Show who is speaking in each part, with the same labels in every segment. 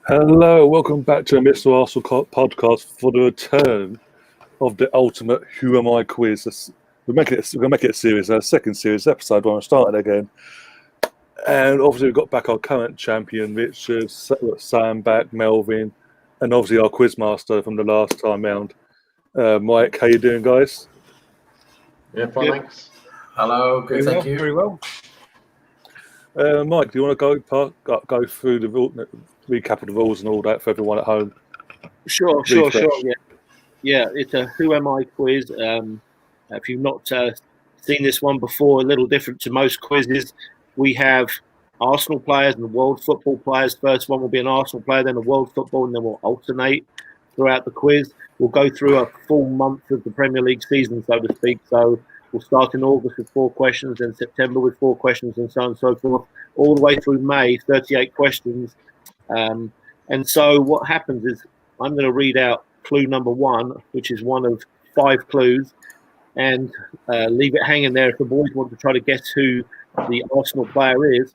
Speaker 1: Hello, welcome back to Mr. Arsenal podcast for the return of the ultimate Who Am I quiz. We're going to make it a series, a second series episode when I started again. And obviously we've got back our current champion, Richard, Sam back, Melvin, and obviously our quizmaster from the last time round. Mike, how you doing, guys?
Speaker 2: Yeah, fine, thanks.
Speaker 3: Hello, good, thank you.
Speaker 4: Very well.
Speaker 1: Mike, do you want to go through the recap of the rules and all that for everyone at home?
Speaker 4: Sure. Yeah, it's a Who Am I quiz. If you've not seen this one before, a little different to most quizzes. We have Arsenal players and world football players. First one will be an Arsenal player, then a world football, and then we'll alternate throughout the quiz. We'll go through a full month of the Premier League season, so to speak. So we'll start in August with 4 questions, then September with 4 questions, and so on and so forth, all the way through May, 38 questions. And so what happens is I'm going to read out clue number 1, which is one of 5 clues, and leave it hanging there. If the boys want to try to guess who the Arsenal player is,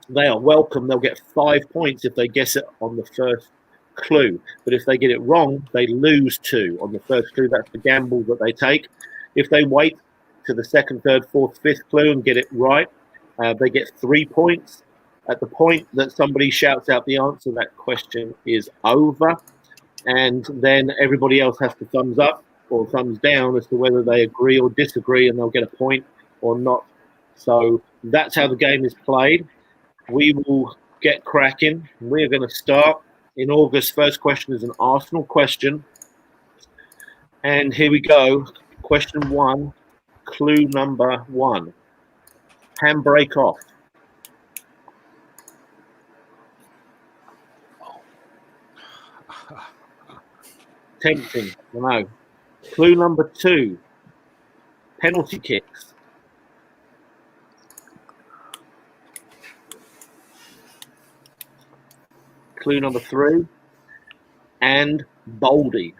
Speaker 4: they are welcome. They'll get 5 points if they guess it on the first clue. But if they get it wrong, they lose 2 on the first clue. That's the gamble that they take. If they wait to the second, third, fourth, fifth clue and get it right, they get 3 points. At the point that somebody shouts out the answer, that question is over. And then everybody else has to thumbs up or thumbs down as to whether they agree or disagree, and they'll get a point or not. So that's how the game is played. We will get cracking. We're going to start in August. First question is an Arsenal question. And here we go. Question 1, clue number 1. Handbrake off. Tempting, I know. Clue number 2, penalty kicks. Clue number 3, and Boldy.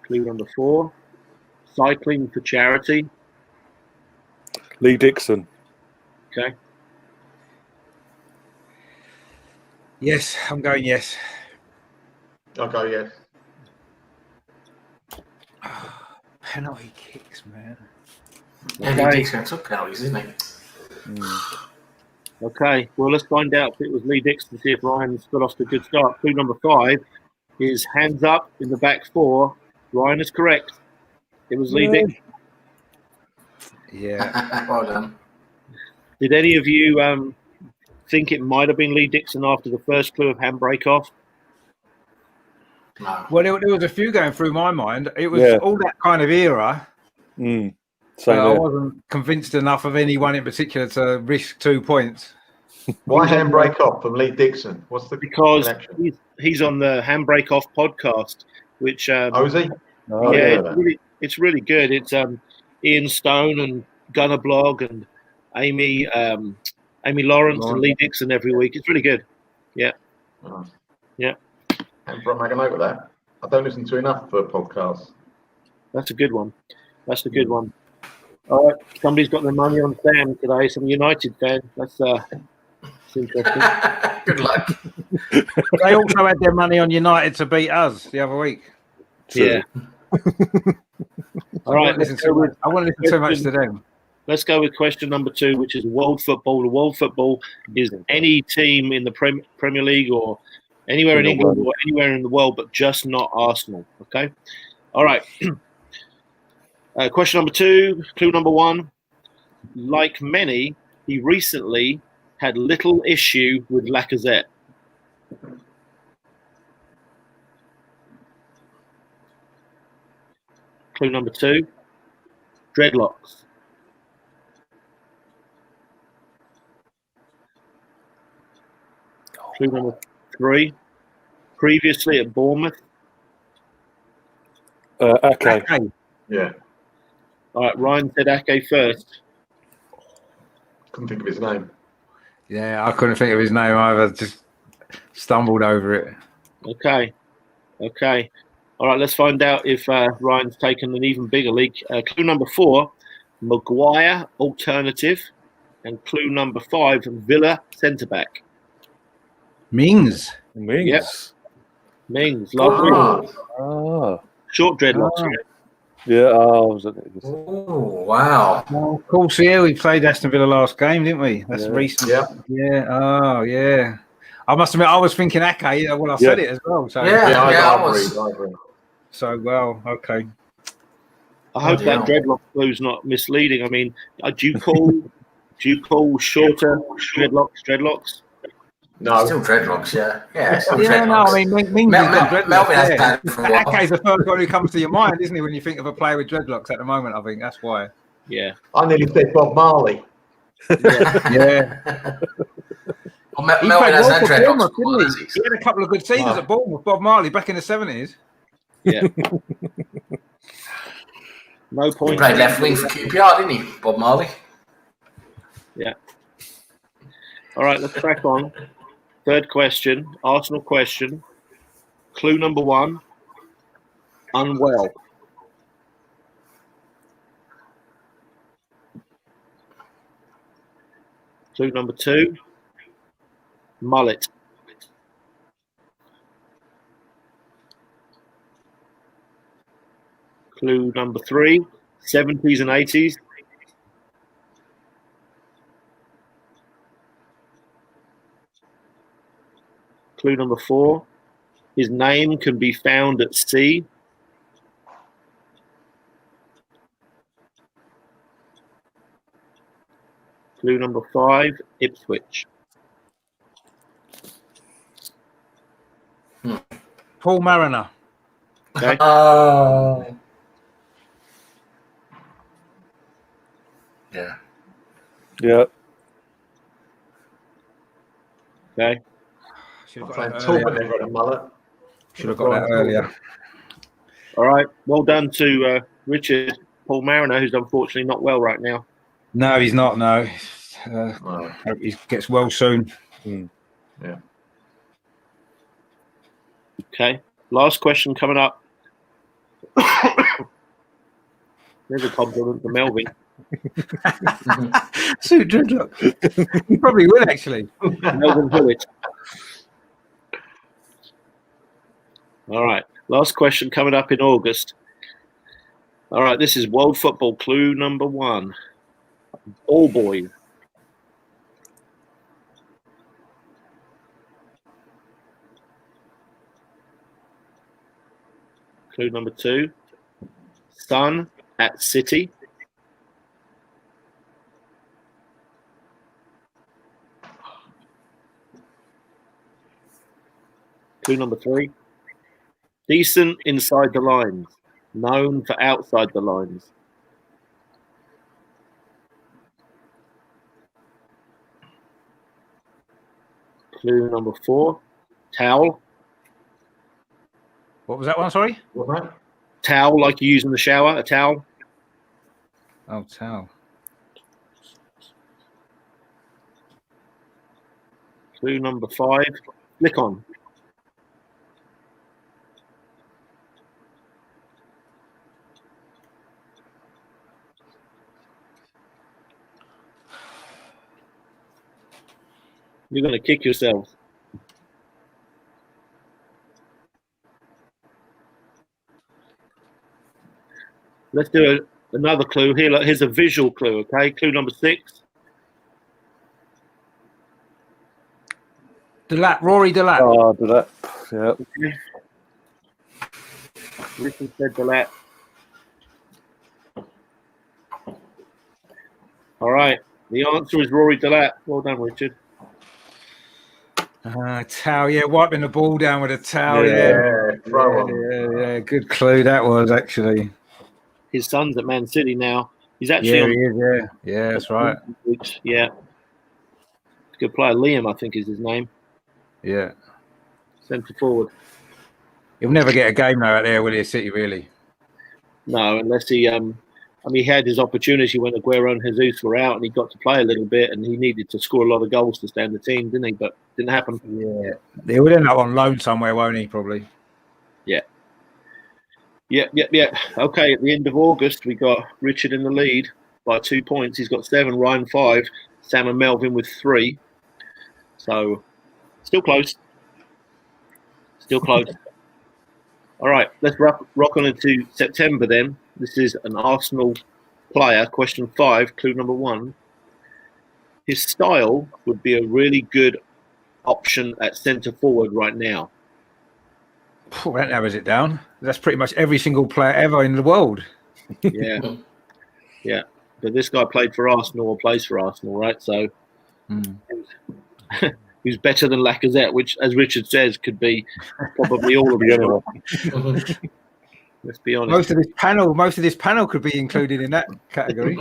Speaker 4: Clue number 4, cycling for charity.
Speaker 1: Lee Dixon.
Speaker 4: Okay.
Speaker 3: Yes, I'm going yes.
Speaker 2: I'll go yes.
Speaker 3: Penalty kicks, man.
Speaker 4: Okay.
Speaker 3: Lee Dixon took penalties, isn't he?
Speaker 4: Okay, well, let's find out if it was Lee Dixon, see if Ryan's got off to a good start. Clue number 5 is hands up in the back 4. Ryan is correct. It was Lee Dixon.
Speaker 3: Yeah. Well done.
Speaker 4: Did any of you think it might have been Lee Dixon after the first clue of handbrake off?
Speaker 3: No.
Speaker 5: Well, there was a few going through my mind. It was all that kind of era. I wasn't convinced enough of anyone in particular to risk 2 points.
Speaker 2: Why handbrake off from Lee Dixon? What's the connection?
Speaker 4: He's on the Handbrake Off podcast, which
Speaker 2: is he?
Speaker 4: it's really good. It's Ian Stone and Gunnar Blog and Amy Lawrence and Lee Dixon every week. It's really good. Yeah.
Speaker 2: Oh.
Speaker 4: Yeah.
Speaker 2: I'm make a note of that. I don't listen to enough for podcasts.
Speaker 4: That's a good one. That's a good one. All right. Somebody's got their money on Sam today. Some United fan. That's interesting.
Speaker 3: Good luck.
Speaker 5: They also had their money on United to beat us the other week.
Speaker 4: Yeah. All right.
Speaker 5: I want to listen too much to them.
Speaker 4: Let's go with question number 2, which is world football. The world football is any team in the Premier League or anywhere in England or anywhere in the world, but just not Arsenal. Okay? All right. Question number 2, clue number 1. Like many, he recently had little issue with Lacazette. Clue number 2, dreadlocks. Clue number 3, previously at Bournemouth.
Speaker 1: Ake.
Speaker 2: Yeah.
Speaker 4: All right, Ryan said Ake first.
Speaker 2: Couldn't think of his name.
Speaker 5: Yeah, I couldn't think of his name either. Just stumbled over it.
Speaker 4: Okay. All right, let's find out if Ryan's taken an even bigger leak. Clue number 4, Maguire alternative, and clue number 5, Villa centre back.
Speaker 5: Mings.
Speaker 1: Mings.
Speaker 4: Mings, lovely.
Speaker 2: Oh.
Speaker 4: Short dreadlocks.
Speaker 1: Yeah. Oh,
Speaker 3: Oh, wow.
Speaker 5: Well, of course, yeah, we played Aston Villa last game, didn't we? That's recent.
Speaker 2: Yeah.
Speaker 5: Yeah. Oh, yeah. I must admit, I was thinking Ake when I said it as well. So
Speaker 2: I agree.
Speaker 5: So well, okay.
Speaker 4: I hope that dreadlock clue's not misleading. I mean, do you call shorter dreadlocks?
Speaker 2: No.
Speaker 3: Still dreadlocks, yeah. Yeah, still
Speaker 5: Yeah,
Speaker 3: dreadlocks.
Speaker 5: no, I mean, Mings
Speaker 3: Melvin has done it for a while.
Speaker 5: Ake's the first one who comes to your mind, isn't he, when you think of a player with dreadlocks at the moment, I think. That's why.
Speaker 4: Yeah.
Speaker 2: I nearly said Bob Marley.
Speaker 5: Yeah.
Speaker 3: Well,
Speaker 5: He
Speaker 3: Melvin
Speaker 5: played
Speaker 3: has
Speaker 5: well
Speaker 3: had
Speaker 5: for
Speaker 3: dreadlocks
Speaker 5: Bournemouth,
Speaker 3: before,
Speaker 5: didn't he? He had a couple of good seasons at Bournemouth, Bob Marley, back in the 70s.
Speaker 4: Yeah. No point.
Speaker 3: He played left wing for QPR, didn't he, Bob Marley?
Speaker 4: Yeah. All right, let's crack on. Third question, Arsenal question. Clue number 1, unwell. Clue number 2, mullet. Clue number 3, 70s and 80s. Clue number 4, his name can be found at sea. Clue number 5, Ipswich.
Speaker 5: Paul Mariner.
Speaker 4: Okay.
Speaker 3: Yeah.
Speaker 1: Yeah.
Speaker 4: Okay.
Speaker 5: Should have
Speaker 2: I'm
Speaker 5: got
Speaker 2: playing
Speaker 5: that
Speaker 2: tall, but never had a mullet.
Speaker 5: Should have got that earlier.
Speaker 4: All right. Well done to Richard. Paul Mariner, who's unfortunately not well right now.
Speaker 5: No, he's not. No. Hope he gets well soon.
Speaker 2: Yeah.
Speaker 4: Okay. Last question coming up. There's a compliment for Melvin.
Speaker 5: Suit dreadlock. He probably will, actually.
Speaker 4: Melvin Hillett. All right. Last question coming up in August. All right. This is World Football clue number 1. All boys. Clue number 2. Sun at City. Clue number 3. Decent inside the lines. Known for outside the lines. Clue number 4. Towel.
Speaker 5: What was that one? Sorry.
Speaker 2: What, mate?
Speaker 4: Towel like you use in the shower. A towel.
Speaker 5: Oh, towel.
Speaker 4: Clue number 5. Flick on. You're going to kick yourself. Let's do another clue here. Here's a visual clue, okay? Clue number 6.
Speaker 5: Delap, Rory Delap.
Speaker 1: Oh, do that. Yeah.
Speaker 4: Richard said Delap. All right. The answer is Rory Delap. Well done, Richard.
Speaker 5: Towel, yeah, wiping the ball down with a towel. Yeah. Good clue that was, actually.
Speaker 4: His son's at Man City now. He's actually on.
Speaker 5: He is, yeah, that's right.
Speaker 4: Yeah. Good player. Liam, I think, is his name.
Speaker 5: Yeah.
Speaker 4: Centre forward.
Speaker 5: He'll never get a game now out there, will he, City, really?
Speaker 4: No, unless he he had his opportunity when Aguero and Jesus were out and he got to play a little bit and he needed to score a lot of goals to stay in the team, didn't he? But didn't happen.
Speaker 5: Yeah. He would end up on loan somewhere, won't he, probably?
Speaker 4: Yeah. Yeah. Okay, at the end of August, we got Richard in the lead. by 2 points. He's got 7, Ryan 5, Sam and Melvin with 3. So still close. Still close. All right, let's rock on into September then. This is an Arsenal player. Question 5, clue number 1. His style would be a really good option at centre forward right now.
Speaker 5: That narrows it down. That's pretty much every single player ever in the world.
Speaker 4: Yeah. Yeah. But this guy played for Arsenal or plays for Arsenal, right? So who's better than Lacazette, which, as Richard says, could be probably all of the other. Let's be honest.
Speaker 5: Most of this panel could be included in that category.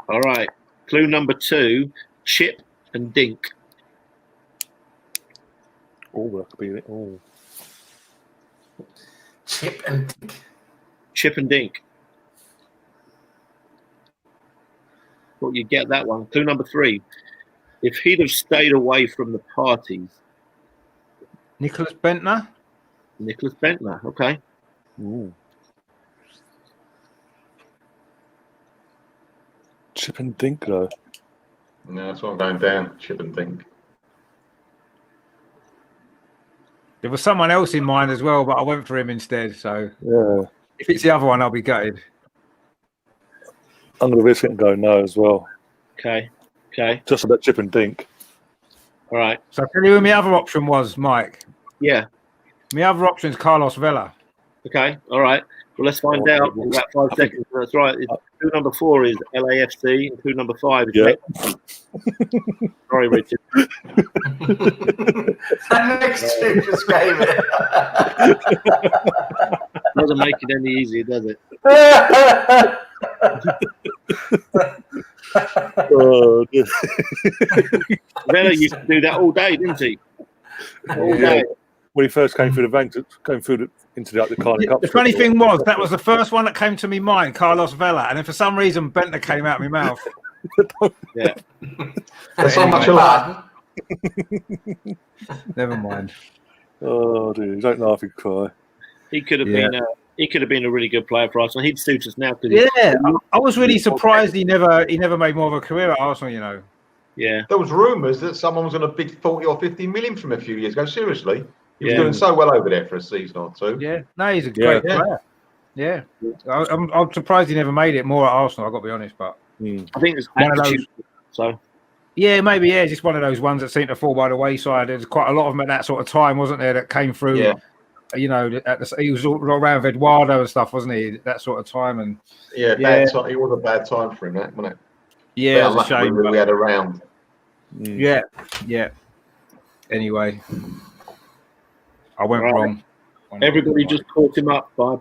Speaker 4: All right. Clue number 2, Chip and Dink.
Speaker 1: Oh, that could be it. Oh.
Speaker 3: Chip and Dink.
Speaker 4: Chip and Dink. Thought you'd get that one. Clue number 3. If he'd have stayed away from the parties.
Speaker 5: Nicholas Bentner.
Speaker 4: Nicholas Bentner. Okay.
Speaker 1: Ooh. Chip and Dink, though.
Speaker 2: No, that's what I'm going down. Chip and Dink.
Speaker 5: There was someone else in mind as well, but I went for him instead. So
Speaker 1: Yeah.
Speaker 5: if it's the other one, I'll be gutted.
Speaker 1: I'm going to risk it and go no as well.
Speaker 4: Okay. Okay.
Speaker 1: Just about Chip and Dink.
Speaker 4: All right.
Speaker 5: So I'll tell you who my other option was, Mike.
Speaker 4: Yeah.
Speaker 5: My other option is Carlos Vela.
Speaker 4: Okay. All right. Well, let's find out in about 5 seconds. That's right. Clue number 4 is LAFC, and clue number 5 is Mexico. Sorry, Richard.
Speaker 3: Next two just gave it.
Speaker 4: Doesn't make it any easier, does it?
Speaker 1: Oh, dear.
Speaker 4: Vela used to do that all day, didn't he? All day.
Speaker 1: When he first came through the ranks, going through into the Carling Cup.
Speaker 5: The funny thing was, that was the first one that came to me mind, Carlos Vela. And then for some reason, Bentner came out of my mouth.
Speaker 4: Yeah.
Speaker 2: There's so much alike.
Speaker 5: Never mind.
Speaker 1: Oh, dear. You don't laugh, you cry.
Speaker 4: He could have been a really good player for Arsenal. He'd suit us now.
Speaker 5: Yeah, I was really surprised he never made more of a career at Arsenal, you know.
Speaker 4: Yeah.
Speaker 2: There was rumours that someone was going to bid 40 or 50 million from a few years ago. Seriously. He was doing so well over there for a season or two.
Speaker 5: Yeah, no, he's a great player. Yeah. I'm surprised he never made it more at Arsenal, I've got to be honest. But
Speaker 4: I think it's
Speaker 5: one of those.
Speaker 4: So
Speaker 5: yeah, maybe just one of those ones that seemed to fall by the wayside. There's quite a lot of them at that sort of time, wasn't there? That came through.
Speaker 2: Yeah.
Speaker 5: You know, he was all around with Eduardo and stuff, wasn't he? That sort of time, and
Speaker 2: bad time. It was a bad time for him, that wasn't it?
Speaker 5: Yeah, it was a shame.
Speaker 2: We had around.
Speaker 5: Yeah. Anyway, I went wrong.
Speaker 4: Everybody just caught him up by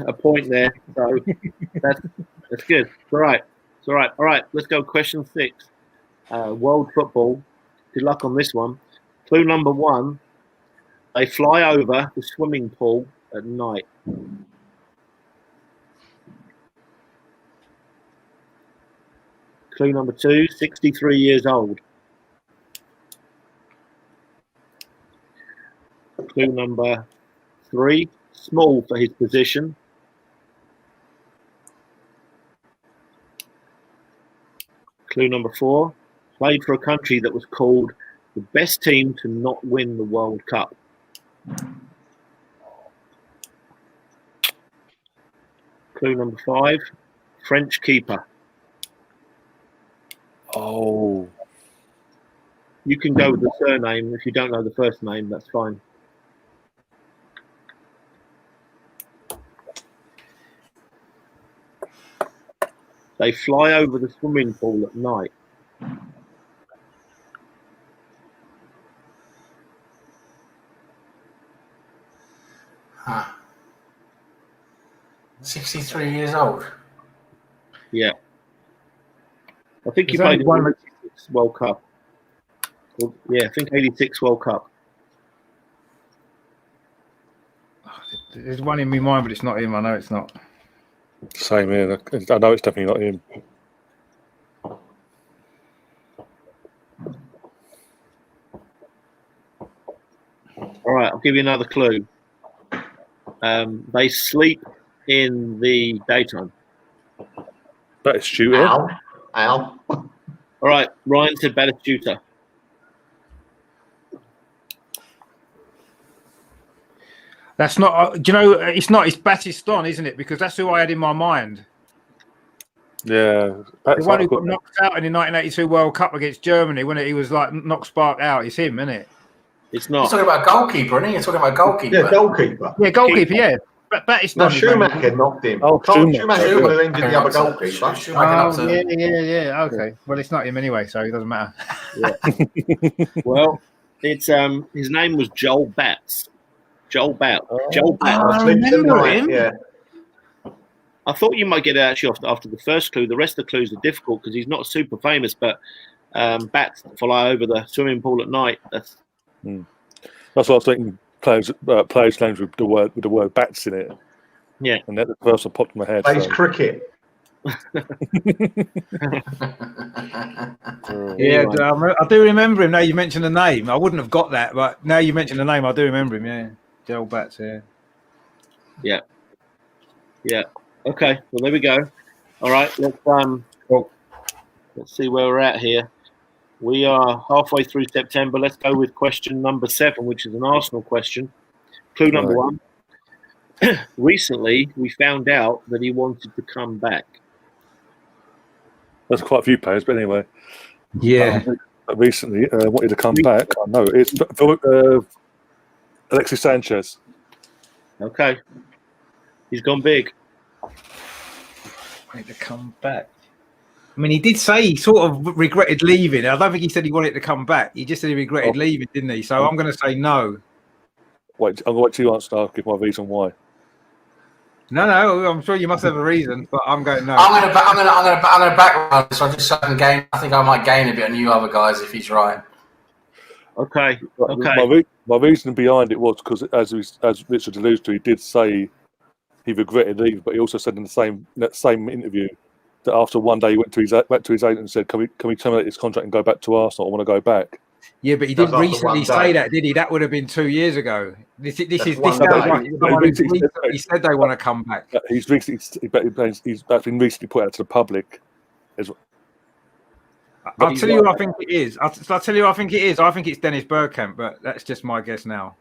Speaker 4: a point there. So that's good. It's all right. It's all right. All right. Let's go. Question 6. World football. Good luck on this one. Clue number 1. They fly over the swimming pool at night. Clue number 2. 63 years old. Clue number 3, small for his position. Clue number 4, played for a country that was called the best team to not win the World Cup. Clue number 5, French keeper.
Speaker 1: Oh.
Speaker 4: You can go with the surname. If you don't know the first name, that's fine. They fly over the swimming pool at night.
Speaker 3: Huh. 63 years old.
Speaker 4: Yeah. I think he played in the 86 World Cup. Well, yeah, I think 86 World Cup.
Speaker 5: There's one in my mind, but it's not him. I know it's not.
Speaker 1: Same here. I know it's definitely not him.
Speaker 4: All right, I'll give you another clue. They sleep in the daytime.
Speaker 1: Batistuta.
Speaker 2: Al.
Speaker 4: All right, Ryan said Batistuta.
Speaker 5: That's not. Do you know? It's not. It's Battiston, isn't it? Because that's who I had in my mind.
Speaker 1: Yeah,
Speaker 5: The one who got knocked out in the 1982 World Cup against Germany when he was like knocked Spark out. It's him, isn't it?
Speaker 4: It's not.
Speaker 3: He's talking about goalkeeper, isn't he? He's talking about goalkeeper.
Speaker 2: Yeah, goalkeeper.
Speaker 5: Yeah, goalkeeper. Yeah, Battiston.
Speaker 2: No, Schumacher knocked him.
Speaker 1: Oh,
Speaker 2: Schumacher would have injured the other goalkeeper.
Speaker 5: Yeah. Okay. Well, it's not him anyway, so it doesn't matter.
Speaker 4: Yeah. Well, it's his name was Joel Batts. Joel Batts. Joel Batts.
Speaker 5: I remember him.
Speaker 2: Yeah.
Speaker 4: I thought you might get it actually after the first clue. The rest of the clues are difficult because he's not super famous, but bats fly over the swimming pool at night. That's
Speaker 1: what I was thinking. Players' names with the word bats in it.
Speaker 4: Yeah,
Speaker 1: and that the first one popped in my head.
Speaker 2: Plays cricket.
Speaker 5: Yeah, I do remember him. Now you mentioned the name, I wouldn't have got that, but now you mentioned the name, I do remember him. Yeah, Joel Batts. Yeah.
Speaker 4: Okay, well there we go. All right, let's see where we're at here. We are halfway through September. Let's go with question number 7, which is an Arsenal question. Clue number 1. Recently, we found out that he wanted to come back.
Speaker 1: There's quite a few players, but anyway.
Speaker 5: Yeah.
Speaker 1: Recently, wanted to come back. I know it's Alexis Sanchez.
Speaker 4: Okay, he's gone big.
Speaker 5: Wanted to come back. I mean, he did say he sort of regretted leaving. I don't think he said he wanted to come back. He just said he regretted leaving, didn't he? So I'm going to say no.
Speaker 1: Wait, I'm going to wait till you answer. I'll give my reason why.
Speaker 5: No, I'm sure you must have a reason, but I'm going no.
Speaker 3: I'm gonna back Ryan, so I just gain. I think I might gain a bit on you other guys if he's right.
Speaker 4: Okay.
Speaker 1: My reason behind it was because, as Richard alludes to, he did say he regretted leaving, but he also said in that same interview that after one day he went to his agent and said, "Can we terminate this contract and go back to Arsenal? I want to go back."
Speaker 5: Yeah, but he didn't recently say that, did he? That would have been 2 years ago. This sounds like he said they want to come back.
Speaker 1: That's been recently put out to the public.
Speaker 5: I'll tell you who I think it is. I'll tell you who I think it is. I think it's Dennis Bergkamp, but that's just my guess now.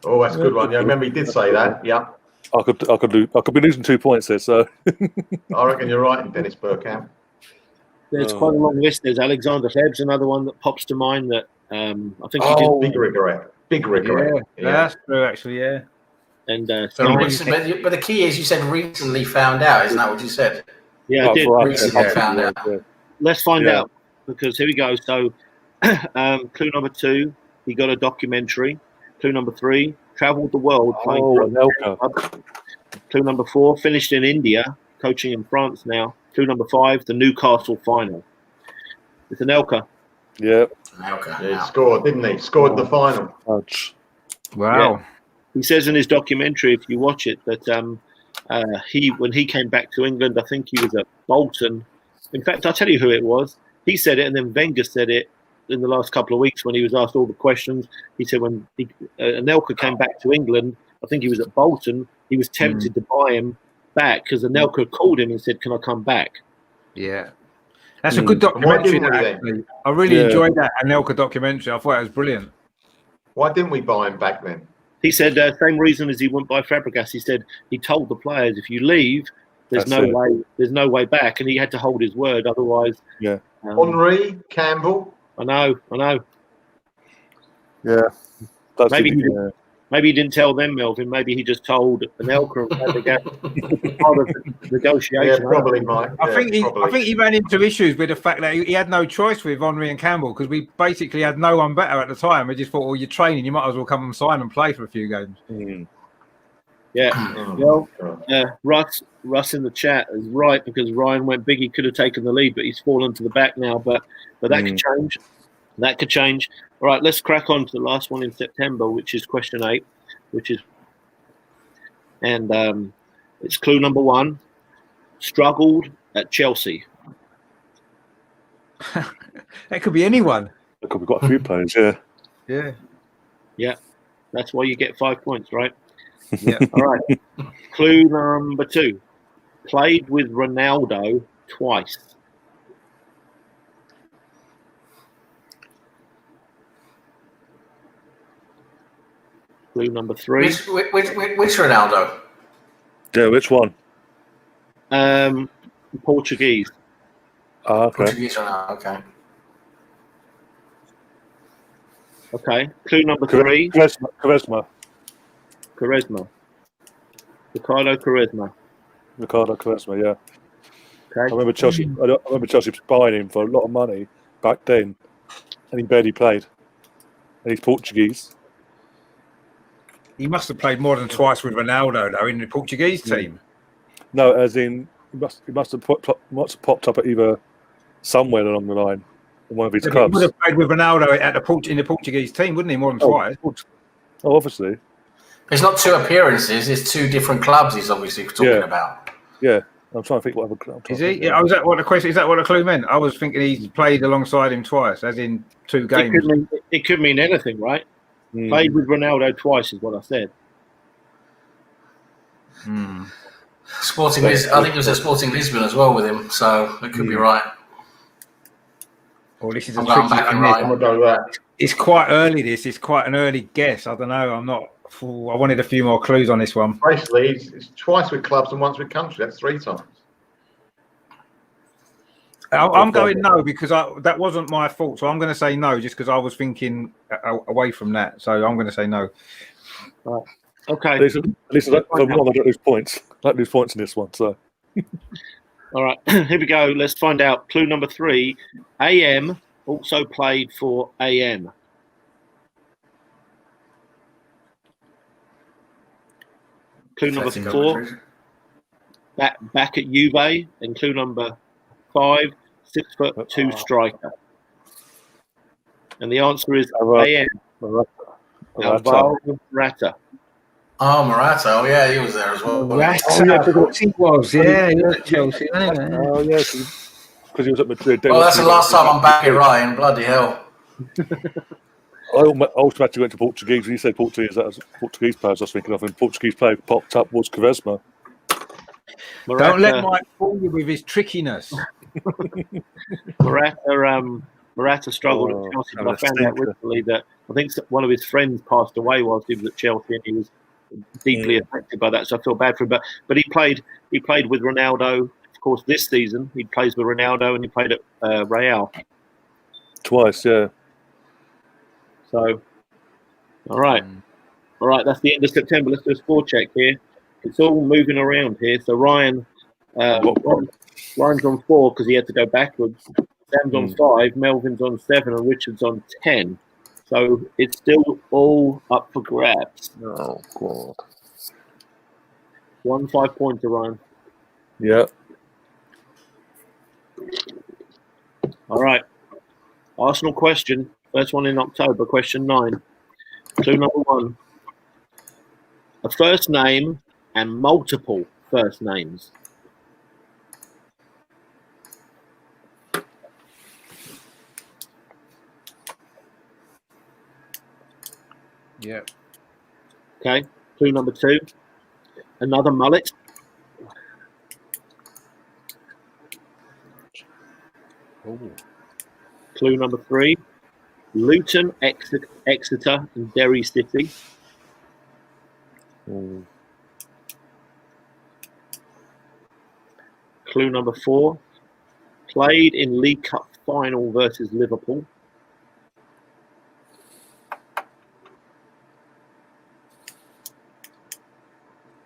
Speaker 2: Oh, that's a good one. Yeah, I remember he did say that. Yeah.
Speaker 1: I could be losing 2 points there, so
Speaker 2: I reckon you're right, Dennis Bergkamp.
Speaker 4: There's quite a long list. There's Alexander Hleb's another one that pops to mind that I think he did.
Speaker 2: Big regret.
Speaker 5: Yeah, that's true, actually, yeah.
Speaker 4: And
Speaker 3: but the key is you said recently found out, isn't that what you said?
Speaker 4: Yeah, I did.
Speaker 3: Recently found out.
Speaker 4: Let's find out, because here we go. So, clue number 2, he got a documentary. Clue number 3, travelled the world playing for Anelka. Clue number 4, finished in India, coaching in France now. Clue number 5, the Newcastle final. It's Anelka.
Speaker 1: Yeah.
Speaker 2: He scored, didn't he? Scored the final.
Speaker 1: Ouch.
Speaker 5: Wow.
Speaker 4: Yeah. He says in his documentary, if you watch it, that when he came back to England, I think he was at Bolton. In fact, I'll tell you who it was. He said it, and then Wenger said it in the last couple of weeks when he was asked all the questions. He said when Anelka came back to England, I think he was at Bolton, he was tempted to buy him back because Anelka called him and said, "Can I come back?"
Speaker 5: Yeah. That's a good documentary. Actually. I really enjoyed that Anelka documentary. I thought it was brilliant.
Speaker 2: Why didn't we buy him back then?
Speaker 4: He said same reason as he wouldn't buy Fabregas. He said he told the players, if you leave, there's no way back, and he had to hold his word. Otherwise,
Speaker 2: Henry, Campbell.
Speaker 4: I know.
Speaker 1: Yeah.
Speaker 4: Maybe he didn't tell them, Melvin. Maybe he just told Anelka and Fabregas part of the negotiation.
Speaker 2: Yeah, probably, Mike.
Speaker 5: I think he ran into issues with the fact that he had no choice with Henry and Campbell because we basically had no one better at the time. We just thought, well, you're training, you might as well come and sign and play for a few games.
Speaker 4: Yeah. Well, Russ in the chat is right because Ryan went big. He could have taken the lead, but he's fallen to the back now. But that could change. That could change. All right, let's crack on to the last one in September, which is question 8, and it's clue number 1. Struggled at Chelsea.
Speaker 5: That could be anyone.
Speaker 1: There could be quite a few players, yeah.
Speaker 4: Yeah. That's why you get 5 points, right?
Speaker 5: Yeah.
Speaker 4: All right. Clue number 2. Played with Ronaldo twice. Clue number 3.
Speaker 3: Which Ronaldo?
Speaker 1: Yeah, which one?
Speaker 4: Portuguese.
Speaker 1: Okay.
Speaker 3: Portuguese Ronaldo. Okay.
Speaker 4: Okay. Clue number 3.
Speaker 1: Quaresma.
Speaker 4: Ricardo Quaresma.
Speaker 1: Ricardo Quaresma, yeah.
Speaker 4: Okay.
Speaker 1: I remember Chelsea buying him for a lot of money back then, and he barely played. And he's Portuguese.
Speaker 5: He must have played more than twice with Ronaldo, though, in the Portuguese team.
Speaker 1: No, as in he must have popped up at either somewhere along the line in one of his clubs.
Speaker 5: He would have played with Ronaldo in the Portuguese team, wouldn't he? More than twice.
Speaker 1: Oh, obviously.
Speaker 3: It's not 2 appearances; it's 2 different clubs. He's obviously talking about.
Speaker 1: Yeah, I'm trying to think what other club.
Speaker 5: Is he? Yeah, was that what the question? Is that what the clue meant? I was thinking he's played alongside him twice, as in 2 games.
Speaker 4: It could mean anything, right? Played with Ronaldo twice is what I said.
Speaker 3: Sporting Lisbon. I think it was at Sporting Lisbon as well with him, so it could be right.
Speaker 5: Oh, this is
Speaker 3: I'm going back and right.
Speaker 2: I'm gonna go that.
Speaker 5: It's quite early. It's quite an early guess. I don't know. I'm not. I wanted a few more clues on this one.
Speaker 2: Basically, it's twice with clubs and once with country. That's 3 times.
Speaker 5: I'm going no because that wasn't my fault. So I'm going to say no just because I was thinking away from that. So I'm going to say no.
Speaker 4: Okay.
Speaker 1: At least I don't lose points. I don't lose points in this one. So.
Speaker 4: All right. Here we go. Let's find out. Clue number 3. AM also played for AM. Clue number 4. Back at Juve. And clue number 5. 6'2" striker. And the answer is AM. Alvaro Morata.
Speaker 3: Oh, Morata. Oh, yeah, he was there as well.
Speaker 5: Morata, of course he was. Yeah, he was at Chelsea.
Speaker 1: Oh, yeah, because he was at Madrid.
Speaker 3: Well, that's the last time I'm back in Ryan. Bloody hell.
Speaker 1: I automatically went to Portuguese. When you said Portuguese, that was Portuguese players I was thinking of. And Portuguese player popped up was Quaresma.
Speaker 5: Don't let Mike fool you with his trickiness.
Speaker 4: Morata struggled at Chelsea, but I found out recently that I think one of his friends passed away whilst he was at Chelsea, and he was deeply affected by that. So I feel bad for him. But he played with Ronaldo, of course, this season. He plays with Ronaldo, and he played at Real
Speaker 1: twice. Yeah.
Speaker 4: So, all right. That's the end of September. Let's do a score check here. It's all moving around here. So Ryan's on 4 because he had to go backwards. Sam's on 5, Melvin's on 7, and Richard's on 10. So it's still all up for grabs.
Speaker 1: Oh, God.
Speaker 4: 1 5-pointer, Ryan.
Speaker 1: Yeah.
Speaker 4: All right. Arsenal question. First one in October, question 9. Clue number 1. A first name and multiple first names.
Speaker 5: Yeah.
Speaker 4: Okay. Clue number 2. Another mullet.
Speaker 5: Ooh.
Speaker 4: Clue number 3. Luton, Exeter, and Derry City. Clue number 4. Played in League Cup final versus Liverpool.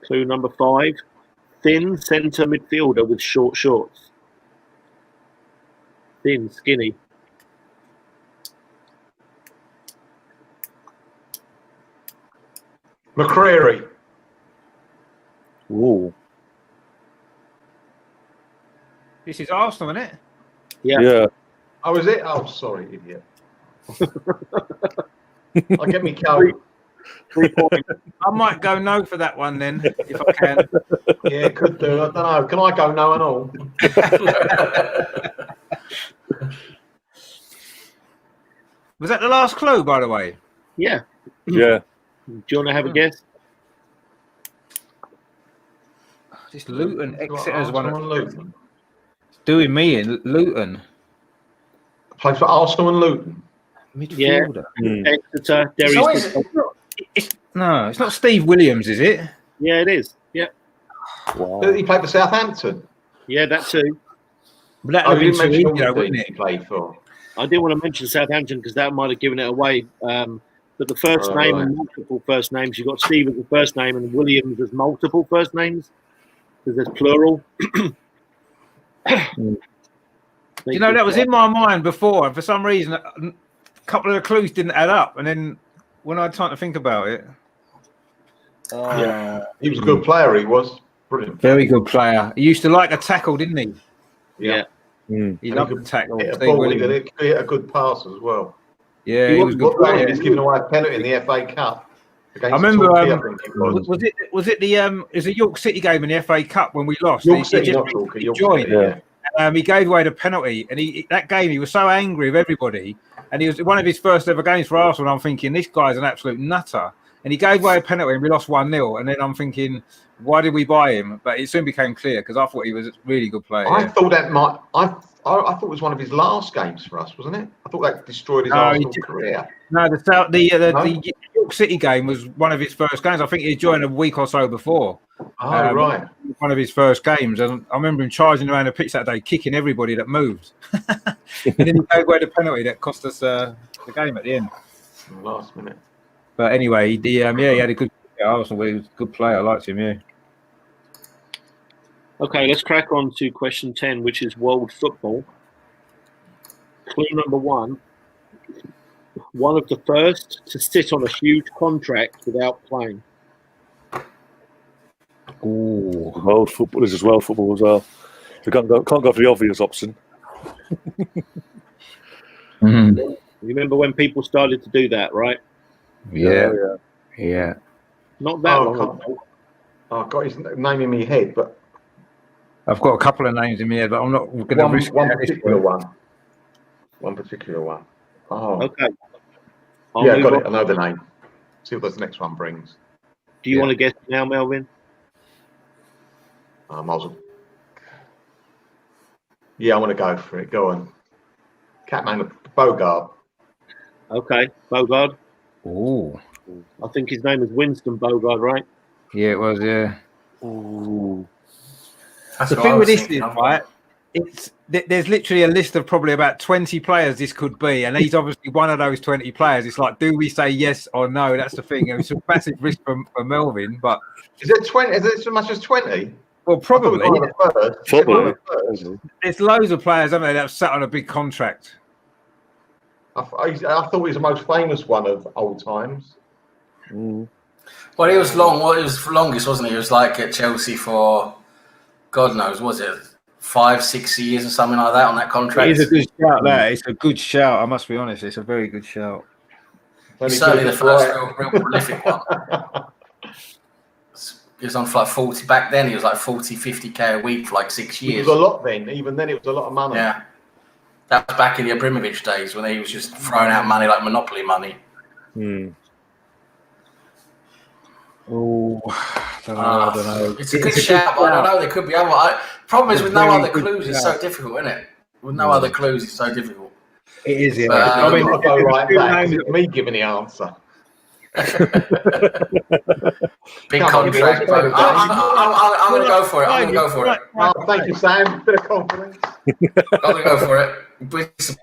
Speaker 4: Clue number 5. Thin centre midfielder with short shorts. Thin, skinny.
Speaker 2: McCreary.
Speaker 1: Ooh.
Speaker 5: This is Arsenal, isn't it?
Speaker 1: Yeah.
Speaker 2: Oh, is it? Oh, sorry, idiot. I'll get me carried.
Speaker 4: 3 points.
Speaker 5: I might go no for that one then, if I can.
Speaker 2: Yeah, could do. I don't know. Can I go no and all?
Speaker 5: Was that the last clue, by the way?
Speaker 4: Yeah.
Speaker 1: Yeah.
Speaker 4: Do you want to have a guess?
Speaker 5: Just Luton, Exeter's one.
Speaker 2: Luton.
Speaker 5: doing me in Luton.
Speaker 2: Plays for Arsenal and Luton.
Speaker 5: Midfielder.
Speaker 4: Yeah. Exeter, Derry.
Speaker 5: No, it's not Steve Williams, is it?
Speaker 4: Yeah, it is. Yeah.
Speaker 1: Wow.
Speaker 2: He played for Southampton.
Speaker 4: Yeah, that too.
Speaker 5: But that would have been too easy,
Speaker 2: all the
Speaker 5: wouldn't
Speaker 2: teams
Speaker 5: it?
Speaker 2: he played for.
Speaker 4: I didn't want to mention Southampton because that might have given it away. But the first name and multiple first names, you've got Steve as the first name and Williams as multiple first names because there's plural.
Speaker 5: You know, that was in my mind before, and for some reason, a couple of the clues didn't add up. And then when I had time to think about it,
Speaker 2: He was a good player. He was brilliant.
Speaker 5: Very good player. He used to like a tackle, didn't he?
Speaker 4: Yeah.
Speaker 5: He loved the tackle.
Speaker 2: Hit a
Speaker 5: Steve
Speaker 2: ball,
Speaker 5: Williams.
Speaker 2: he hit a good pass as well.
Speaker 5: Yeah, he was good.
Speaker 2: What game he's giving away a penalty in the FA Cup?
Speaker 5: I remember.
Speaker 2: Torquay, I think it
Speaker 5: Was it the York City game in the FA Cup when we lost?
Speaker 2: York City, not Torquay, York
Speaker 5: joined.
Speaker 2: City, yeah.
Speaker 5: He gave away the penalty, and that game he was so angry with everybody, and he was one of his first ever games for Arsenal. And I'm thinking, this guy's an absolute nutter, and he gave away a penalty, and we lost 1-0. And then I'm thinking, why did we buy him? But it soon became clear because I thought he was a really good player.
Speaker 2: I thought that might. I thought it was one of his last games for us, wasn't it? I thought that destroyed his Arsenal career.
Speaker 5: No, the York City game was one of his first games. I think he joined a week or so before.
Speaker 2: Oh, right.
Speaker 5: One of his first games. And I remember him charging around the pitch that day, kicking everybody that moved. And then he gave away the penalty that cost us the game at the end.
Speaker 2: Last minute.
Speaker 5: But anyway, he had a good Arsenal. He was a good player. I liked him, yeah.
Speaker 4: Okay, let's crack on to question 10, which is world football. Clue number 1. One of the first to sit on a huge contract without playing.
Speaker 1: Ooh, world football. This is world football as well. We can't go for the obvious option.
Speaker 4: You remember when people started to do that, right?
Speaker 5: Yeah.
Speaker 4: Not that long ago.
Speaker 2: I've got his name in my head, but
Speaker 5: I've got a couple of names in my head, but I'm not going to risk
Speaker 2: one particular one. One particular one. Oh,
Speaker 4: Okay.
Speaker 2: I got it. I know the name. See what the next one brings.
Speaker 4: Do you want to guess now, Melvin?
Speaker 2: I want to go for it. Go on. Catman Bogard.
Speaker 4: Okay, Bogard.
Speaker 5: Ooh.
Speaker 4: I think his name is Winston Bogard, right?
Speaker 5: Yeah, it was, yeah.
Speaker 1: Ooh.
Speaker 5: The thing with this is, right, there's literally a list of probably about 20 players this could be, and he's obviously one of those 20 players. It's like, do we say yes or no? That's the thing. It's a massive risk for Melvin, but
Speaker 2: is it 20? Is it so much as 20?
Speaker 5: Well, probably.
Speaker 1: Probably.
Speaker 5: There's loads of players, haven't they, that have sat on a big contract.
Speaker 2: I thought he was the most famous one of old times.
Speaker 1: Mm.
Speaker 3: Well, he was long. Well, he was longest, wasn't he? He was like at Chelsea for, God knows, was it 5-6 years or something like that on that contract?
Speaker 5: It is a good shout. That it's a good shout. I must be honest. It's a very good shout.
Speaker 3: He's certainly the first real prolific one. He was on for like 40 back then. He was like 40, 50k a week for like 6 years.
Speaker 2: It was a lot then. Even then, it was a lot of money.
Speaker 3: Yeah, that was back in the Abramovich days when he was just throwing out money like Monopoly money.
Speaker 5: Oh, I don't know.
Speaker 3: It's a good shout, but I don't know. There could be other. Problem is with no other clues, it's so difficult, isn't it? With no other clues, it's so difficult.
Speaker 5: It is. Yeah.
Speaker 2: I mean, I'll go right back. It's me giving the answer.
Speaker 3: Big contract. I'm going to go for it. I'm going to go for it.
Speaker 2: Oh, thank you, Sam. Bit of confidence.
Speaker 3: I'm going to go for it.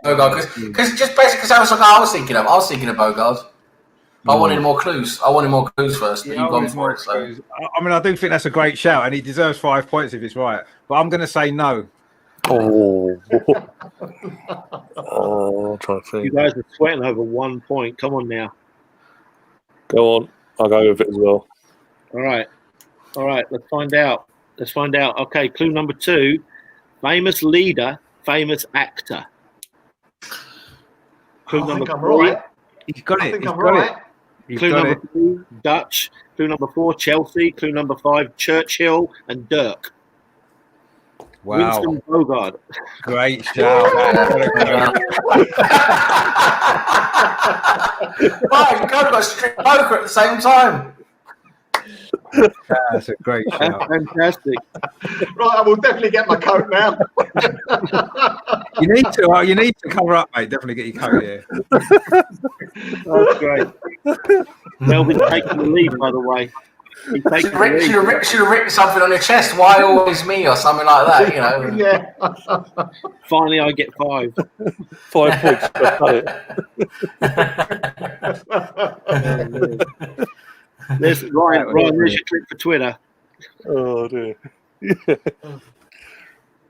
Speaker 3: Bogard, because just basically because that was like I was thinking of. I was thinking of Bogard. I wanted more clues. I wanted more clues first, but you've gone for it. So.
Speaker 5: I mean, I do think that's a great shout, and he deserves 5 points if it's right. But I'm going to say no.
Speaker 1: Oh, I'm trying to think.
Speaker 4: You guys are sweating over 1 point. Come on now.
Speaker 1: Go on. I'll go with it as well.
Speaker 4: All right. Let's find out. Okay, clue number 2. Famous leader, famous actor. Clue
Speaker 2: I
Speaker 4: number
Speaker 2: think I'm
Speaker 4: 3.
Speaker 2: right.
Speaker 5: He's got
Speaker 2: I
Speaker 5: it.
Speaker 2: think
Speaker 5: He's
Speaker 2: I'm
Speaker 5: got
Speaker 2: right.
Speaker 5: it. He's
Speaker 4: Clue
Speaker 5: got
Speaker 4: number 2, Dutch. Clue number 4, Chelsea. Clue number 5, Churchill and Dirk.
Speaker 5: Wow.
Speaker 4: Winston Bogard.
Speaker 5: Great shout.
Speaker 3: Right, you got strict poker at the same time.
Speaker 5: That's a great
Speaker 4: That's
Speaker 5: shout.
Speaker 4: fantastic.
Speaker 2: Right, I will definitely get my coat now.
Speaker 5: You need to cover up, mate. Definitely get your coat here.
Speaker 4: That's great. Melvin's taking the lead, by the way. He's taking the lead.
Speaker 3: Should have written something on your chest. Why always me, or something like that? You know.
Speaker 2: Yeah.
Speaker 4: Finally, I get 5.
Speaker 1: 5 points. I've done it.
Speaker 4: There's Ryan, there's your clip for Twitter.
Speaker 1: Oh dear. Yeah.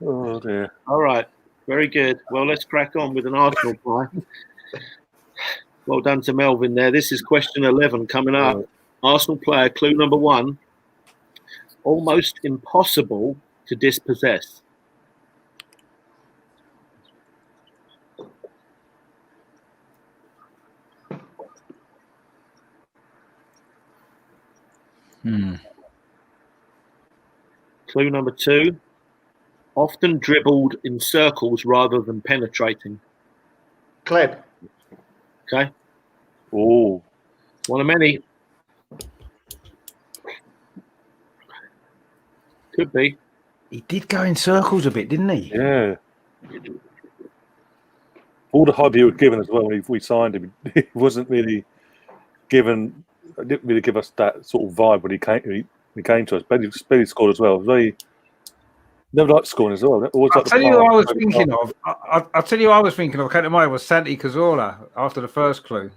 Speaker 1: Oh dear.
Speaker 4: All right, very good. Well, let's crack on with an Arsenal player. Well done to Melvin there. This is question 11 coming up. Arsenal player, clue number 1. Almost impossible to dispossess. Clue number 2. Often dribbled in circles rather than penetrating.
Speaker 2: Kleb.
Speaker 4: Okay.
Speaker 1: Oh.
Speaker 4: One of many. Could be.
Speaker 5: He did go in circles a bit, didn't he?
Speaker 1: Yeah. All the hype he was given as well when we signed him, he wasn't really given. Didn't really give us that sort of vibe when he came to us. But he scored as well. Very never liked scoring as well.
Speaker 5: I'll tell you who I was thinking of. I'll tell you who I was thinking of. Came to mind was Santi Cazorla after the first clue.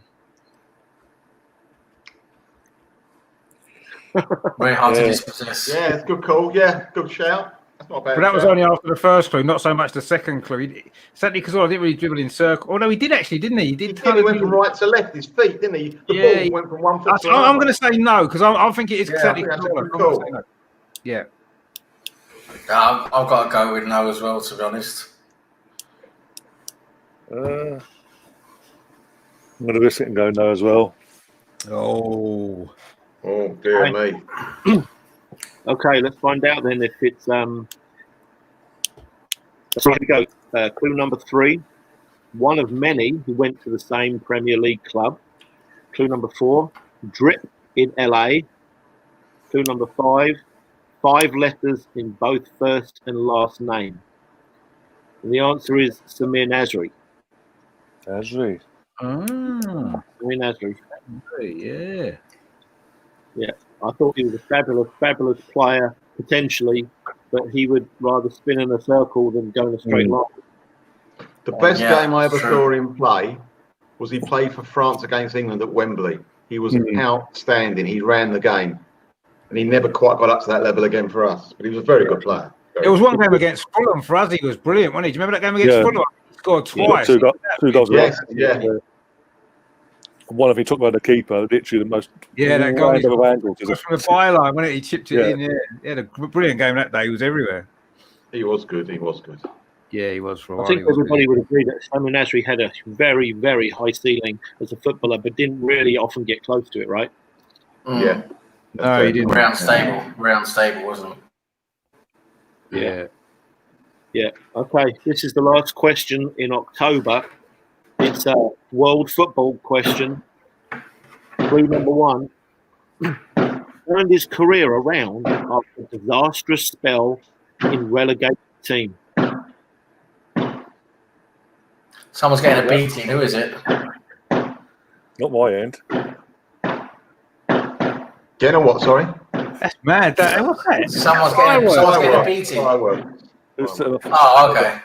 Speaker 3: Very hard to dispossess.
Speaker 2: Yeah, it's a good call. Yeah, good shout. That's not a bad.
Speaker 5: But that was
Speaker 2: shout.
Speaker 5: only after the first clue, not so much the second clue. Santi Cazorla didn't really dribble in circle. Oh no, he did actually, didn't he?
Speaker 2: He did. He went from right to left. His feet, didn't he? The ball went from one foot to another.
Speaker 5: I'm going to say no because I'm thinking it's
Speaker 2: Yeah, I
Speaker 5: Santi
Speaker 2: think that's a
Speaker 5: Cazorla.
Speaker 2: good call.
Speaker 5: No. Yeah.
Speaker 3: I've got to go with no as well, to be honest.
Speaker 1: I'm going to risk it and go no as well.
Speaker 5: Oh.
Speaker 2: Oh dear me.
Speaker 4: Okay, let's find out then if it's let's go. Clue number 3. One of many who went to the same Premier League club. Clue number 4. Drip in LA. Clue number 5. 5 letters in both first and last name. And the answer is Samir Nasri.
Speaker 1: Nasri.
Speaker 5: Ah.
Speaker 4: Samir Nasri.
Speaker 5: Yeah.
Speaker 4: Yeah, I thought he was a fabulous player potentially, but he would rather spin in a circle than go in a straight line.
Speaker 2: The best game I ever saw him play was he played for France against England at Wembley. He was outstanding. He ran the game, and he never quite got up to that level again for us. But he was a very good player.
Speaker 5: It was one game against Fulham for us. He was brilliant, wasn't he? Do you remember that game against Fulham? He scored twice.
Speaker 1: Two goals.
Speaker 2: Yes, yeah.
Speaker 1: One of them he took by the keeper, literally the most.
Speaker 5: Yeah, that goal
Speaker 1: random of angles.
Speaker 5: was from the byline, wasn't it? He chipped it in. Yeah, he had a brilliant game that day. He was everywhere.
Speaker 2: He was good. He was good.
Speaker 5: Yeah, he was for a while.
Speaker 4: I think everybody would agree that Samir Nasri had a very, very high ceiling as a footballer, but didn't really often get close to it, right?
Speaker 2: Yeah.
Speaker 5: No, he didn't.
Speaker 3: Round stable, wasn't he?
Speaker 5: Yeah.
Speaker 4: Yeah. Okay. This is the last question in October. It's a world football question. Clue number 1. Turned his career around after a disastrous spell in relegated team.
Speaker 3: Someone's getting a beating. Who is it?
Speaker 1: Not my end.
Speaker 2: Getting a what? Sorry.
Speaker 5: That's mad. What's that?
Speaker 3: Someone's getting a beating. Oh, okay.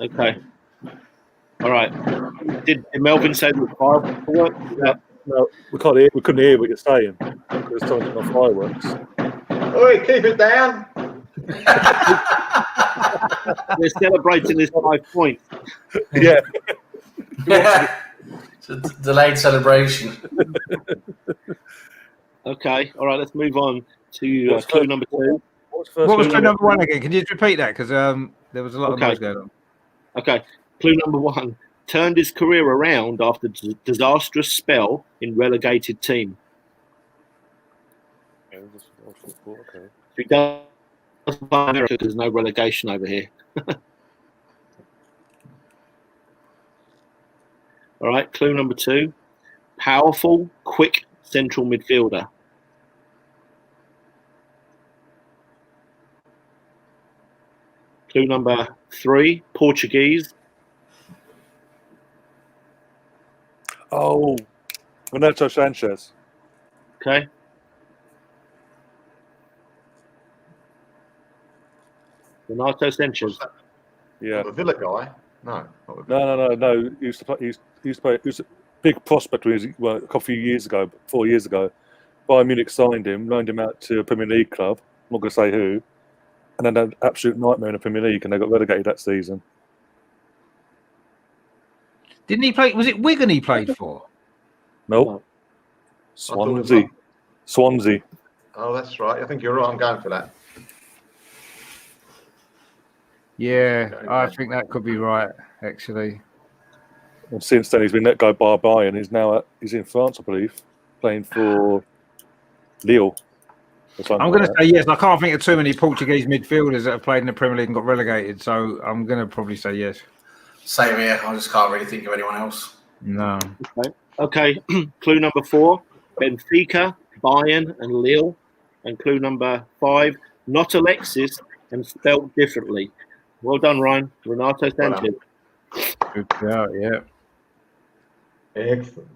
Speaker 4: Okay. All right. Did Melvin say the fireworks?
Speaker 1: No, we can't hear. We couldn't hear what you're saying. There's something on fireworks.
Speaker 2: Oi, keep it down.
Speaker 4: They're celebrating this 5 points.
Speaker 1: Yeah.
Speaker 3: It's a delayed celebration.
Speaker 4: Okay. All right. Let's move on to clue number 2.
Speaker 5: What was clue number 1 again? Can you just repeat that? Because there was a lot of noise going on.
Speaker 4: Okay. Clue number 1. Turned his career around after a disastrous spell in relegated team.
Speaker 1: Okay.
Speaker 4: If he does America, there's no relegation over here. All right. Clue number 2. Powerful, quick central midfielder. Clue number 3, Portuguese.
Speaker 1: Oh, Renato Sanchez.
Speaker 4: Okay. Renato Sanchez.
Speaker 1: Yeah.
Speaker 2: The Villa guy? No. Not the Villa.
Speaker 1: No. He used to play. He was a big prospect when he was, a few years ago, 4 years ago. Bayern Munich signed him, loaned him out to a Premier League club. I'm not going to say who. And then an absolute nightmare in the Premier League, and they got relegated that season.
Speaker 5: Didn't he play? Was it Wigan he played for?
Speaker 1: Nope. Swansea. Swansea.
Speaker 2: Oh, that's right. I think you're right. I'm going for that.
Speaker 5: Yeah, I think that could be right, actually.
Speaker 1: And since then, he's been let go by Bayern. He's in France, I believe, playing for Lille.
Speaker 5: I'm going to say yes. I can't think of too many Portuguese midfielders that have played in the Premier League and got relegated, so I'm going to probably say yes.
Speaker 3: Same here. I just can't really think of anyone else.
Speaker 5: No.
Speaker 4: Okay. Clue number 4, Benfica, Bayern, and Lille. And clue number 5, not Alexis and spelled differently. Well done, Ryan. Renato Sanchez.
Speaker 5: Good shout, yeah.
Speaker 2: Excellent.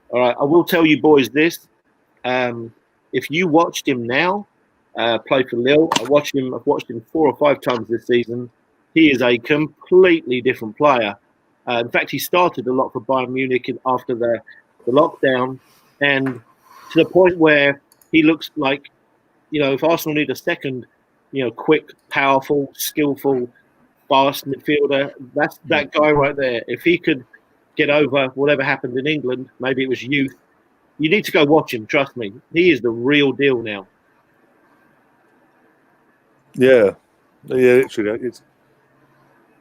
Speaker 4: All right. I will tell you boys this. If you watched him now play for Lille, I've watched him 4 or 5 times this season. He is a completely different player. In fact, he started a lot for Bayern Munich after the lockdown, and to the point where he looks like, if Arsenal need a second, quick, powerful, skillful, fast midfielder, that's that guy right there. If he could get over whatever happened in England, maybe it was youth, you need to go watch him, trust me. He is the real deal now.
Speaker 1: Yeah, literally.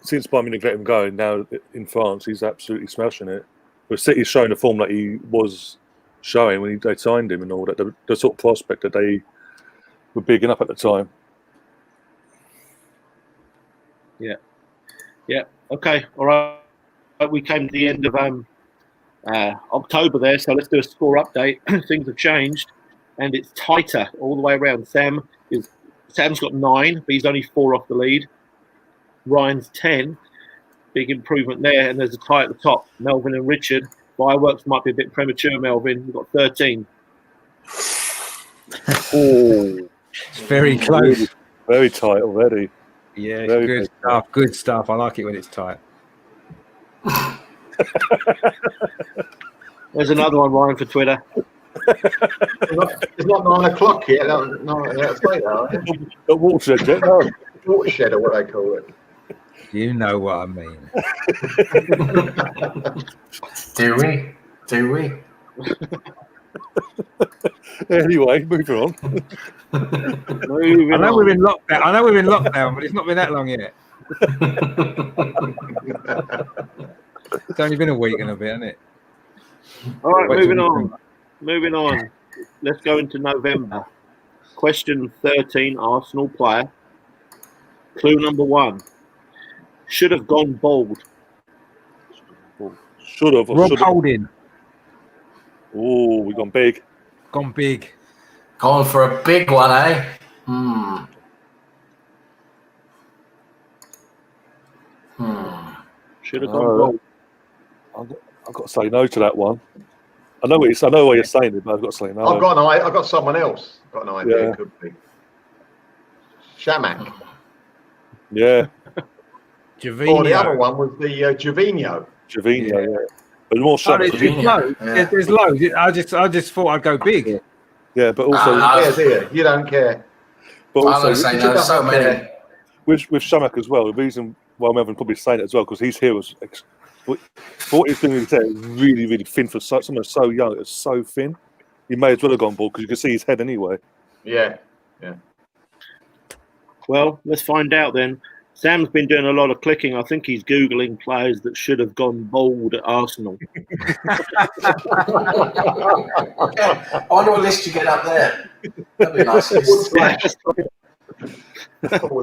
Speaker 1: Since Bayern Munich let him go, now in France, he's absolutely smashing it. But City's showing the form that he was showing when they signed him and all that, the sort of prospect that they were bigging up at the time.
Speaker 4: Yeah. Okay. All right. We came to the end of October there, so let's do a score update. Things have changed, and it's tighter all the way around. Sam's got 9, but he's only 4 off the lead. Ryan's 10. Big improvement there, and there's a tie at the top. Melvin and Richard. Fireworks might be a bit premature, Melvin. We've got 13.
Speaker 1: Oh,
Speaker 5: It's very close.
Speaker 1: Very tight already.
Speaker 5: Yeah,
Speaker 1: Very
Speaker 5: good
Speaker 1: good.
Speaker 5: stuff. Good stuff. I like it when it's tight.
Speaker 4: There's another one, Ryan, for Twitter.
Speaker 2: It's not 9 o'clock yet. No, that's late,
Speaker 1: The watershed, yeah? No.
Speaker 2: Watershed or what they call it.
Speaker 5: You know what I mean.
Speaker 3: Do we?
Speaker 1: Anyway, moving on.
Speaker 5: I know we're in lockdown, but it's not been that long yet. It's only been a week and a bit, hasn't it?
Speaker 4: All right,
Speaker 5: Wait
Speaker 4: moving
Speaker 5: till
Speaker 4: on. Moving on. Let's go into November. Question 13, Arsenal player. Clue number 1. Should have gone bold.
Speaker 1: Should have.
Speaker 5: Rob Holding.
Speaker 1: Oh, we've gone big.
Speaker 5: Gone big.
Speaker 3: Going for a big one, eh?
Speaker 4: Should have gone bold.
Speaker 1: I've got to say no to that one. I know why you're saying it, but I've got to say no.
Speaker 2: I've got someone else. Got an idea.
Speaker 1: Yeah.
Speaker 2: It could be Shamak.
Speaker 1: Yeah,
Speaker 2: Or the other one was the Jovino.
Speaker 1: Javinho. Yeah. But more shots.
Speaker 5: There's loads. I just thought I'd go big.
Speaker 1: Yeah, but also
Speaker 2: You don't care.
Speaker 1: But
Speaker 3: I'm
Speaker 1: also
Speaker 3: going to say no, so many.
Speaker 1: with Shamak as well. The reason why Melvin probably saying it as well because he's here was for what he's doing today is really, really thin for someone so young. It's so thin. He may as well have gone bald because you can see his head anyway.
Speaker 2: Yeah.
Speaker 4: Well, let's find out then. Sam's been doing a lot of clicking. I think he's Googling players that should have gone bold at Arsenal.
Speaker 3: I wonder what list you get up there. That'd be nice.
Speaker 2: Forward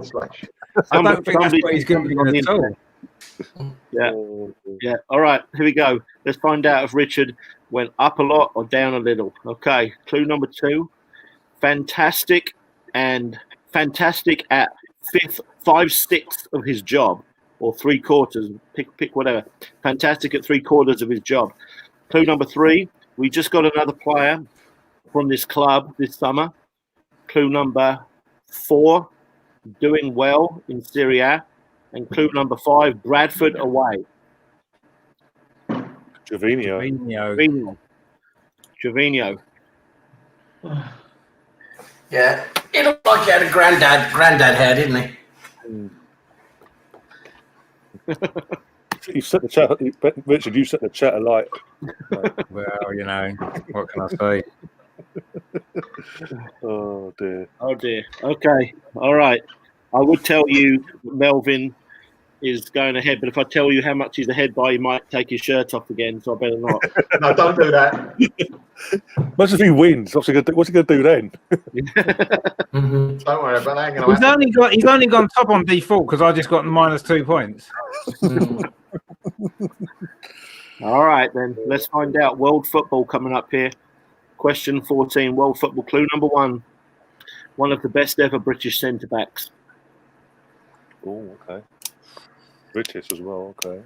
Speaker 2: slash.
Speaker 5: I don't think that's what he's going to be on at all.
Speaker 4: Yeah. All right, here we go. Let's find out if Richard went up a lot or down a little. Okay, clue number 2. Fantastic at 5/6 of his job, or 3/4. Pick whatever. Fantastic at 3/4 of his job. Clue number 3. We just got another player from this club this summer. Clue number 4. Doing well in Serie A. And clue number 5. Bradford away.
Speaker 1: Gervinho.
Speaker 4: Gervinho.
Speaker 3: Yeah, he looked like he had a granddad hair, didn't he?
Speaker 1: You set the chat, Richard. You set the chat alight.
Speaker 5: Well, what can I say?
Speaker 1: Oh dear.
Speaker 4: Okay. All right. I would tell you Melvin is going ahead, but if I tell you how much he's ahead by, he might take his shirt off again, so I better not.
Speaker 2: No, don't do that.
Speaker 1: Imagine if he wins. What's he going to do then?
Speaker 2: Don't worry about that.
Speaker 5: He's only gone top on default because I just got -2 points.
Speaker 4: All right, then. Let's find out. World football coming up here. Question 14, world football. Clue number 1. One of the best ever British centre-backs.
Speaker 1: Oh, okay. British as well. Okay.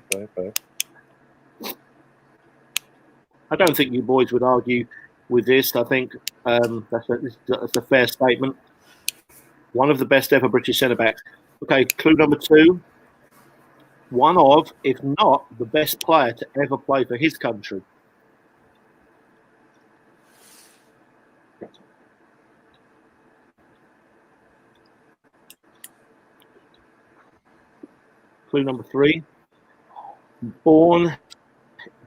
Speaker 4: I don't think you boys would argue with this. I think that's a fair statement. One of the best ever British centre-backs. Okay, clue number 2. One of, if not, the best player to ever play for his country. Clue number 3. Born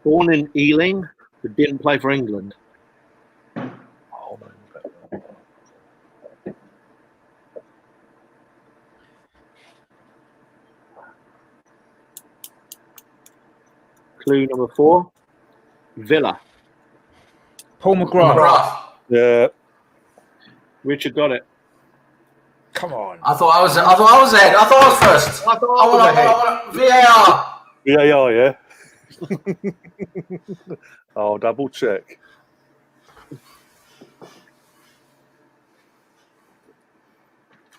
Speaker 4: in Ealing, but didn't play for England. Clue number 4. Villa.
Speaker 5: Paul McGrath.
Speaker 1: Yeah.
Speaker 4: Richard got it.
Speaker 5: Come on.
Speaker 3: I thought I was ahead. I thought I was first.
Speaker 2: I thought I was ahead.
Speaker 3: VAR.
Speaker 1: VAR, yeah. I'll double check.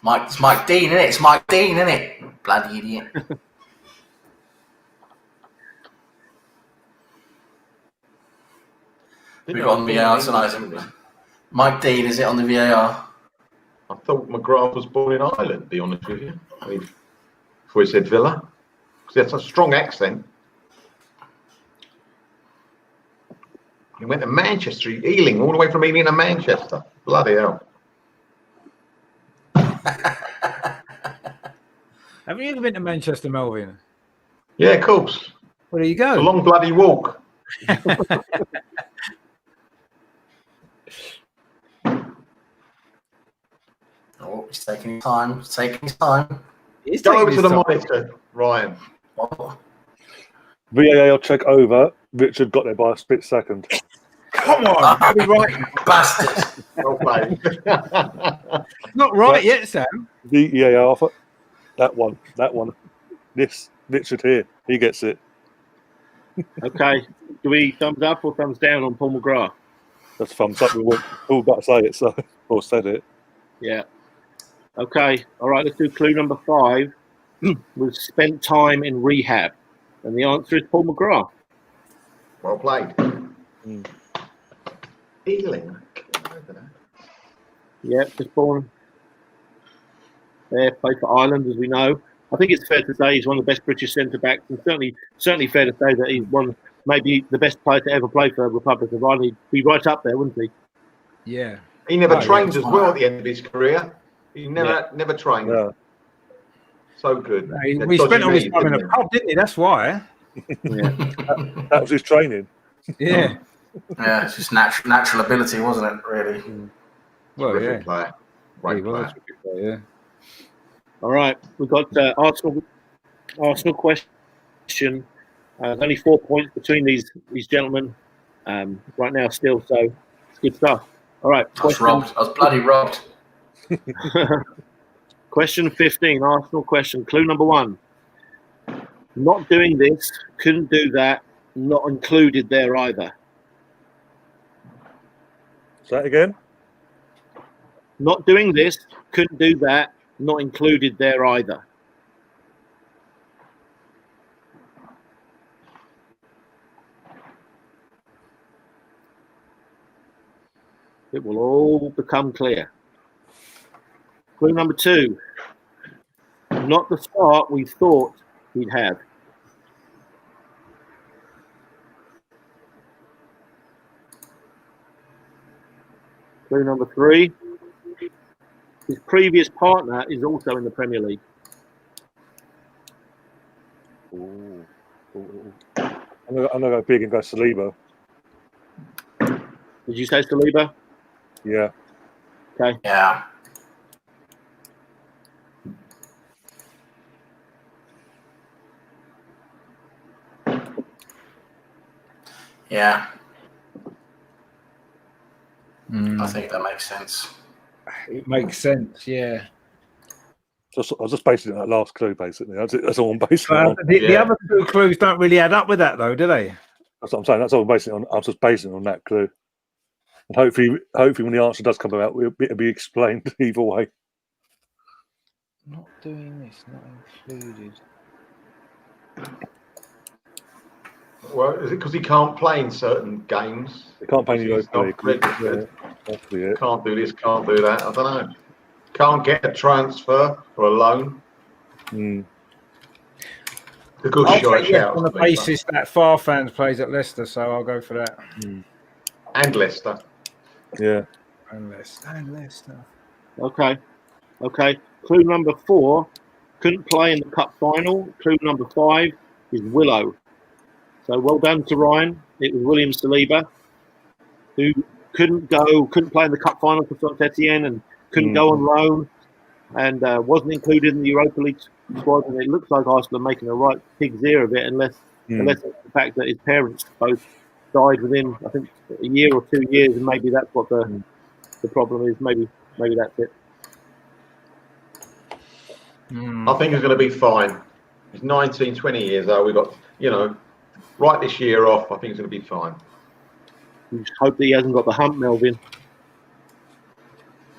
Speaker 3: It's Mike Dean, isn't it? It's Mike Dean, isn't it? Bloody idiot. We got on VAR tonight, haven't we? Mike Dean, is it on the VAR?
Speaker 2: I thought McGrath was born in Ireland, to be honest with you. I mean, before he said Villa. Because that's a strong accent. He went to Manchester, Ealing, all the way from Ealing to Manchester. Bloody hell.
Speaker 5: Have you ever been to Manchester, Melvin?
Speaker 2: Yeah, of course.
Speaker 5: Well, there you go.
Speaker 2: A long bloody walk.
Speaker 3: Oh, he's taking his time.
Speaker 2: Go over to the monitor, Ryan.
Speaker 3: Oh.
Speaker 1: VAR check over. Richard got there by a split second.
Speaker 5: Come on. I'll be right.
Speaker 3: Bastard.
Speaker 2: Well played.
Speaker 5: Not right yet, Sam.
Speaker 1: VAR. That one. This Richard here. He gets it.
Speaker 4: Okay. Do we thumbs up or thumbs down on Paul McGrath?
Speaker 1: That's thumbs up. We were all about to say it, so or said it.
Speaker 4: Yeah. Okay. All right. Let's do clue number 5. We've spent time in rehab, and the answer is Paul McGrath.
Speaker 2: Well played. Ealing.
Speaker 4: Yeah, just born there, played for Ireland, as we know. I think it's fair to say he's one of the best British centre backs, and certainly fair to say that he's maybe the best player to ever play for the Republic of Ireland. He'd be right up there, wouldn't he?
Speaker 5: Yeah.
Speaker 2: He never trained as well at the end of his career. He never trained.
Speaker 1: Yeah.
Speaker 2: So good.
Speaker 5: We spent all his time in a pub, didn't he? That's why.
Speaker 4: Yeah.
Speaker 1: That was his training.
Speaker 5: Yeah.
Speaker 3: Yeah, it's just natural ability, wasn't it? Really.
Speaker 5: Well,
Speaker 2: Terrific
Speaker 5: yeah.
Speaker 2: player. Great player.
Speaker 5: Yeah.
Speaker 4: All right, we've got Arsenal question. There's only 4 points between these gentlemen right now still, so it's good stuff. All right.
Speaker 3: I was bloody robbed.
Speaker 4: Question 15, Arsenal question. Clue number 1. Not doing this, couldn't do that, not included there either.
Speaker 1: Say that again.
Speaker 4: Not doing this, couldn't do that, not included there either. It will all become clear. Clue number 2. Not the start we thought he'd have. Clue number 3. His previous partner is also in the Premier League.
Speaker 1: I'm gonna go big and go Saliba.
Speaker 4: Did you say Saliba?
Speaker 1: Yeah.
Speaker 4: Okay.
Speaker 3: Yeah. Yeah. I think that makes sense.
Speaker 5: It makes sense, yeah.
Speaker 1: I was just basing it on that last clue, basically. That's all I'm basing it on.
Speaker 5: The other 2 clues don't really add up with that, though, do they?
Speaker 1: That's what I'm saying. That's all I'm basing it on. I was just basing it on that clue. And hopefully when the answer does come out, it'll be explained either way.
Speaker 5: Not doing this, not included.
Speaker 2: Well, is it because he can't play in certain games?
Speaker 1: They can't play in the
Speaker 2: He's
Speaker 1: Europa
Speaker 2: not
Speaker 1: League.
Speaker 2: registered.
Speaker 1: That's it.
Speaker 2: Can't do this, can't do that. I don't know. Can't get a transfer or a loan.
Speaker 1: Mm.
Speaker 2: It's a good
Speaker 5: I'll
Speaker 2: shot
Speaker 5: take yes
Speaker 2: shout.
Speaker 5: on the basis that Farfans plays at Leicester, so I'll go for that.
Speaker 2: And Leicester.
Speaker 1: Yeah.
Speaker 5: And Leicester.
Speaker 4: Okay. Clue number 4. Couldn't play in the cup final. Clue number 5 is Willow. So well done to Ryan. It was William Saliba, who couldn't play in the cup final for Saint Etienne and couldn't go on loan, and wasn't included in the Europa League squad. And it looks like Arsenal are making a right pig's ear of it, unless it's the fact that his parents both died within, I think, a year or 2 years, and maybe that's what the problem is. Maybe that's it.
Speaker 2: I think he's going to be fine. He's 19, 20 years old. We've got, right this year off. I think he's going to be fine.
Speaker 4: We just hope that he hasn't got the hump, Melvin.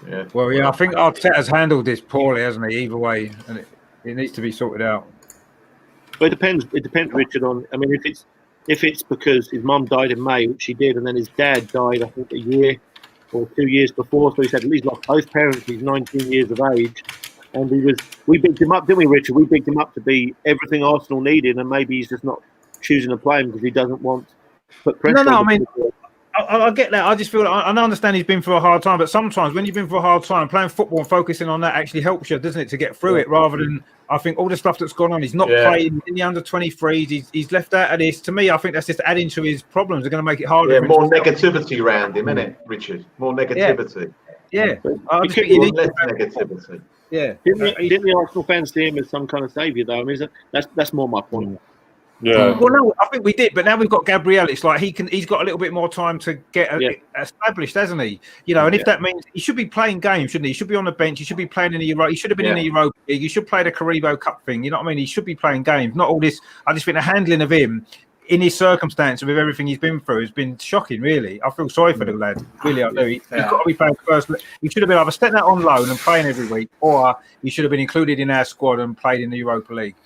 Speaker 2: Yeah.
Speaker 5: Well, yeah, I think Arteta's handled this poorly, hasn't he? Either way, and it needs to be sorted out.
Speaker 4: But it depends, Richard. I mean, if it's because his mum died in May, which she did, and then his dad died, I think, a year or 2 years before. So he said at least lost both parents. He's 19 years of age, and we bigged him up, didn't we, Richard? We bigged him up to be everything Arsenal needed, and maybe he's just not choosing to play him because he doesn't want to put pressure.
Speaker 5: No, I mean, I get that. I just feel I understand he's been through a hard time, but sometimes when you've been through a hard time, playing football and focusing on that actually helps you, doesn't it, to get through it, rather than, I think, all the stuff that's gone on. He's not playing in the under-23s. He's left out of this. To me, I think that's just adding to his problems. They're going to make it harder.
Speaker 2: Yeah, more negativity around him, isn't it, Richard? More negativity.
Speaker 5: Yeah. I just think
Speaker 2: less negativity.
Speaker 5: Yeah.
Speaker 4: Didn't the Arsenal fans see him as some kind of saviour, though? I mean, that's more my point.
Speaker 1: Yeah.
Speaker 5: Well, no, I think we did, but now we've got Gabriel. It's like he's got a little bit more time to get established, hasn't he? And if that means he should be playing games, shouldn't he? He should be on the bench. He should be playing in the Euro. He should have been in the Europa League. He should play the Carabao Cup thing. You know what I mean? He should be playing games, not all this. I just think the handling of him in his circumstance with everything he's been through has been shocking, really. I feel sorry for the lad. Really, I do. He's got to be playing first. He should have been either stepping out on loan and playing every week, or he should have been included in our squad and played in the Europa League.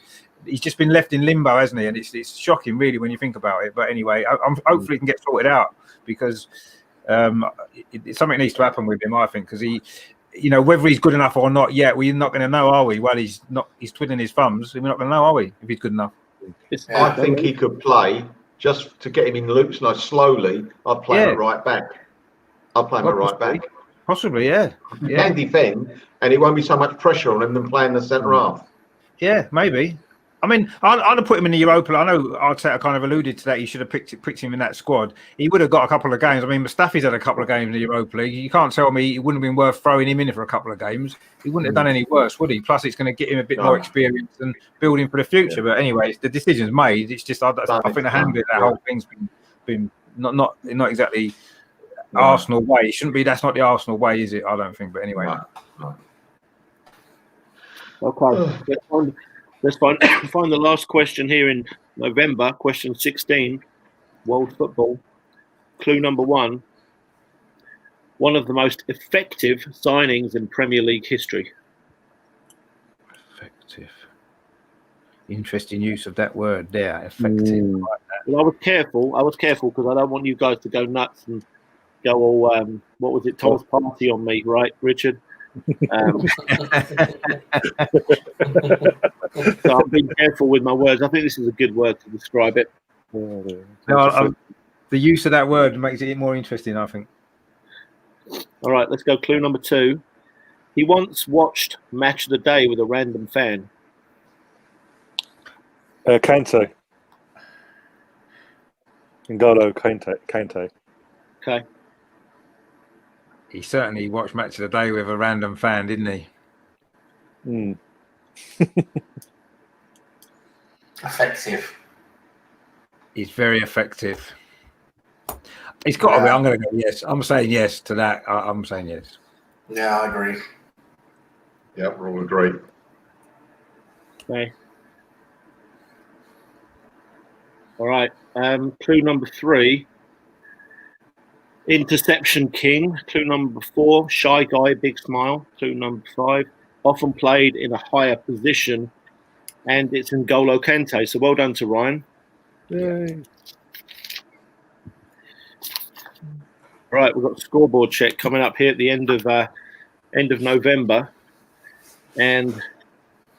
Speaker 5: He's just been left in limbo, hasn't he? And it's shocking, really, when you think about it. But anyway, hopefully it can get sorted out, because something needs to happen with him, I think, because he, whether he's good enough or not yet, we're not going to know, are we? Well, he's twiddling his thumbs. We're not going to know, are we, if he's good enough?
Speaker 2: I think he could play, just to get him in loops slowly. I'd play him at right back. I'll play him at right back.
Speaker 5: Possibly, yeah.
Speaker 2: He can defend, and it won't be so much pressure on him than playing the centre half.
Speaker 5: Yeah, maybe. I mean, I'd have put him in the Europa. I know Arteta kind of alluded to that. He should have picked him in that squad. He would have got a couple of games. I mean, Mustafi's had a couple of games in the Europa League. You can't tell me it wouldn't have been worth throwing him in for a couple of games. He wouldn't have done any worse, would he? Plus, it's going to get him a bit more experience and build him for the future. But anyway, the decision's made. It's just I think the handling of that whole thing's been not exactly Arsenal way. It shouldn't be. That's not the Arsenal way, is it? I don't think. But anyway.
Speaker 2: No.
Speaker 4: Okay. Let's find the last question here in November, question 16, World Football. Clue number 1. One of the most effective signings in Premier League history.
Speaker 5: Effective. Interesting use of that word there. Effective.
Speaker 4: Well, I was careful because I don't want you guys to go nuts and go all, what was it, Tom's Party on me, right, Richard? So I'm being careful with my words. I think this is a good word to describe it.
Speaker 5: No, the use of that word makes it more interesting, I think.
Speaker 4: All right, let's go. Clue number 2. He once watched Match of the Day with a random fan.
Speaker 1: Kante. N'Golo Kante.
Speaker 4: Okay.
Speaker 5: He certainly watched Match of the Day with a random fan, didn't he?
Speaker 3: Effective.
Speaker 5: He's very effective. He's got to be. I'm going to go yes. I'm saying yes to that. I'm saying yes.
Speaker 3: Yeah, I agree.
Speaker 2: Yeah, we're all agreed.
Speaker 4: Okay. All right. Clue number 3. Interception king. Clue number 4. Shy guy, big smile. Clue number 5. Often played in a higher position, and it's N'Golo Kante. So well done to Ryan.
Speaker 1: Yay.
Speaker 4: Right, we've got a scoreboard check coming up here at the end of November, and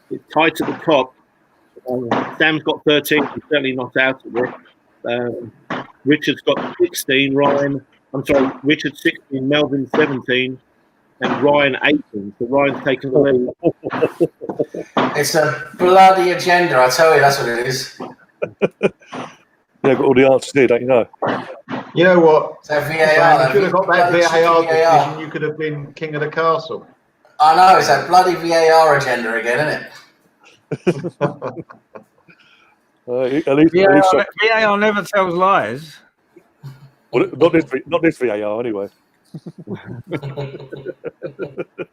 Speaker 4: it's tight at the top. Sam's got 13. He's certainly not out of it. Richard's got 16. Richard 16. Melvin 17. And Ryan 18. So Ryan's taken the lead.
Speaker 3: It's a bloody agenda, I tell you, that's what it is.
Speaker 1: Yeah, got all the answers here, don't you know?
Speaker 2: You know what?
Speaker 3: So VAR.
Speaker 2: You could have got that VAR
Speaker 3: VAR.
Speaker 2: decision. You could have been king of the castle.
Speaker 3: I know, it's that bloody VAR agenda again, isn't it?
Speaker 1: At least
Speaker 5: VAR never tells lies.
Speaker 1: well, not this VAR anyway.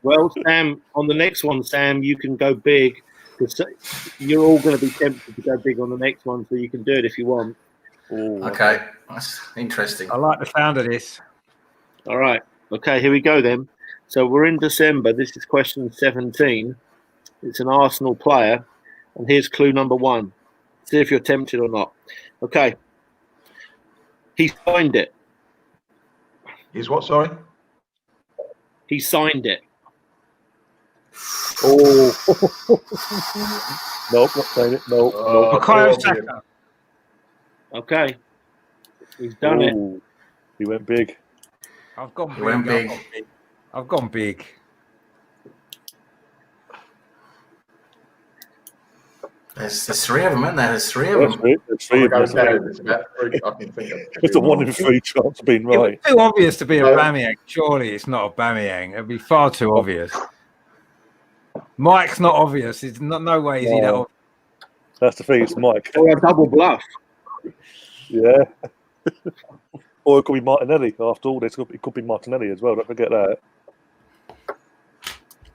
Speaker 4: Well, Sam, on the next one, Sam, you can go big. You're all going to be tempted to go big on the next one, so you can do it if you want.
Speaker 1: Ooh,
Speaker 3: Okay, that's interesting.
Speaker 5: I like the sound of this.
Speaker 4: All right. Okay, here we go then. So we're in December. This is question 17. It's an Arsenal player. And here's clue number 1. See if you're tempted or not. Okay. He signed it.
Speaker 2: He's what, sorry?
Speaker 4: He signed it.
Speaker 1: Oh. Nope, not saying it. Nope.
Speaker 5: Bukayo Saka.
Speaker 4: Okay. He's done it.
Speaker 1: Ooh, he went big.
Speaker 5: I've gone big.
Speaker 3: He went big.
Speaker 5: I've gone big.
Speaker 3: There's 3 of them, isn't there? There's 3 of them.
Speaker 1: That's three.
Speaker 2: It's about 3. I can think of
Speaker 1: It's a 1 in 3 chance of being
Speaker 5: It
Speaker 1: right.
Speaker 5: was too obvious to be a Aubameyang. Surely it's not a Aubameyang. It'd be far too obvious. Mike's not obvious. It's not. No way is he that obvious.
Speaker 1: That's the thing. It's Mike.
Speaker 4: Or a double bluff.
Speaker 1: Yeah. Or it could be Martinelli. After all this, it could be Martinelli as well. Don't forget that.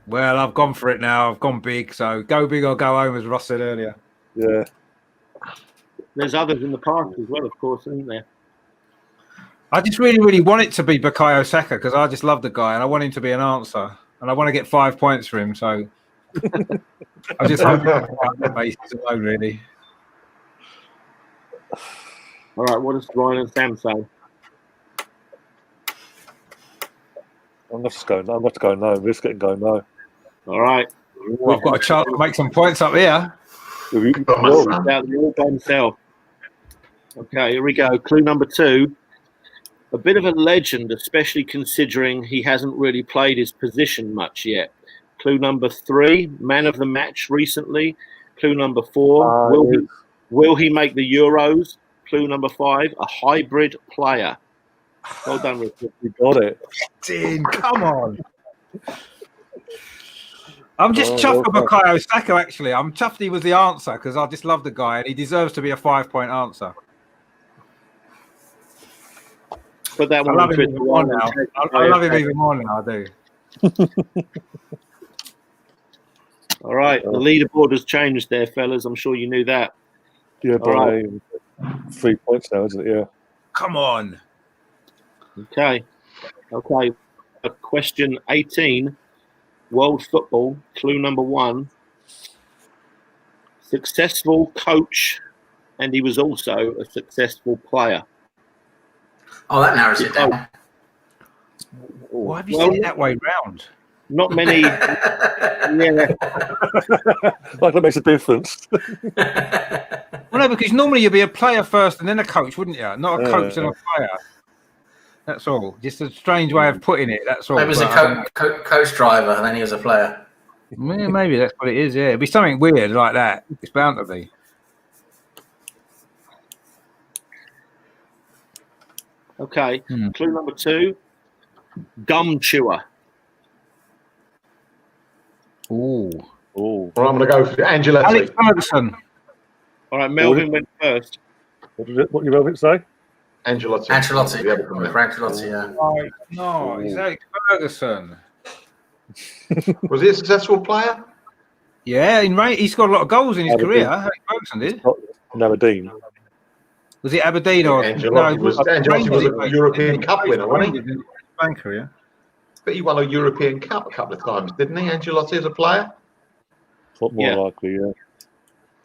Speaker 5: Well, I've gone for it now. I've gone big. So go big or go home, as Ross said earlier.
Speaker 1: Yeah.
Speaker 4: There's others in the past as well, of course, isn't there?
Speaker 5: I just really want it to be Bukayo Saka because I just love the guy and I want him to be an answer and I want to get 5 points for him. So I just hope on that basis alone, really.
Speaker 4: All right, what does Ryan and Sam say?
Speaker 1: I'm going to go no. Risk it and go no.
Speaker 4: All right.
Speaker 5: Well, I've got a chance to make some points up here.
Speaker 2: Oh,
Speaker 4: Out the all by himself. Okay, here we go. Clue number 2. A bit of a legend, especially considering he hasn't really played his position much yet. Clue number 3, man of the match recently. Clue number 4, will he make the Euros? Clue number 5, a hybrid player. Well done, Richard.
Speaker 1: You got it.
Speaker 5: Dean, come on. I'm just chuffed with Bukayo Saka, actually. I'm chuffed he was the answer because I just love the guy and he deserves to be a 5-point answer.
Speaker 4: Put that
Speaker 5: I
Speaker 4: one
Speaker 5: love
Speaker 4: on
Speaker 5: him
Speaker 4: Twitter.
Speaker 5: even more now. I love him even more now, I do.
Speaker 4: All right, the leaderboard has changed there, fellas. I'm sure you knew that.
Speaker 1: Yeah,
Speaker 4: All
Speaker 1: by 3 points now, isn't it? Yeah.
Speaker 5: Come on.
Speaker 4: Okay. Question 18, world football. Clue number 1. successful coach, and he was also a successful player.
Speaker 3: Oh, that narrows it down.
Speaker 5: Why have you said it that way round?
Speaker 4: Not many. Yeah.
Speaker 1: Like that makes a difference.
Speaker 5: Well, no, because normally you'd be a player first and then a coach, wouldn't you? Not a coach and a player. That's all. Just a strange way of putting it. That's all.
Speaker 3: Maybe he was a coach driver and then he was a player.
Speaker 5: Yeah, maybe that's what it is. Yeah, it'd be something weird like that. It's bound to be.
Speaker 4: Okay. Clue number 2. Gum chewer.
Speaker 5: Ooh.
Speaker 1: Oh,
Speaker 2: Well, I'm going to go for Angelotti.
Speaker 5: Alex Ferguson.
Speaker 4: All right, Melvin went first.
Speaker 1: what did you say?
Speaker 2: Angelotti.
Speaker 3: Ancelotti.
Speaker 2: The other one.
Speaker 3: For Ancelotti, yeah.
Speaker 5: Oh, no, it's Alex Ferguson.
Speaker 2: Was he a successful player?
Speaker 5: Yeah, he's got a lot of goals in his career. Alex Ferguson did.
Speaker 1: In Aberdeen.
Speaker 5: Was it Aberdeen or
Speaker 2: Angelotti was a European Cup winner, wasn't he?
Speaker 5: Spain career.
Speaker 2: But he won a European Cup a couple of times, didn't he, Angelotti, as a player?
Speaker 1: More likely,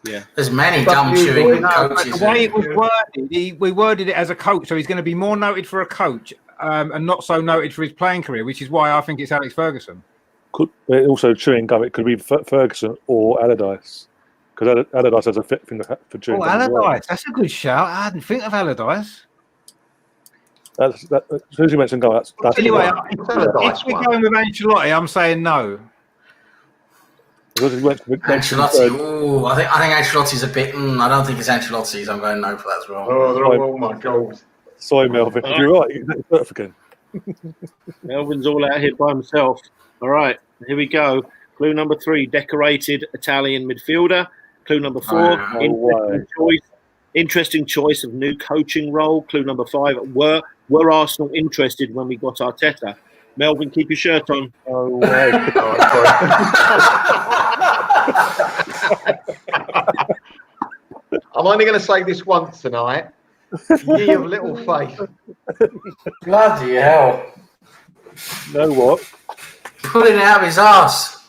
Speaker 1: yeah.
Speaker 3: There's many gum chewing coaches.
Speaker 5: The way it was worded, we worded it as a coach, so he's going to be more noted for a coach and not so noted for his playing career, which is why I think it's Alex Ferguson.
Speaker 1: Could also chewing gum? It could be Ferguson or Allardyce, because Allardyce has a fit thing for chewing gum.
Speaker 5: Allardyce,
Speaker 1: well.
Speaker 5: that's a good shout. I hadn't think of Allardyce.
Speaker 1: As soon as you mentioned gum, that's
Speaker 5: Anyway,
Speaker 2: Allardyce
Speaker 5: if we're
Speaker 2: one.
Speaker 5: going with Ancelotti, I'm saying no.
Speaker 3: Ancelotti. Ooh, I think Ancelotti's a bit. I don't think it's Ancelotti's. I'm going no for that as well.
Speaker 2: Oh my God.
Speaker 1: Sorry, Melvin. You're right. You're again.
Speaker 4: Melvin's all out here by himself. All right, here we go. Clue number 3, decorated Italian midfielder. Clue number 4, interesting choice of new coaching role. Clue number 5, were Arsenal interested when we got Arteta? Melvin, keep your shirt on.
Speaker 1: Oh, way.
Speaker 2: I'm only going to say this once tonight. Ye of little faith.
Speaker 3: Bloody hell!
Speaker 1: Know what?
Speaker 3: Pulling it out of his arse.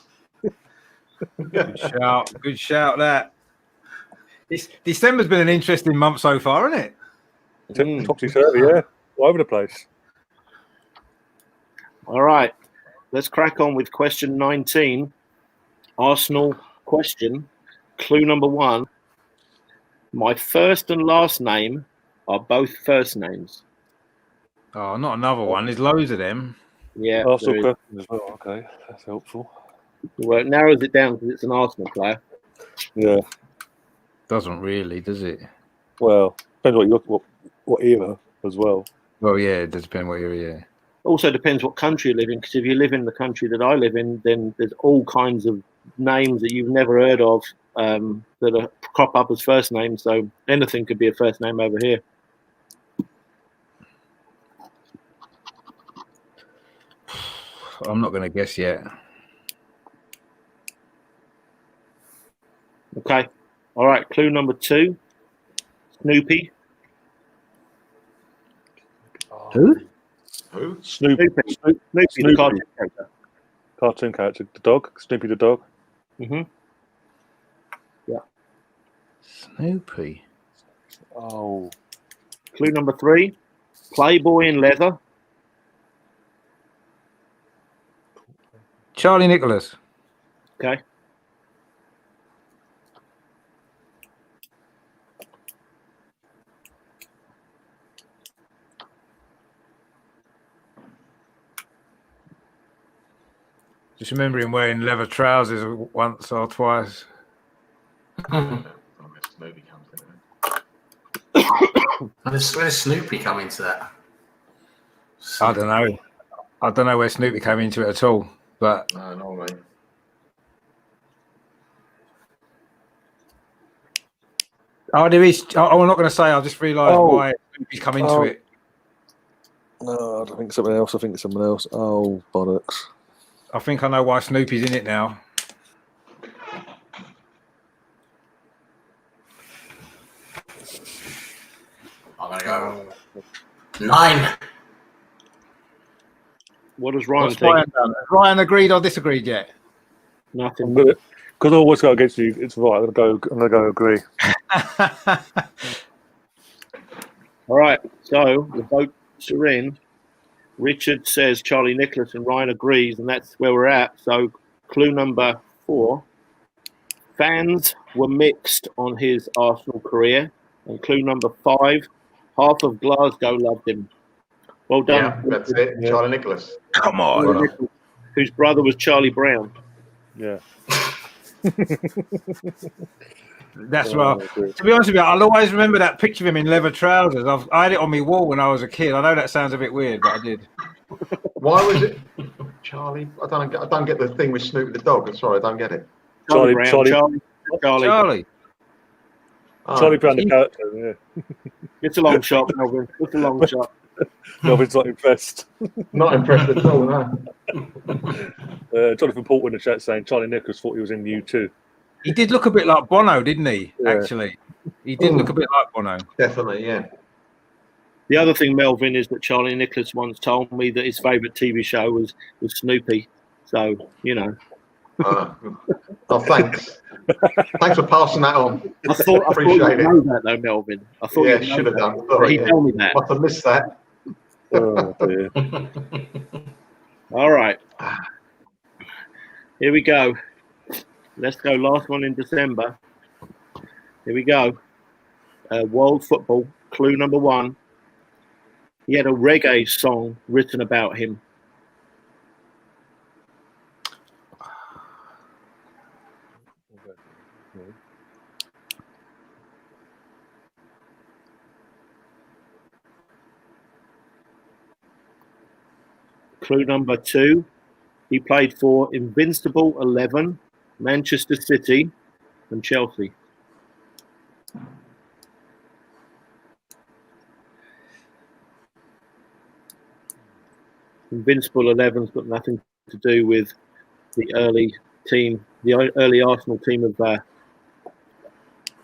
Speaker 5: Good shout. That. December's been an interesting month so far, isn't it?
Speaker 1: Topsy-turvy, yeah. All over the place.
Speaker 4: All right, let's crack on with question 19. Arsenal question. Clue number 1. My first and last name are both first names.
Speaker 5: Oh, not another one. There's loads of them.
Speaker 4: Yeah.
Speaker 1: Arsenal question as well. Okay, that's helpful.
Speaker 4: Well, it narrows it down because it's an Arsenal player.
Speaker 1: Yeah.
Speaker 5: Doesn't really, does it?
Speaker 1: Well, depends what era as well.
Speaker 5: Well, yeah, it does depend what area. Yeah.
Speaker 4: Also depends what country you live in, because if you live in the country that I live in, then there's all kinds of names that you've never heard of that crop up as first names. So anything could be a first name over here.
Speaker 5: I'm not going to guess yet.
Speaker 4: Okay. All right. Clue number 2. Snoopy.
Speaker 5: Who?
Speaker 1: Snoopy,
Speaker 4: the cartoon character.
Speaker 1: Cartoon character. The dog. Snoopy the dog.
Speaker 4: Mm-hmm. Yeah.
Speaker 5: Snoopy.
Speaker 1: Oh.
Speaker 4: Clue number 3. Playboy in leather.
Speaker 5: Charlie Nicholas.
Speaker 4: Okay.
Speaker 5: Just remember him wearing leather trousers once or twice.
Speaker 3: Where does Snoopy come into that?
Speaker 5: I don't know. I don't know where Snoopy came into it at all. But
Speaker 2: No, mate.
Speaker 5: there is. I'm not going to say. I just realised why Snoopy's come into it.
Speaker 1: No, I don't think something else. I think it's someone else. Oh, bollocks.
Speaker 5: I think I know why Snoopy's in it now.
Speaker 3: I'm going to go 9.
Speaker 4: What does Ryan
Speaker 5: What's
Speaker 4: think?
Speaker 5: Ryan done? Has Ryan agreed or disagreed yet?
Speaker 4: Nothing.
Speaker 1: I'm gonna Because I always go against you. It's right. I'm gonna go agree.
Speaker 4: All right. So the votes are in. Richard says Charlie Nicholas and Ryan agrees, and that's where we're at. So clue number 4. Fans were mixed on his Arsenal career. And clue number 5, half of Glasgow loved him. Well done.
Speaker 2: Yeah, that's it.
Speaker 1: Yeah.
Speaker 2: Charlie Nicholas.
Speaker 5: Come on.
Speaker 4: Whose brother was Charlie Brown.
Speaker 1: Yeah.
Speaker 5: That's right. To be honest with you, I'll always remember that picture of him in leather trousers. I had it on my wall when I was a kid. I know that sounds a bit weird, but I did.
Speaker 2: Why was it Charlie? I don't get the thing with Snoopy the dog. I'm sorry, I don't get it.
Speaker 1: Charlie
Speaker 4: Brown.
Speaker 5: Charlie.
Speaker 2: Oh,
Speaker 1: Charlie Brown, the character. Yeah.
Speaker 4: It's a long shot, Melvin. It's a long shot.
Speaker 1: Melvin's not impressed.
Speaker 2: not impressed at all, no.
Speaker 1: Jonathan Porter in the chat saying Charlie Nicholas thought he was in U2.
Speaker 5: He did look a bit like Bono, didn't he?
Speaker 1: Yeah.
Speaker 5: Actually, he did look a bit like Bono.
Speaker 2: Definitely, yeah.
Speaker 4: The other thing, Melvin, is that Charlie Nicholas once told me that his favourite TV show was Snoopy. So, you know.
Speaker 2: Oh, thanks. Thanks for passing that on.
Speaker 4: I thought
Speaker 2: Appreciate
Speaker 4: you'd
Speaker 2: it.
Speaker 4: know that, though, Melvin. I thought
Speaker 2: Yeah,
Speaker 4: you'd know
Speaker 2: should have
Speaker 4: that.
Speaker 2: done. Sorry,
Speaker 4: He
Speaker 2: yeah.
Speaker 4: told me that.
Speaker 2: Must have missed that.
Speaker 1: Oh, dear.
Speaker 4: All right. Here we go. Let's go. Last one in December. Here we go. World football. Clue number 1. He had a reggae song written about him. Clue number 2. He played for Invincible 11, Manchester City, and Chelsea. Invincible 11's got nothing to do with the early team, the early Arsenal team of the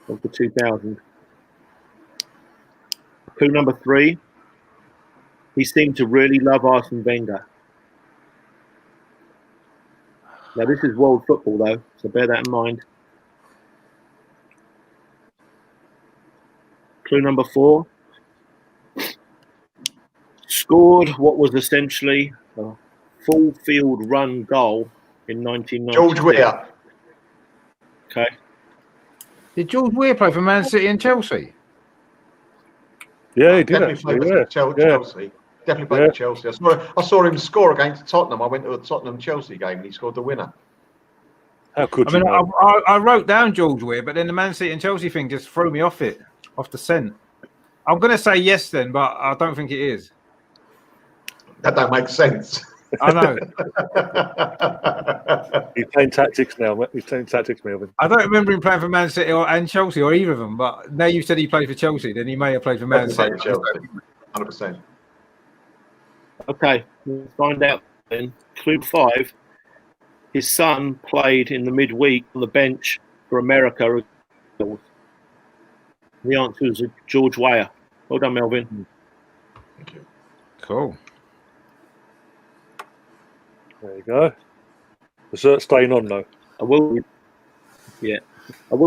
Speaker 4: 2000s. Clue number 3. He seemed to really love Arsene Wenger. Now, this is world football, though, so bear that in mind. Clue number 4. Scored what was essentially a full field run goal in 1990.
Speaker 2: George Weah.
Speaker 4: Okay.
Speaker 5: Did George Weah play for Man City and Chelsea?
Speaker 1: Yeah, he did
Speaker 2: Definitely
Speaker 1: actually.
Speaker 2: played
Speaker 1: Yeah.
Speaker 2: for Chelsea. Definitely played for Chelsea. I saw him score against Tottenham. I went to a Tottenham-Chelsea game and he scored the winner.
Speaker 1: How could
Speaker 5: I
Speaker 1: you
Speaker 5: mean,
Speaker 1: know?
Speaker 5: I wrote down George Weah, but then the Man City and Chelsea thing just threw me off the scent. I'm going to say yes then, but I don't think it is.
Speaker 2: That don't make sense.
Speaker 5: I know.
Speaker 1: He's playing tactics now. He's playing tactics, Melvin.
Speaker 5: I don't remember him playing for Man City and Chelsea or either of them, but now you said he played for Chelsea, then he may have played for Man City.
Speaker 2: Definitely played for Chelsea. 100%.
Speaker 4: Okay, we'll find out then. Clue 5. His son played in the midweek on the bench for America. The answer is George Weah. Well done, Melvin.
Speaker 2: Thank you.
Speaker 5: Cool.
Speaker 1: There you go. The shirt's staying on though.
Speaker 4: I will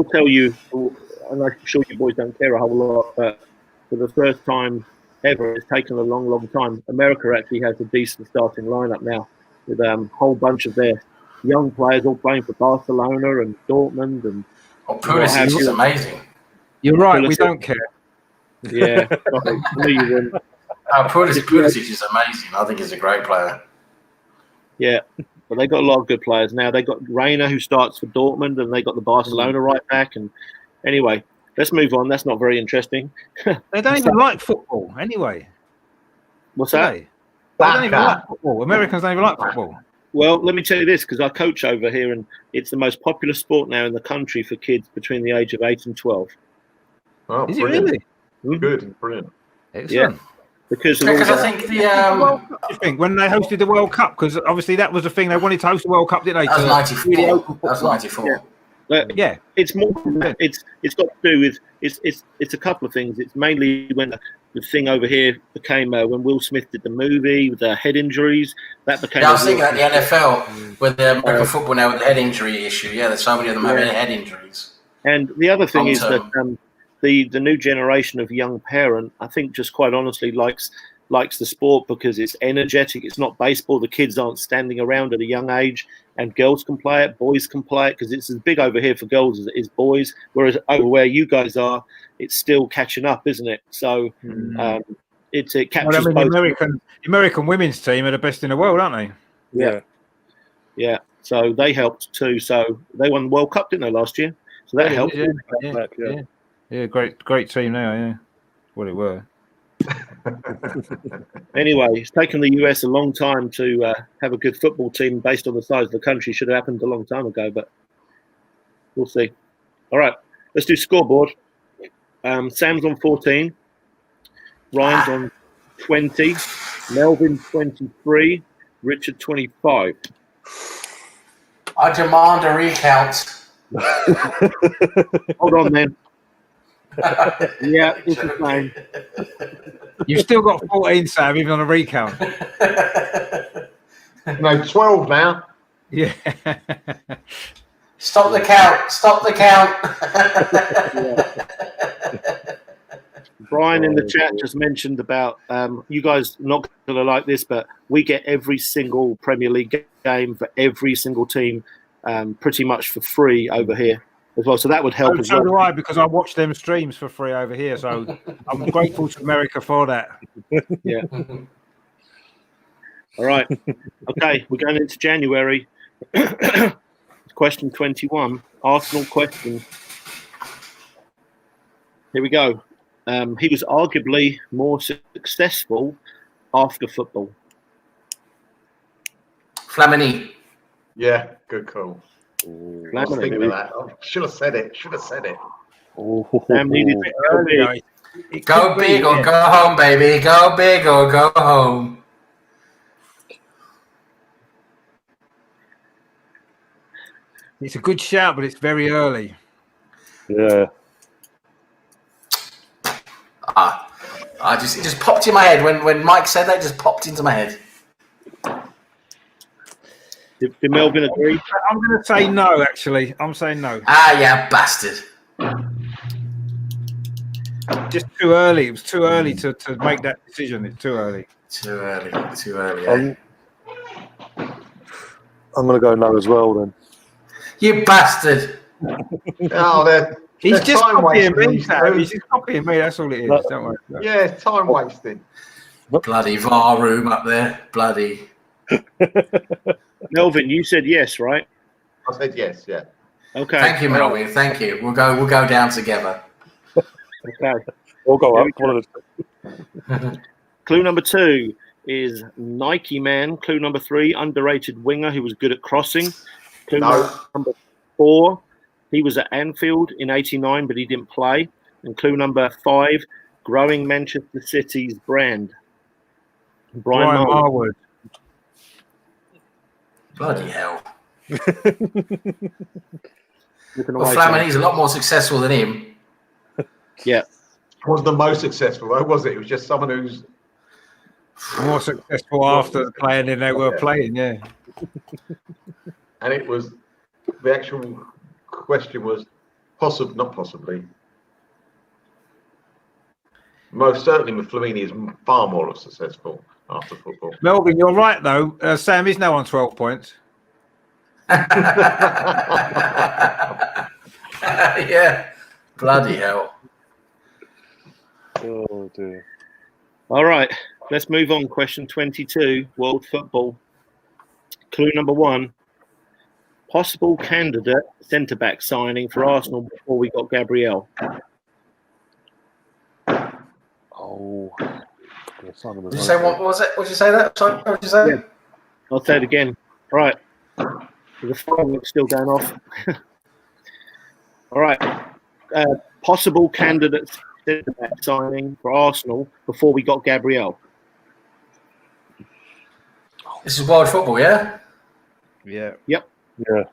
Speaker 4: tell you, and I'm sure you boys don't care a whole lot, but for the first time ever, it's taken a long, long time. America actually has a decent starting lineup now with a whole bunch of their young players all playing for Barcelona and Dortmund. And
Speaker 3: Pulisic is amazing.
Speaker 5: You're right, we
Speaker 4: Pulisic.
Speaker 5: don't care.
Speaker 4: yeah, sorry, I knew you wouldn't.
Speaker 3: Pulisic is amazing. I think he's a great player.
Speaker 4: Yeah, but they got a lot of good players now. They got Reina, who starts for Dortmund, and they got the Barcelona right back. And anyway, let's move on. That's not very interesting.
Speaker 5: They don't even like football anyway.
Speaker 4: What's
Speaker 5: do
Speaker 4: that?
Speaker 5: They don't even like football. Americans don't even like football.
Speaker 4: Well, let me tell you this, because I coach over here, and it's the most popular sport now in the country for kids between the age of 8 and 12.
Speaker 2: Oh,
Speaker 5: Is it
Speaker 2: brilliant.
Speaker 5: really?
Speaker 2: Good, brilliant.
Speaker 5: Excellent.
Speaker 4: Because of all
Speaker 3: Because I
Speaker 4: that.
Speaker 3: think the
Speaker 5: I think when they hosted the World Cup, because obviously that was the thing, they wanted to host the World Cup, didn't they?
Speaker 3: that was
Speaker 5: To
Speaker 3: 94.
Speaker 5: really
Speaker 3: That
Speaker 5: open
Speaker 3: was
Speaker 5: football.
Speaker 3: 94.
Speaker 5: Yeah.
Speaker 4: It's more than that. It's got to do with it's a couple of things. It's mainly when the thing over here became when Will Smith did the movie with the head injuries. That became.
Speaker 3: Yeah, I was thinking at the NFL with the American football now with the head injury issue. Yeah, there's so many of them having head injuries.
Speaker 4: And the other thing is that
Speaker 3: Long-term.
Speaker 4: the new generation of young parent, I think, just quite honestly likes the sport because it's energetic. It's not baseball. The kids aren't standing around at a young age, and girls can play it, boys can play it because it's as big over here for girls as it is boys. Whereas over where you guys are, it's still catching up, isn't it? So it captures both.
Speaker 5: The American women's team are the best in the world, aren't they?
Speaker 4: Yeah. So they helped too. So they won the World Cup, didn't they, last year? So that helped.
Speaker 5: Yeah, great team now. Yeah, well, it were.
Speaker 4: Anyway, it's taken the US a long time to have a good football team based on the size of the country. Should have happened a long time ago, but we'll see. All right, let's do scoreboard. Sam's on 14, Ryan's on 20, Melvin 23, Richard 25.
Speaker 3: I demand a recount.
Speaker 4: Hold on, then. Yeah, it's the same.
Speaker 5: You've still got 14, Sam, even on a recount.
Speaker 2: No, 12 now.
Speaker 5: Yeah.
Speaker 3: Stop the count. Stop the count.
Speaker 4: Brian in the chat just mentioned about you guys not going to like this, but we get every single Premier League game for every single team pretty much for free over here as well. So that would help as well.
Speaker 5: So do I, because I watch them streams for free over here. So I'm grateful to America for that.
Speaker 4: Yeah. All right. Okay, we're going into January. Question 21, Arsenal question. Here we go. He was arguably more successful after football.
Speaker 3: Flamini.
Speaker 2: Yeah, good call. I was thinking of that. Should have said it.
Speaker 4: Sam needed it earlier.
Speaker 3: Go big or go home, baby. Go big or go home.
Speaker 5: It's a good shout, but it's very early.
Speaker 1: Yeah.
Speaker 3: It just popped in my head when Mike said that. It just popped into my head.
Speaker 4: Did Melvin agree?
Speaker 5: I'm going to say no, actually. I'm saying no.
Speaker 3: Yeah, bastard.
Speaker 5: Just too early. It was too early to make that decision. It's too early.
Speaker 3: Too early. Yeah.
Speaker 1: I'm going to go no as well then.
Speaker 3: You bastard.
Speaker 2: Oh,
Speaker 5: He's just
Speaker 2: time
Speaker 5: copying
Speaker 2: wasting.
Speaker 5: me, Sam. He's just copying me. That's all it is. Don't worry.
Speaker 2: Yeah, it's time wasting.
Speaker 3: Bloody VAR room up there. Bloody.
Speaker 4: Melvin, you said yes, right?
Speaker 2: I said yes, yeah.
Speaker 4: Okay.
Speaker 3: Thank you, Melvin. Thank you. We'll go down together.
Speaker 4: Okay.
Speaker 1: We'll go up.
Speaker 4: Clue number 2 is Nike man. Clue number 3, underrated winger who was good at crossing. Clue number 4, he was at Anfield in '89, but he didn't play. And clue number 5, growing Manchester City's brand. Brian
Speaker 5: Marwood.
Speaker 3: Bloody hell.
Speaker 4: Looking
Speaker 3: Well,
Speaker 4: away,
Speaker 3: Flamini's a lot more successful than him.
Speaker 4: Yeah.
Speaker 2: Wasn't the most successful, though, was it? It was just someone who's
Speaker 5: More successful after playing than they were playing, yeah.
Speaker 2: and it was the actual question was not possibly. Most certainly, with Flamini is far more successful after football.
Speaker 5: Melvin, you're right, though. Sam is now on 12 points.
Speaker 3: Yeah. Bloody hell.
Speaker 1: Oh dear.
Speaker 4: All right. Let's move on. Question 22, world football. Clue number 1, possible candidate centre-back signing for Arsenal before we got Gabriel.
Speaker 1: Oh.
Speaker 3: Did you say what was it? What did you say that? Sorry, what did you say?
Speaker 4: Yeah. I'll say it again. All right. The fireworks still going off. All right. Possible candidate centre-back signing for Arsenal before we got Gabriel.
Speaker 3: This is world football, yeah?
Speaker 5: Yeah.
Speaker 4: Yep.
Speaker 1: Yeah.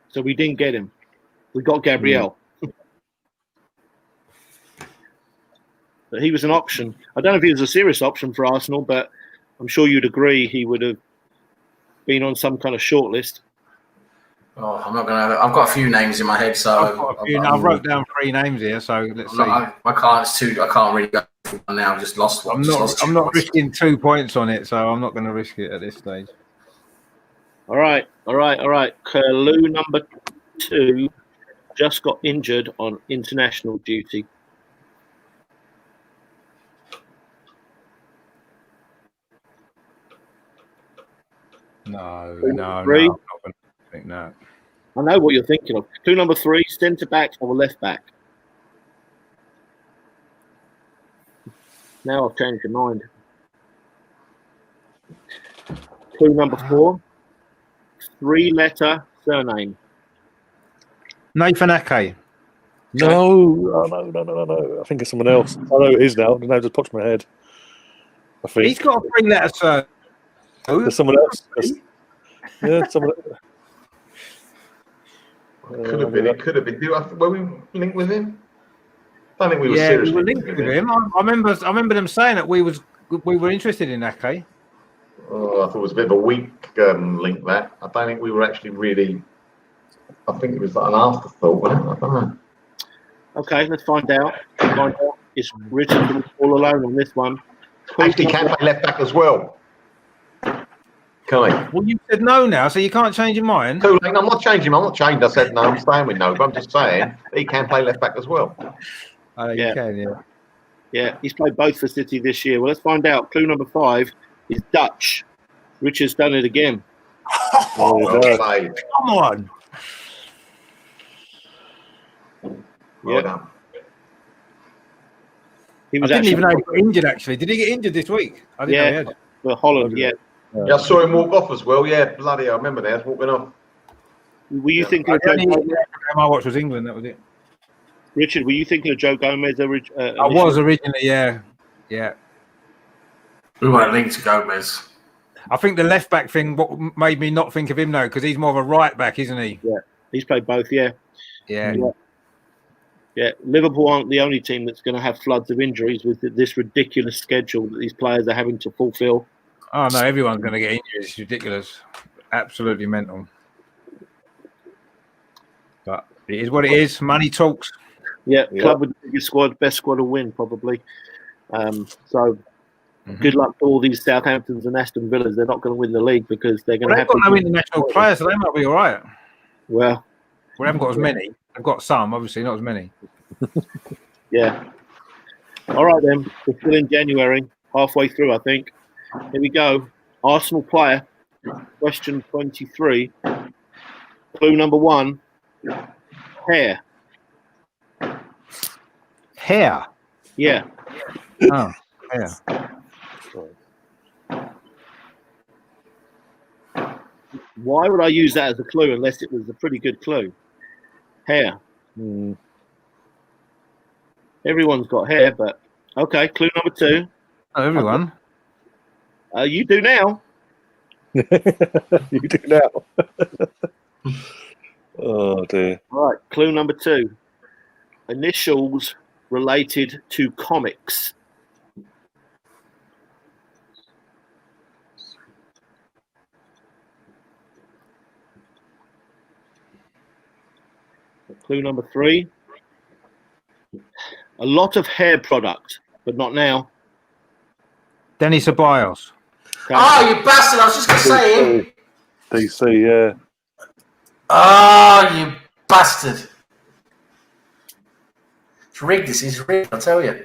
Speaker 4: So we didn't get him. We got Gabriel. But he was an option. I don't know if he was a serious option for Arsenal, but I'm sure you'd agree he would have been on some kind of shortlist.
Speaker 3: Oh, I'm not going to. I've got a few names in my head, so
Speaker 5: I've wrote down 3 names here. So let's see.
Speaker 3: I can't. It's too. I can't really go for one now. I've just lost one.
Speaker 5: I'm not risking 2 points on it, so I'm not going to risk it at this stage.
Speaker 4: All right. Clue number 2 just got injured on international duty.
Speaker 5: No,
Speaker 4: Clue
Speaker 5: I'm
Speaker 4: number
Speaker 5: not
Speaker 4: 3.
Speaker 5: going to think that.
Speaker 4: I know what you're thinking of. Clue number 3, centre back or left back. Now I've changed your mind. Clue number 4, 3-letter surname.
Speaker 5: Nathan Ake.
Speaker 1: No. I think it's someone else. I know it is now. The name just popped in my head. I think
Speaker 5: He's got a 3-letter surname.
Speaker 1: there's someone else. Yeah, someone.
Speaker 2: Could have been. It could have been. Were we linked with him? I don't think we were
Speaker 5: Yeah, we
Speaker 2: seriously
Speaker 5: were linked with him. I remember them saying that we were interested in Ake.
Speaker 2: Oh, I thought it was a bit of a weak link. That I don't think we were actually really. I think it was an afterthought. Wasn't it? I don't know.
Speaker 4: Okay, let's find out. It's Richard all alone on this one.
Speaker 2: Actually, can play left back as well. Can I?
Speaker 5: Well, you said no now, so you can't change your mind.
Speaker 2: Too late. I'm not changing. I'm not changed. I said no. I'm staying with no. But I'm just saying he can play left back as well.
Speaker 5: Oh,
Speaker 4: Yeah.
Speaker 5: you can, yeah.
Speaker 4: Yeah, he's played both for City this year. Well, let's find out. Clue number 5 is Dutch. Richard's done it again.
Speaker 2: Well played.
Speaker 5: Come on.
Speaker 2: Well done.
Speaker 4: He
Speaker 5: I
Speaker 4: was
Speaker 5: didn't
Speaker 4: actually
Speaker 5: even know he got injured, actually. Did he get injured this week? I didn't know he had.
Speaker 4: for Holland. Yeah.
Speaker 2: Yeah, I saw him walk off as well. Yeah, bloody! I remember that walking off.
Speaker 4: Were you thinking of
Speaker 5: The only
Speaker 4: Joe,
Speaker 5: game I watched was England, that was it.
Speaker 4: Richard? Were you thinking of Joe Gomez?
Speaker 5: I was originally, yeah. Yeah.
Speaker 3: We weren't linked to Gomez.
Speaker 5: I think the left back thing what made me not think of him, though, because he's more of a right back, isn't he?
Speaker 4: Yeah, he's played both. Yeah.
Speaker 5: Yeah.
Speaker 4: Yeah, Liverpool aren't the only team that's going to have floods of injuries with this ridiculous schedule that these players are having to fulfil.
Speaker 5: Oh, no, everyone's going to get injured. It's ridiculous. Absolutely mental. But it is what it is. Money talks.
Speaker 4: Yeah, club with the biggest squad, best squad will win probably. Good luck to all these Southamptons and Aston Villas. They're not going to win the league because they're going to have
Speaker 5: They've got no international players, so they might be all right.
Speaker 4: Well,
Speaker 5: we haven't got as many. They've got some, obviously, not as many.
Speaker 4: Yeah. All right, then. We're still in January, halfway through, I think. Here we go. Arsenal player, question 23. Clue number 1, hair.
Speaker 5: Hair?
Speaker 4: Yeah.
Speaker 5: Oh, hair.
Speaker 4: Why would I use that as a clue unless it was a pretty good clue? Hair. Everyone's got hair, but okay. Clue number 2.
Speaker 5: Oh, everyone.
Speaker 4: You do now.
Speaker 1: You do now. Oh dear.
Speaker 4: All right. Clue number 2. Initials related to comics. Clue number 3. A lot of hair product, but not now.
Speaker 5: Denny Ceballos.
Speaker 3: Oh, you bastard! I was just going to say him.
Speaker 1: DC, yeah.
Speaker 3: Oh, you bastard! It's rigged. This is rigged. I tell you.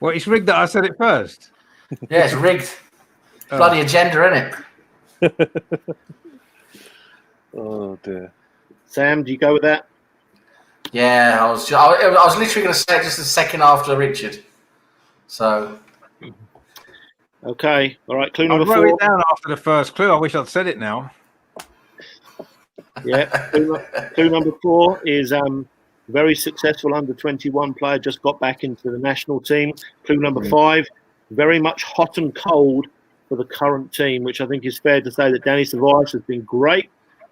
Speaker 5: Well, it's rigged that I said it first.
Speaker 3: Yeah, it's rigged. Bloody agenda, innit?
Speaker 1: Oh dear.
Speaker 4: Sam, do you go with that?
Speaker 3: Yeah, I was literally going to say it just a second after Richard. So.
Speaker 4: Okay. All right. Clue
Speaker 5: I
Speaker 4: number
Speaker 5: wrote
Speaker 4: 4.
Speaker 5: it down after the first clue. I wish I'd said it now.
Speaker 4: Yeah. Clue number 4 is very successful under-21 player, just got back into the national team. Clue number 5, very much hot and cold for the current team, which I think is fair to say that Danny Ceballos has been great,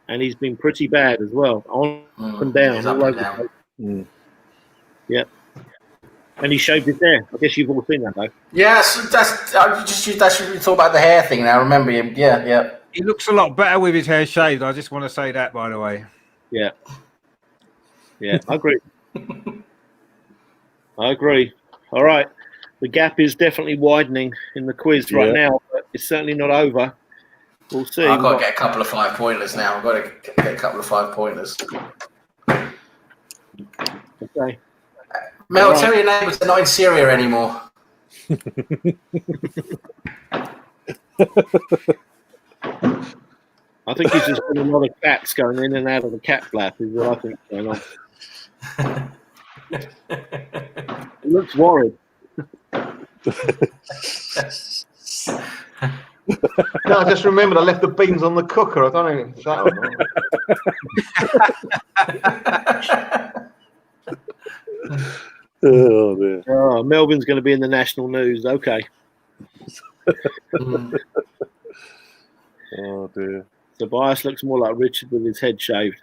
Speaker 4: and he's been pretty bad as well, on and down.
Speaker 3: He's up
Speaker 4: All
Speaker 3: and
Speaker 4: over the
Speaker 3: down.
Speaker 4: place. Yeah. And he shaved his hair. I guess you've all seen that, though.
Speaker 3: Yeah, so that's you talk about the hair thing now. Remember him? Yeah.
Speaker 5: He looks a lot better with his hair shaved. I just want to say that, by the way.
Speaker 4: Yeah. Yeah, I agree. I agree. All right. The gap is definitely widening in the quiz right now, but it's certainly not over. We'll see.
Speaker 3: I've got to get a couple of 5-pointers now. I've got to get a couple of 5-pointers.
Speaker 4: Okay.
Speaker 3: Mel, tell your neighbours they're not in Syria anymore.
Speaker 4: I think he's just got a lot of cats going in and out of the cat flap is what I think is going on. He looks worried.
Speaker 2: No, I just remembered I left the beans on the cooker. I don't know if it's that or not.
Speaker 1: Oh, dear.
Speaker 4: Oh, Melbourne's going to be in the national news. Okay.
Speaker 1: Oh, dear.
Speaker 4: Tobias looks more like Richard with his head shaved.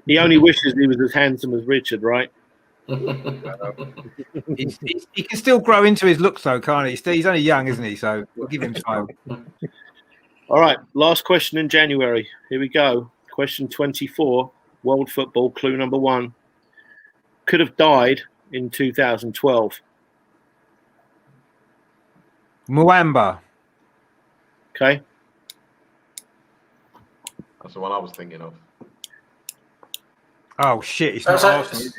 Speaker 4: He only wishes he was as handsome as Richard, right?
Speaker 5: He can still grow into his looks, though, can't he? He's only young, isn't he? So we'll give him time.
Speaker 4: All right, last question in January. Here we go. Question 24, world football, clue number 1. Could have died in 2012.
Speaker 5: Muamba.
Speaker 4: Okay.
Speaker 2: That's the one I was thinking of.
Speaker 5: Oh shit! It's not Arsenal.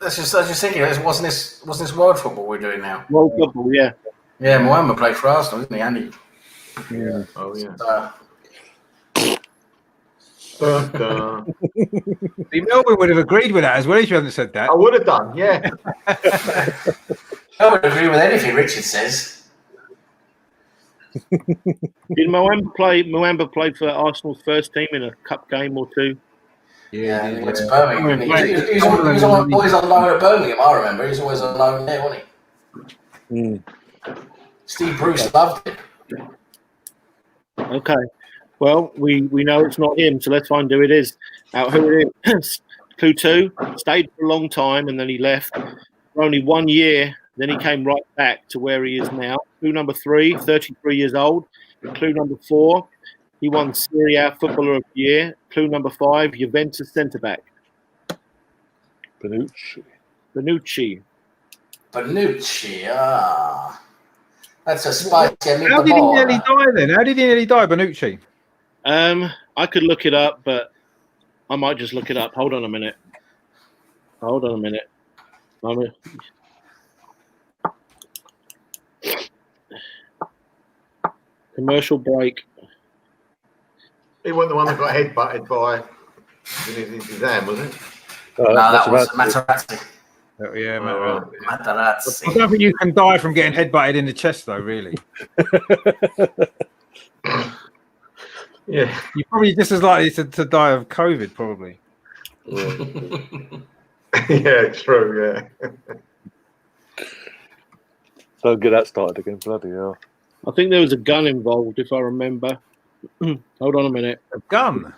Speaker 3: I was just thinking, wasn't this world football we're doing now?
Speaker 4: World football, yeah.
Speaker 3: Yeah, Muamba played for Arsenal, didn't he, Andy?
Speaker 2: Yeah. Oh yeah.
Speaker 5: See, Melbourne would have agreed with that as well if you hadn't said that.
Speaker 2: I would have done, yeah.
Speaker 3: I would agree with anything Richard says.
Speaker 4: Did Muamba play for Arsenal's first team in a cup game or two?
Speaker 3: Yeah, he went to Birmingham. He was always on loan at Birmingham, I remember. He was always on loan there, wasn't he? Steve Bruce loved it.
Speaker 4: Okay. Well, we know it's not him, so let's find who it is. Who it is. Clue 2, stayed for a long time and then he left for only 1 year. Then he came right back to where he is now. Clue number 3, 33 years old. Clue number 4, he won Serie A Footballer of the Year. Clue number 5, Juventus centre-back. Bonucci.
Speaker 3: That's a spicy.
Speaker 5: How did he nearly die then? How did he nearly die, Bonucci?
Speaker 4: I could look it up, but I might just look it up. Hold on a minute. Commercial break.
Speaker 2: He wasn't the one that got headbutted by Zidane, was it?
Speaker 3: No, that was Materazzi.
Speaker 5: Oh, yeah,
Speaker 3: Materazzi.
Speaker 5: I don't think you can die from getting headbutted in the chest, though, really.
Speaker 2: Yeah.
Speaker 5: You're probably just as likely to die of COVID, probably.
Speaker 2: Yeah, true, yeah.
Speaker 1: Don't get that started again, bloody hell.
Speaker 4: I think there was a gun involved, if I remember. Hold on a minute.
Speaker 5: A gun?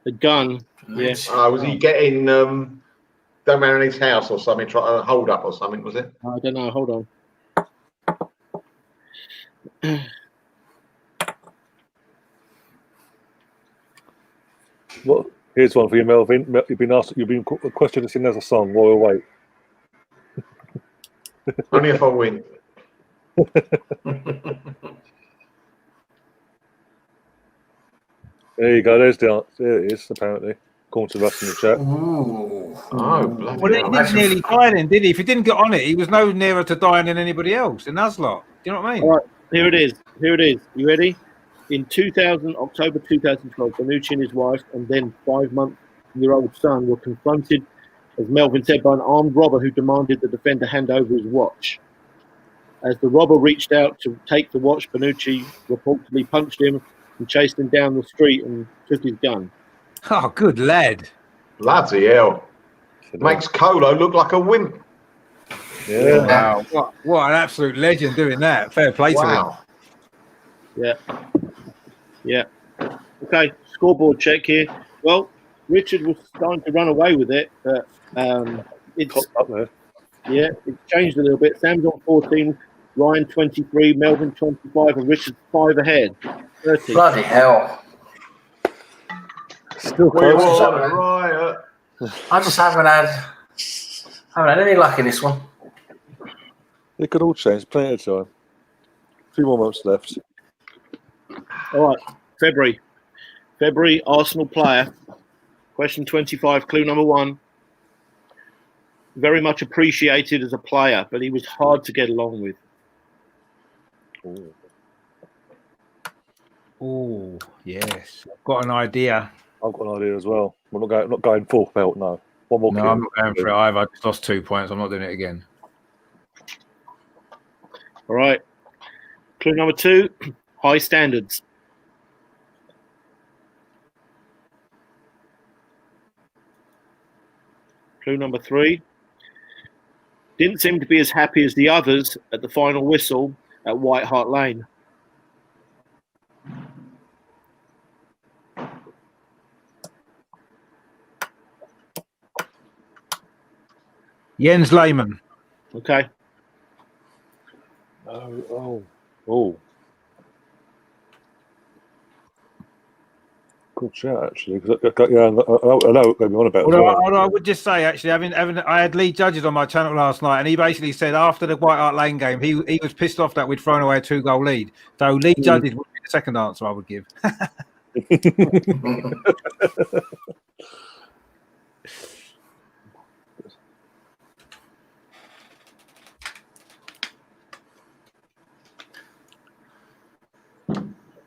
Speaker 4: A gun, yes.
Speaker 2: Was he getting down around his house or something, trying to hold up or something, was it?
Speaker 4: I don't know, hold on.
Speaker 1: Well, here's one for you, Melvin. You've been questioned to sing as a song while we wait.
Speaker 2: Only if I win.
Speaker 1: There you go. There's the answer. There it is, apparently. According to Russ in the chat.
Speaker 3: Ooh.
Speaker 2: Oh, bloody
Speaker 5: Well, he
Speaker 2: hell.
Speaker 5: didn't nearly die then, did he? If he didn't get on it, he was no nearer to dying than anybody else in Nuzlocke. Do you know what I mean?
Speaker 4: All right, here it is. You ready? In October 2012, Bonucci and his wife and then 5-month-old son were confronted, as Melvin said, by an armed robber who demanded the defender hand over his watch. As the robber reached out to take the watch, Bonucci reportedly punched him and chased him down the street and took his gun.
Speaker 5: Oh, good lad.
Speaker 2: Bloody hell. Makes Colo look like a wimp.
Speaker 1: Yeah.
Speaker 5: Wow. What an absolute legend doing that. Fair play to him.
Speaker 2: Wow.
Speaker 4: Yeah. Okay, scoreboard check here. Well, Richard was starting to run away with it, but it's
Speaker 1: Up there.
Speaker 4: Yeah, it's changed a little bit. Sam's on 14, Ryan 23, Melvin 25, and Richard 5 ahead. 30.
Speaker 3: Bloody hell.
Speaker 1: Still
Speaker 2: We
Speaker 1: close.
Speaker 2: want a riot.
Speaker 3: I just haven't had any luck in this one.
Speaker 1: It could all change. Plenty of time. 2 more months left.
Speaker 4: All right, February Arsenal player. Question 25, clue number 1. Very much appreciated as a player, but he was hard to get along with.
Speaker 5: Oh, yes. I've got an idea.
Speaker 1: I've got an idea as well. We're not going full belt, no. One more.
Speaker 5: No, I'm not going for it either. I just lost 2 points. I'm not doing it again.
Speaker 4: All right. Clue number 2, high standards. Clue number 3, didn't seem to be as happy as the others at the final whistle at White Hart Lane.
Speaker 5: Jens Lehmann.
Speaker 4: Okay.
Speaker 1: Oh. Good chat, actually. 'Cause I know what going on about.
Speaker 5: Although I would just say, actually, I had Lee Judges on my channel last night, and he basically said after the White Hart Lane game, he was pissed off that we'd thrown away a 2-goal lead. So Lee Judges would be the second answer I would give.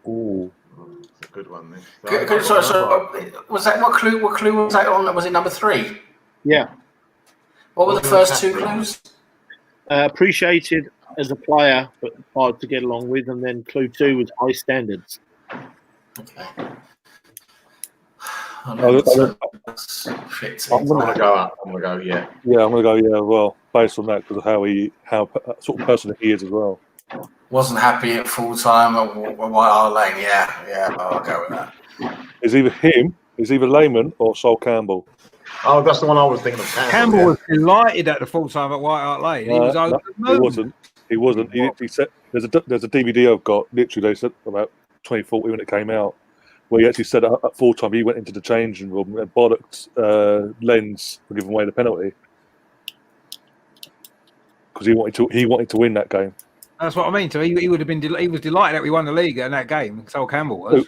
Speaker 1: Ooh.
Speaker 2: It's a good one. This.
Speaker 3: So, was that what clue was that on? Was it number 3?
Speaker 4: Yeah.
Speaker 3: What were the first 2 clues?
Speaker 4: Appreciated as a player, but hard to get along with. And then clue 2 was high standards.
Speaker 3: Okay.
Speaker 1: I'm going to
Speaker 2: go up. I'm going to go, yeah.
Speaker 1: Yeah, I'm going to go, yeah, well, based on that, because of how sort of person he is as well.
Speaker 3: Wasn't happy at full time at White Hart Lane. Yeah, I'll go with that.
Speaker 1: It's either Lehman or Sol Campbell.
Speaker 2: Oh, that's the one I was thinking of.
Speaker 5: Campbell was delighted at the full time at White Hart Lane. He was over the moon.
Speaker 1: He wasn't. He said there's a DVD I've got. Literally, they said about 2040 when it came out, where he actually said at full time he went into the changing room and bollocked Lens for giving away the penalty because he wanted to win that game.
Speaker 5: That's what I mean. So he would have been. He was delighted that we won the league in that game. Sol Campbell was.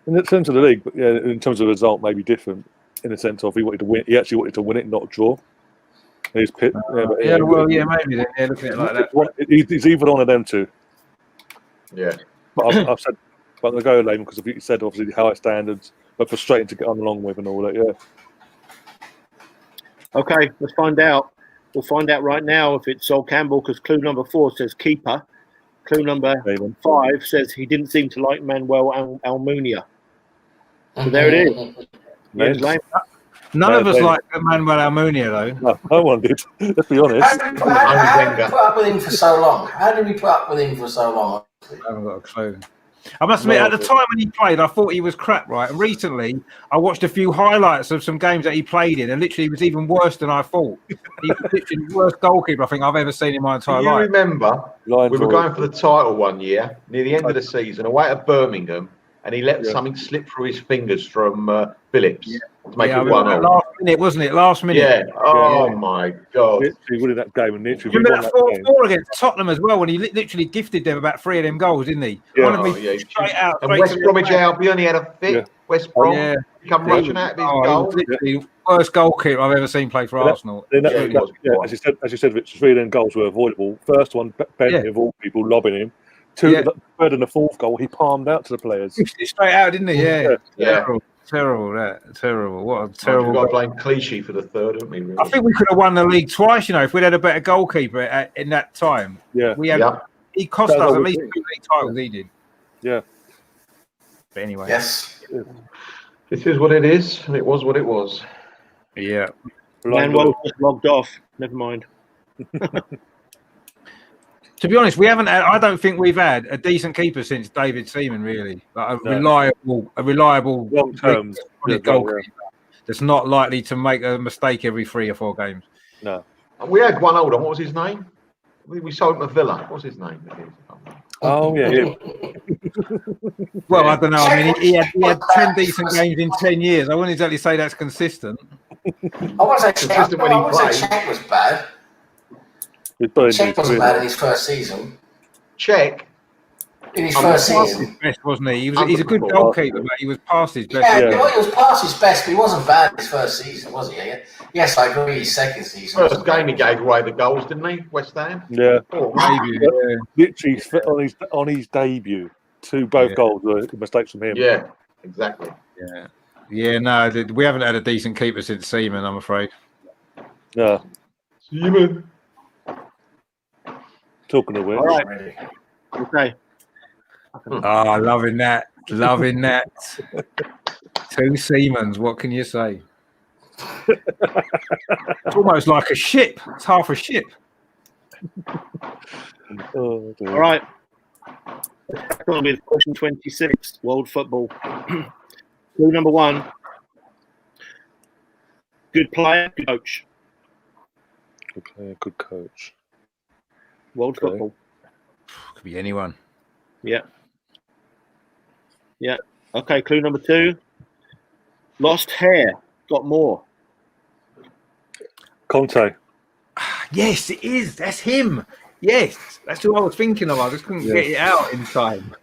Speaker 1: In terms of the league, but yeah, in terms of the result, maybe different. In the sense of he wanted to win. He actually wanted to win it, not draw. He's pit.
Speaker 5: Maybe then. Yeah, looking at it like that.
Speaker 1: He's either one of them two.
Speaker 2: Yeah.
Speaker 1: But I've said, but I'm going to go Lehman because you said obviously high standards, but frustrating to get on along with and all that. Yeah.
Speaker 4: Okay, let's find out. We'll find out right now if it's Sol Campbell because clue number 4 says keeper. Clue number 5 says he didn't seem to like Manuel Almunia. So there it is.
Speaker 5: None of us like Manuel Almunia, though.
Speaker 1: No one did. Let's be honest.
Speaker 3: How did we put up with him for so long? I haven't got
Speaker 5: a clue. I must admit, at the time when he played, I thought he was crap, right? And recently, I watched a few highlights of some games that he played in, and literally he was even worse than I thought. He was literally the worst goalkeeper I think I've ever seen in my entire life.
Speaker 2: You remember, we were going for the title one year, near the end of the season, away at Birmingham, and he let something slip through his fingers from Phillips to make it 1-0.
Speaker 5: Last minute, wasn't it? Last minute.
Speaker 2: Yeah. Oh, my God.
Speaker 1: Literally winning that game. And literally
Speaker 5: remember that 4-4 against Tottenham as well, when he literally gifted them about 3 of them goals, didn't he?
Speaker 2: Yeah. Straight out. And West Bromwich Albion, he had a fit. Yeah. West Brom, come rushing out of his goal.
Speaker 5: Literally the worst goalkeeper I've ever seen play for Arsenal.
Speaker 1: As you said, 3 of them goals were avoidable. First one, Bentley of all people, lobbing him. The third and the 4th goal, he palmed out to the players.
Speaker 5: Straight out, didn't he?
Speaker 2: Yeah.
Speaker 5: Terrible. What a terrible.
Speaker 2: We've got to blame Clichy for the third, haven't we? Really?
Speaker 5: I think we could have won the league twice, if we'd had a better goalkeeper in that time.
Speaker 1: Yeah.
Speaker 5: He cost us at least 2 league titles, he did.
Speaker 1: Yeah.
Speaker 5: But anyway.
Speaker 3: Yes.
Speaker 2: This is what it is, and it was what it was.
Speaker 5: Yeah.
Speaker 4: Manuel just logged off. Never mind.
Speaker 5: To be honest, I don't think we've had a decent keeper since David Seaman, really. Like a reliable
Speaker 1: long-term
Speaker 5: goalkeeper that's not likely to make a mistake every 3 or 4 games.
Speaker 1: No.
Speaker 2: We had one older. What was his name? We sold him a Villa. What was his name?
Speaker 1: Oh yeah.
Speaker 5: Well, I don't know. I mean, he had 10 decent games in 10 years. I wouldn't exactly say that's consistent.
Speaker 3: I want to say
Speaker 2: Consistent when he played.
Speaker 3: Czech was bad. Czech wasn't bad in his first season.
Speaker 2: Czech.
Speaker 3: In his first season.
Speaker 5: His best, wasn't he? He's a good goalkeeper, but he was past his best.
Speaker 3: Yeah, he was past his best, but he wasn't bad in his first season, was he? Yes, I agree. His second season.
Speaker 2: First game he gave away the goals, didn't he? West Ham.
Speaker 1: Yeah.
Speaker 2: Oh,
Speaker 5: Maybe, yeah.
Speaker 1: Literally on his debut, both goals were mistakes from him.
Speaker 2: Yeah, exactly.
Speaker 5: Yeah. Yeah, no, we haven't had a decent keeper since Seaman, I'm afraid.
Speaker 1: Yeah.
Speaker 2: Seaman.
Speaker 1: Talking of which.
Speaker 4: All right. Okay.
Speaker 5: Oh, loving that. Loving that. 2 Seamans, what can you say? It's almost like a ship. It's half a ship.
Speaker 1: Oh, dear.
Speaker 4: All right. On with question 26, world football. Clue number 1. Good player, good coach.
Speaker 1: Good player, good coach.
Speaker 4: World
Speaker 1: Okay.
Speaker 4: football.
Speaker 5: Could be anyone.
Speaker 4: Yeah. Yeah. Okay, clue number 2. Lost hair, got more.
Speaker 1: Conte.
Speaker 5: Yes, it is. That's him. Yes, that's who I was thinking of. I just couldn't get it out in time.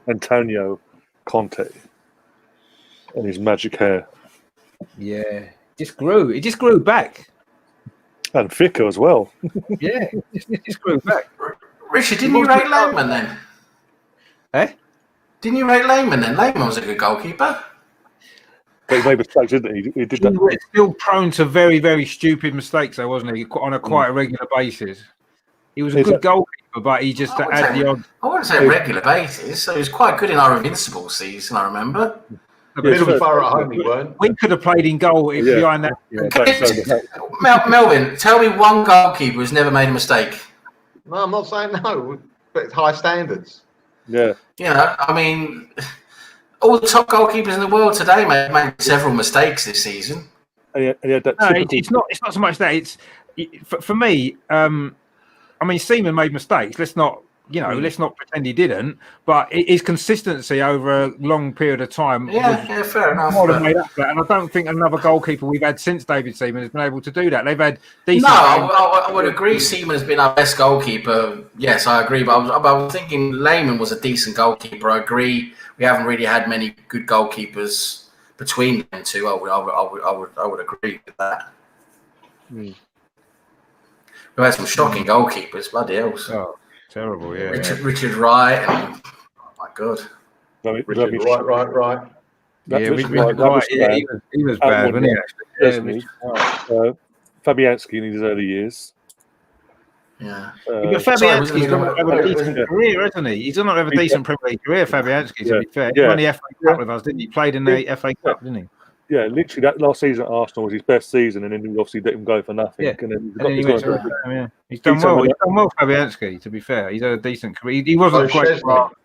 Speaker 1: Antonio Conte. And his magic hair.
Speaker 5: Yeah, just grew. It just grew back.
Speaker 1: And thicker as well.
Speaker 5: Yeah, it just grew back.
Speaker 3: Richard, didn't you rate Lehman then?
Speaker 5: Eh?
Speaker 3: Didn't you rate Lehman then? Lehman was a good goalkeeper.
Speaker 1: But he made mistakes, didn't he? He did
Speaker 5: He
Speaker 1: that.
Speaker 5: was still prone to very, very stupid mistakes, though, wasn't he? On a quite a regular basis. He was a good goalkeeper, but he just had the odd.
Speaker 3: I wouldn't say regular basis. So he was quite good in our Invincible season, I remember.
Speaker 2: Middlesbrough at home, he weren't.
Speaker 5: We could have played in goal if behind that.
Speaker 1: Yeah,
Speaker 3: Melvin, tell me one goalkeeper who's never made a mistake.
Speaker 2: No, I'm not saying no, but it's high standards.
Speaker 1: yeah.
Speaker 3: You know, I mean, all the top goalkeepers in the world today made several mistakes this season.
Speaker 1: And he had that
Speaker 5: No,
Speaker 1: typical...
Speaker 5: it's not so much that. It's for me. I mean, Seaman made mistakes. Let's not pretend he didn't. But his consistency over a long period of time,
Speaker 3: Fair enough.
Speaker 5: more than made up for that. And I don't think another goalkeeper we've had since David Seaman has been able to do that. They've had decent.
Speaker 3: No, I would agree. Seaman has been our best goalkeeper. Yes, I agree. But I was thinking Lehman was a decent goalkeeper. I agree. We haven't really had many good goalkeepers between them two. I would agree with that. We've had some shocking goalkeepers. Bloody hell.
Speaker 5: Oh, terrible, yeah.
Speaker 3: Richard Wright. And, oh my God.
Speaker 2: Richard, right.
Speaker 5: He was bad, wasn't he?
Speaker 1: Fabianski in his early years.
Speaker 3: Yeah.
Speaker 5: But Fabianski's not have a decent career, hasn't he? He's not have a decent Premier League career, Fabianski, to be fair. He won the FA Cup with us, didn't he? He played in the FA Cup, didn't he?
Speaker 1: Yeah, literally that last season at Arsenal was his best season, and then he obviously let him go for nothing.
Speaker 5: Yeah.
Speaker 1: And
Speaker 5: then he went to He's done well. He's done well, Fabianski, to be fair. He's had a decent career. He wasn't quite smart.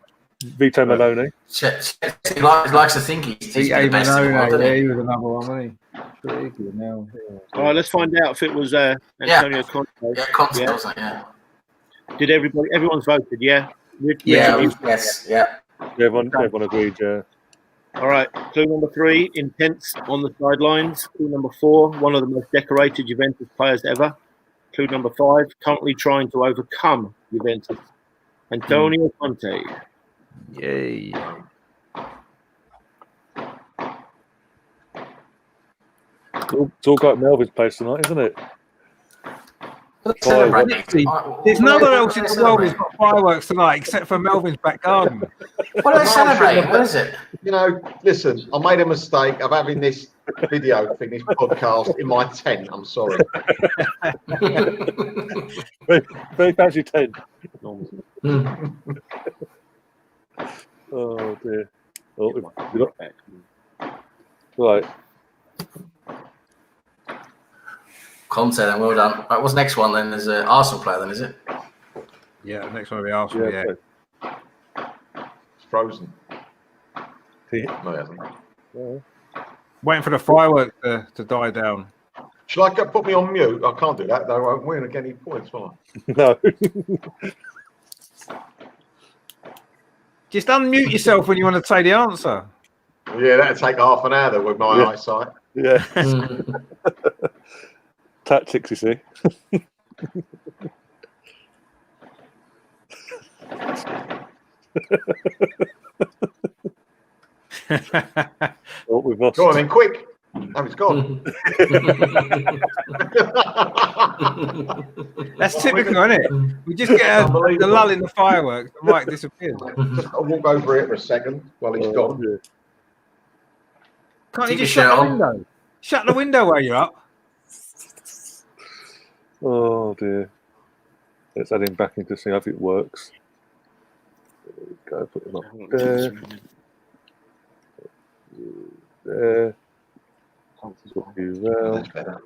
Speaker 1: Vito Maloney.
Speaker 3: He likes to think he's the best in the world, doesn't he?
Speaker 5: He was another one, wasn't he?
Speaker 4: All right, let's find out if it was Antonio Conte.
Speaker 3: Yeah, Conte, wasn't it? Yeah.
Speaker 4: Did everyone's voted, yeah?
Speaker 3: Yes, yeah.
Speaker 1: Everyone agreed, yeah.
Speaker 4: All right, clue number 3, intense on the sidelines. Clue number 4, one of the most decorated Juventus players ever. Clue number 5, currently trying to overcome Juventus. Antonio Conte.
Speaker 5: Yay.
Speaker 1: It's all got Melvin's place tonight, isn't it?
Speaker 5: There's nowhere else in the world that's got fireworks tonight except for Melvin's back garden.
Speaker 3: What are they celebrating? What is it?
Speaker 2: You know, listen, I made a mistake of having this video thing, this podcast in my tent. I'm sorry.
Speaker 1: Very fancy tent. Oh dear. Oh, right.
Speaker 3: Conte, then well done. Right, what's the next one then? There's an Arsenal player, then, is it?
Speaker 5: Yeah, the next one will be Arsenal. Yeah.
Speaker 2: It's frozen.
Speaker 1: Yeah.
Speaker 2: No, it hasn't.
Speaker 1: Yeah.
Speaker 5: Waiting for the fireworks to die down.
Speaker 2: Shall I put me on mute? I can't do that, though. I won't win again any points, will I?
Speaker 1: No.
Speaker 5: Just unmute yourself when you want to say the answer.
Speaker 2: Yeah, that'd take half an hour, though, with my eyesight.
Speaker 1: Yeah. Tactics, you see. Oh, we've lost.
Speaker 2: Go on then, quick. Oh, it's gone.
Speaker 5: That's typical, isn't it? We just get the lull in the fireworks. The mic disappears.
Speaker 2: Just I'll walk over here for a second while he's gone.
Speaker 1: Yeah.
Speaker 5: Can't you
Speaker 3: Keep
Speaker 5: just
Speaker 3: your
Speaker 5: shut
Speaker 3: shirt
Speaker 5: the
Speaker 3: on.
Speaker 5: window? Shut the window while you're up.
Speaker 1: Oh dear. Let's add him back in to see if it works. There we go. Put him up there. There. Put you there.
Speaker 2: That's better.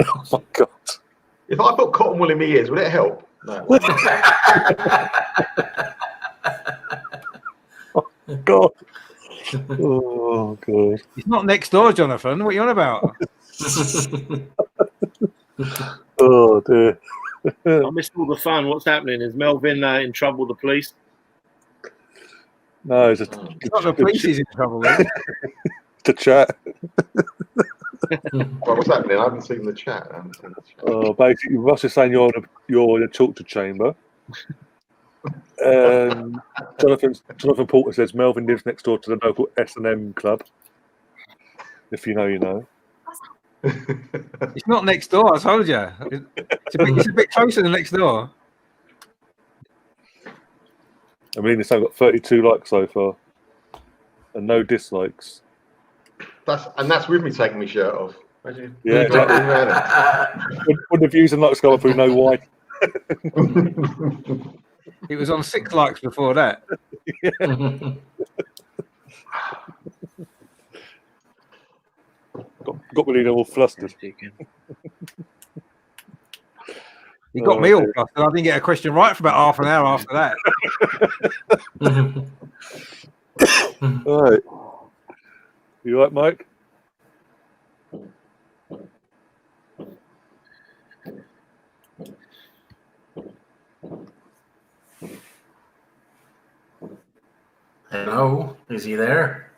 Speaker 1: Oh my god.
Speaker 2: If I put cotton wool in my ears, would it help? No.
Speaker 1: God. Oh god.
Speaker 5: It's not next door, Jonathan. What are you on about?
Speaker 1: Oh dear.
Speaker 4: I missed all the fun. What's happening? Is Melvin in trouble with the police?
Speaker 1: No, it's just
Speaker 5: It's not the police he's in trouble with.
Speaker 1: to chat.
Speaker 2: Well, what's happening? I haven't seen the chat.
Speaker 1: Oh, basically, Ross is saying you're in a torture chamber. Jonathan Porter says Melvin lives next door to the local S&M club. If you know, you know.
Speaker 5: It's not next door, I told you. It's a bit closer than next door.
Speaker 1: I mean, it's only got 32 likes so far, and no dislikes.
Speaker 2: That's with me taking my shirt off. Imagine
Speaker 1: Yeah, exactly. When the views and likes go up, we know why.
Speaker 5: It was on 6 likes before that.
Speaker 1: Got me all flustered.
Speaker 5: He got me all flustered. I didn't get a question right for about half an hour after that.
Speaker 1: All right. You all right, Mike?
Speaker 3: Hello, is he there?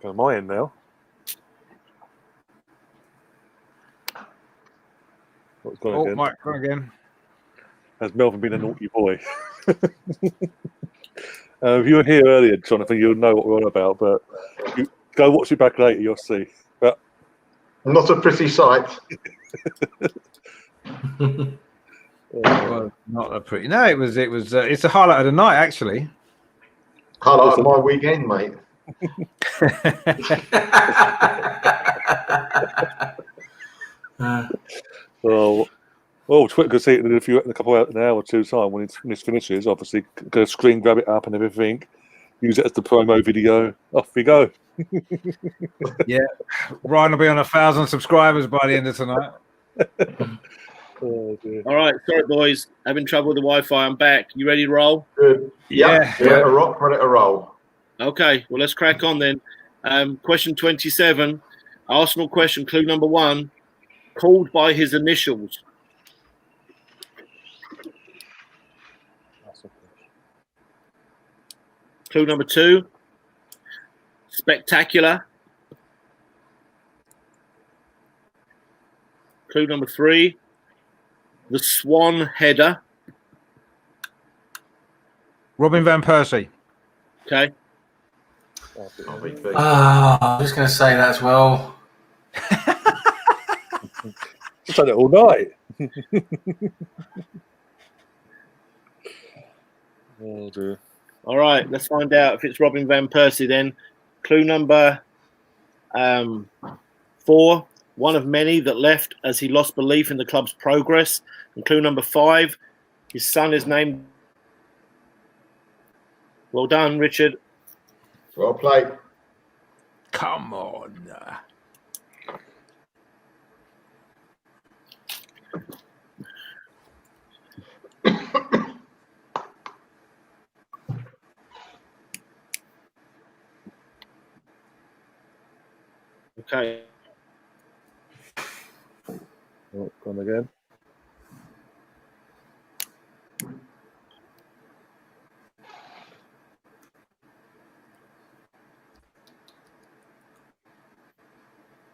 Speaker 1: Am I in now? What's going
Speaker 5: Oh,
Speaker 1: again?
Speaker 5: Mike, go again.
Speaker 1: Has Melvin been a naughty boy? If you were here earlier, Jonathan, you'll know what we're on about, but go watch it back later, you'll see. But
Speaker 2: Not a pretty sight.
Speaker 5: Well, not a pretty. No, it was. It's the highlight of the night, actually.
Speaker 2: Highlight of my weekend, mate.
Speaker 1: Well, Twitter could see it in a couple an hour or two time when it finishes. Obviously, go screen grab it up and everything. Use it as the promo video. Off we go.
Speaker 5: Yeah, Ryan will be on 1,000 subscribers by the end of tonight.
Speaker 1: Oh, dear.
Speaker 4: All right, sorry boys, having trouble with the Wi-Fi. I'm back. You ready to roll?
Speaker 2: Good.
Speaker 5: Yeah.
Speaker 2: Yeah. Ready to roll.
Speaker 4: Okay, well let's crack on then. Question 27, Arsenal question. Clue number 1: called by his initials. Clue number 2: spectacular. Clue number 3: the swan header.
Speaker 5: Robin van Persie.
Speaker 4: Okay.
Speaker 2: RVP.
Speaker 3: I was going to say that as well.
Speaker 1: Just done it all night. Oh dear.
Speaker 4: All right, let's find out if it's Robin van Persie then. Clue number 4, one of many that left as he lost belief in the club's progress. And clue number 5, his son is named. Well done, Richard.
Speaker 2: Well played.
Speaker 5: Come on.
Speaker 4: Okay.
Speaker 1: Oh, gone again.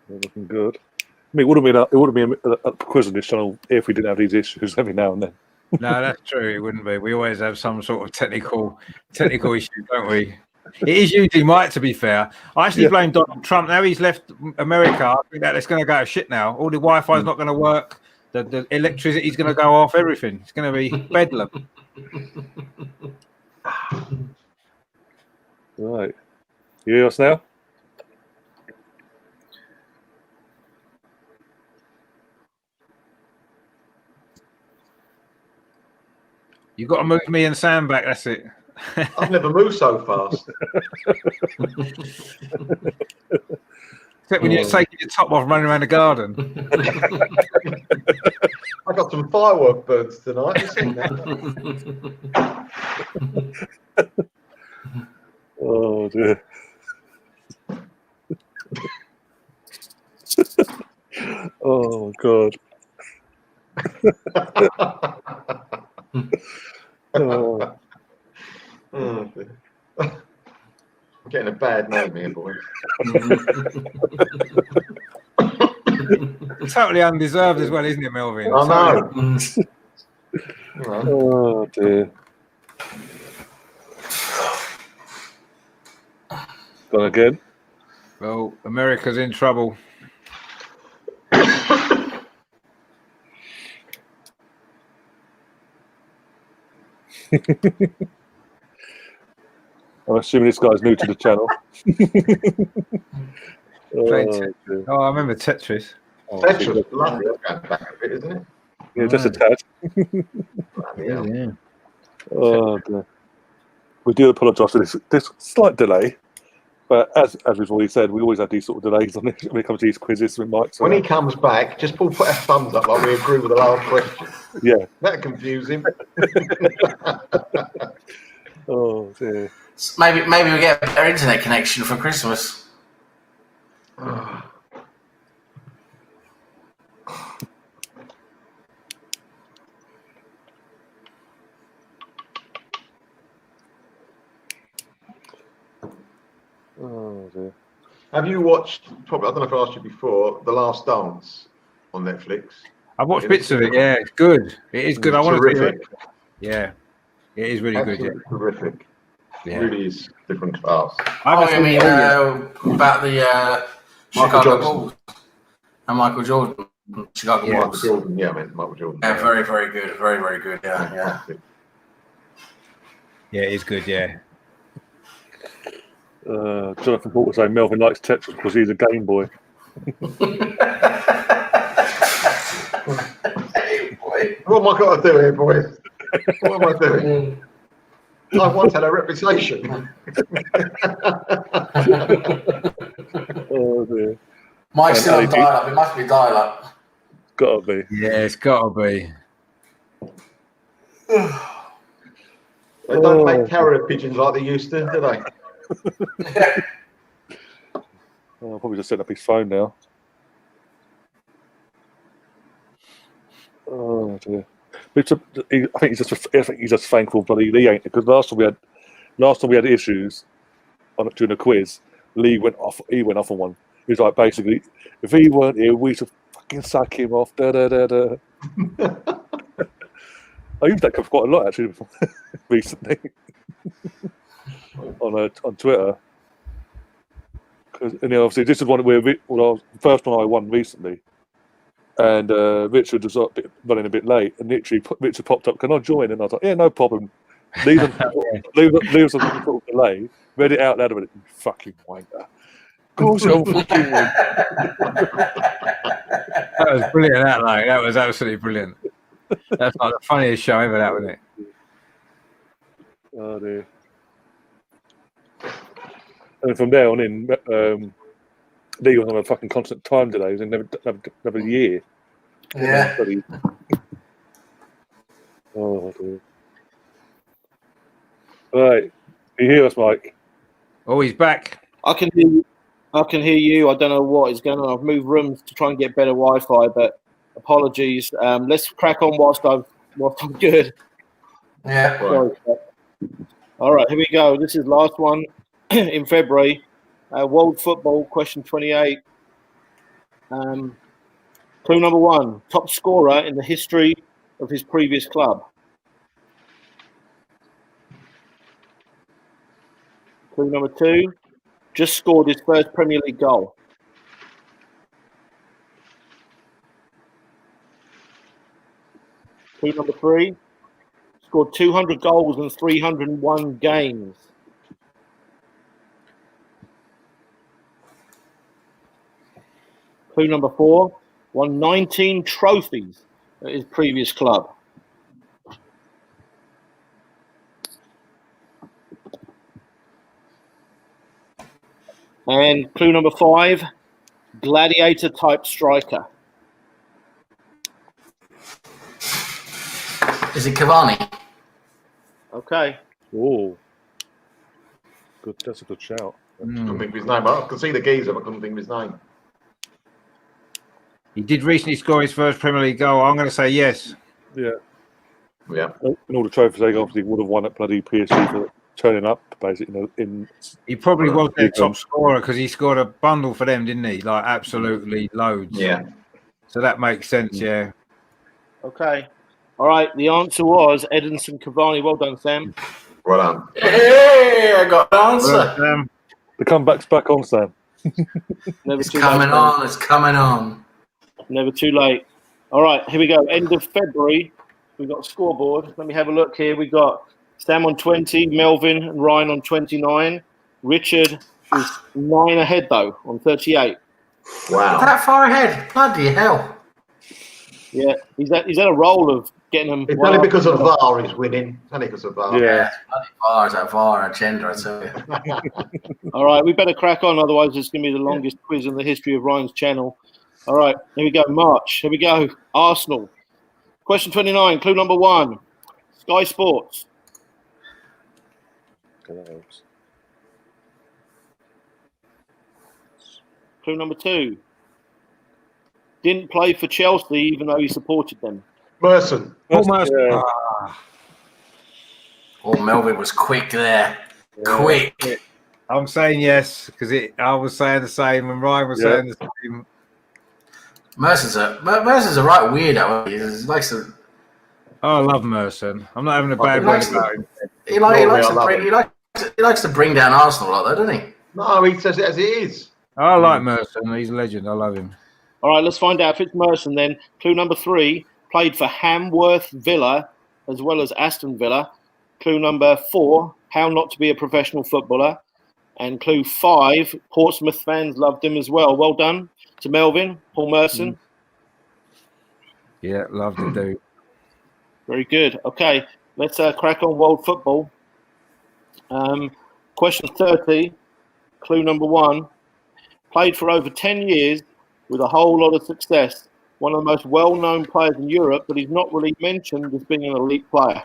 Speaker 1: Not looking good. I mean, it would have been a quiz on this channel if we didn't have these issues every now and then.
Speaker 5: No, that's true. It wouldn't be. We always have some sort of technical issue, don't we? It is usually Mike, to be fair. I actually blame Donald Trump. Now he's left America, I think that it's going to go to shit now. All the Wi-Fi is not going to work. The electricity's going to go off. Everything. It's going to be bedlam.
Speaker 1: Right. You hear us now?
Speaker 5: You've got to move me and Sam back. That's it.
Speaker 2: I've never moved so fast.
Speaker 5: Except when you're taking your top off and running around the garden.
Speaker 2: I got some firework birds tonight. You seen that?
Speaker 1: Oh dear. Oh God. Oh.
Speaker 2: Oh, I'm getting a bad name here, boys.
Speaker 5: Totally undeserved as well, isn't it, Melvin?
Speaker 2: I know.
Speaker 1: Oh dear. Gone again.
Speaker 5: Well, America's in trouble.
Speaker 1: I'm assuming this guy's new to the channel.
Speaker 5: Oh, I remember Tetris.
Speaker 2: Tetris, lovely. That's going back a bit, isn't it?
Speaker 1: Yeah, just a tad.
Speaker 5: Yeah.
Speaker 1: Oh dear. We do apologise for this slight delay, but as we've already said, we always have these sort of delays on this when it comes to these quizzes with Mike. So
Speaker 2: when he comes back, just put a thumbs up like we agree with the last question.
Speaker 1: Yeah.
Speaker 2: That'll confuse him.
Speaker 1: Oh dear.
Speaker 3: Maybe we get a better internet connection for Christmas.
Speaker 1: Oh dear.
Speaker 2: Have you watched, probably, I don't know if I asked you before, The Last Dance on Netflix?
Speaker 5: I've watched bits of it. Yeah, it's good. It is good. I want to see
Speaker 2: Terrific.
Speaker 5: it. Yeah, it is really good. Yeah.
Speaker 2: Absolutely terrific.
Speaker 5: Yeah.
Speaker 2: Really is different class.
Speaker 3: I mean, about the Chicago Bulls and Michael Jordan. Chicago
Speaker 2: Michael
Speaker 3: Bulls.
Speaker 2: Jordan, yeah, I mean, Michael Jordan.
Speaker 3: Yeah, very, very good. Very, very good. Yeah.
Speaker 5: Yeah, it is good. Yeah.
Speaker 1: Jonathan Paul was saying Melvin likes Tetris because he's a Game Boy.
Speaker 3: Hey, boy.
Speaker 2: What am I got to do here, boys? What am I doing? I've once had a reputation.
Speaker 1: Oh dear.
Speaker 3: Mike's still on dial-up. It must be dial-up.
Speaker 1: Gotta be.
Speaker 5: Yeah, it's got to be.
Speaker 2: They don't make carrier pigeons like they used to, do they?
Speaker 1: I'll probably just set up his phone now. Oh dear. I think he's just thankful, but he ain't, because last time we had issues during the quiz. Lee went off. He went off on one. He was like, basically, if he weren't here, we should fucking sack him off. Da da da da. I used that quite a lot actually recently on Twitter. And obviously, this is one where the first one I won recently, and Richard was running a bit late, and literally Richard popped up, "Can I join?" And I was like, "Yeah, no problem." Leave us a sort of delay. Read it out loud, and you fucking wanker. Of course, you'll fucking win.
Speaker 5: That was brilliant. That was absolutely brilliant. That's like the funniest show ever, that, wasn't it?
Speaker 1: Oh dear. And from there on in, Lee was on a fucking constant time delay. It was another year.
Speaker 3: Yeah.
Speaker 1: Oh dear. Right. You hear us, Mike?
Speaker 5: Oh, he's back.
Speaker 4: I can hear you. I can hear you. I don't know what is going on. I've moved rooms to try and get better Wi-Fi, but apologies. Let's crack on whilst I'm good.
Speaker 3: Yeah.
Speaker 4: Sorry. All right, here we go. This is last one in February. World football, question 28. Clue number 1, top scorer in the history of his previous club. Clue number 2, just scored his first Premier League goal. Clue number 3, scored 200 goals in 301 games. Clue number 4, won 19 trophies at his previous club. And clue number 5, gladiator type striker.
Speaker 3: Is it Cavani?
Speaker 4: Okay.
Speaker 1: Oh, good. That's a good shout.
Speaker 2: Couldn't think of his name. I could see the geezer, but I couldn't think of his name.
Speaker 5: He did recently score his first Premier League goal. I'm going to say yes.
Speaker 1: Yeah.
Speaker 2: Yeah.
Speaker 1: And all the trophies they obviously would have won at bloody PSG for turning up, basically.
Speaker 5: He probably was their
Speaker 1: big
Speaker 5: top
Speaker 1: ones.
Speaker 5: scorer because he scored a bundle for them, didn't he? Like absolutely loads.
Speaker 2: Yeah.
Speaker 5: So that makes sense. Yeah.
Speaker 4: Okay. All right. The answer was Edinson Cavani. Well done, Sam.
Speaker 2: Well done.
Speaker 3: Hey, I got an answer.
Speaker 1: The comeback's back on, Sam.
Speaker 4: Never
Speaker 3: It's
Speaker 4: too
Speaker 3: coming
Speaker 4: late,
Speaker 3: on. It's coming on.
Speaker 4: Never too late. All right, here we go. End of February. We've got a scoreboard. Let me have a look here. We got Sam on 20, Melvin and Ryan on 29. Richard is 9 ahead, though, on 38.
Speaker 2: Wow.
Speaker 3: That far ahead. Bloody hell.
Speaker 4: Yeah, he's at a roll of getting them.
Speaker 2: It's only because of VAR he's winning. It's only because of VAR.
Speaker 1: Yeah.
Speaker 3: Bloody VAR is that VAR agenda, I tell you.
Speaker 4: All right, we better crack on. Otherwise, it's going to be the longest quiz in the history of Ryan's channel. All right, here we go. March. Here we go. Arsenal. Question 29, clue number 1. Sky Sports. Clue number 2. Didn't play for Chelsea even though he supported them.
Speaker 2: Merson.
Speaker 5: Almost.
Speaker 1: Yeah.
Speaker 3: Oh, Melvin was quick there. Quick.
Speaker 5: I'm saying yes because I was saying the same and Ryan was saying the same.
Speaker 3: Mercer's a right weirdo. He likes to.
Speaker 5: Oh, I love Merson. I'm not having a bad word about him.
Speaker 3: He likes to bring down Arsenal a lot, though, doesn't he?
Speaker 2: No, he says it as it is.
Speaker 5: I like Merson. He's a legend. I love him.
Speaker 4: All right, let's find out if it's Merson then. Clue number 3, played for Hamworth Villa as well as Aston Villa. Clue number 4, how not to be a professional footballer. And clue 5, Portsmouth fans loved him as well. Well done to Melvin, Paul Merson.
Speaker 5: Yeah, love the dude.
Speaker 4: Very good. Okay, let's crack on world football. Question 30, clue number 1. Played for over 10 years with a whole lot of success. One of the most well-known players in Europe, but he's not really mentioned as being an elite player.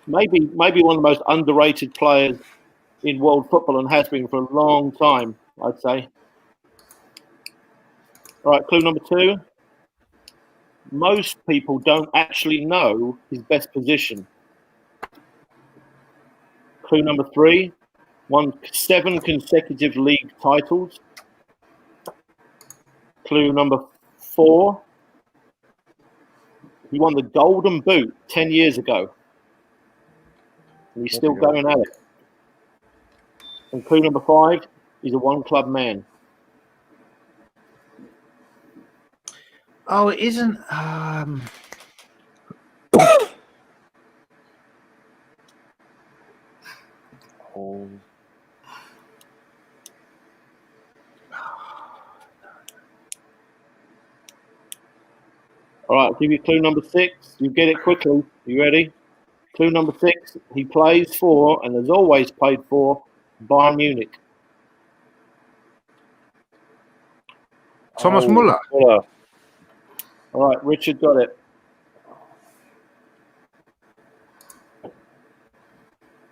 Speaker 4: Maybe one of the most underrated players in world football and has been for a long time, I'd say. All right, clue number 2. Most people don't actually know his best position. Clue number 3, won 7 consecutive league titles. Clue number 4, he won the Golden Boot 10 years ago. And he's still going at it. And clue number 5, he's a one-club man.
Speaker 5: Oh, it isn't.
Speaker 4: All right, I'll give you clue number 6. You get it quickly. You ready? Clue number 6. He plays for, and has always played for, Bayern Munich.
Speaker 5: Thomas Muller.
Speaker 1: Muller.
Speaker 4: All right, Richard got it.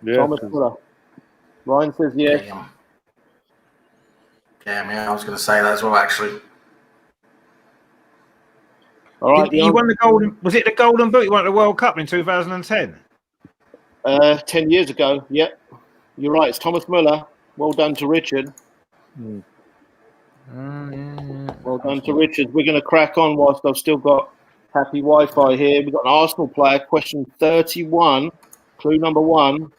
Speaker 1: Yeah.
Speaker 4: Thomas Muller. Ryan says yes.
Speaker 3: Yeah, I was going to say that as well, actually.
Speaker 4: All right.
Speaker 5: He won the golden. Was it the Golden Boot? He won the World Cup in 2010.
Speaker 4: 10 years ago. Yep. You're right. It's Thomas Muller. Well done to Richard. Well done to Richard. We're going to crack on whilst I've still got happy Wi-Fi here. We've got an Arsenal player. Question 31. Clue number 1.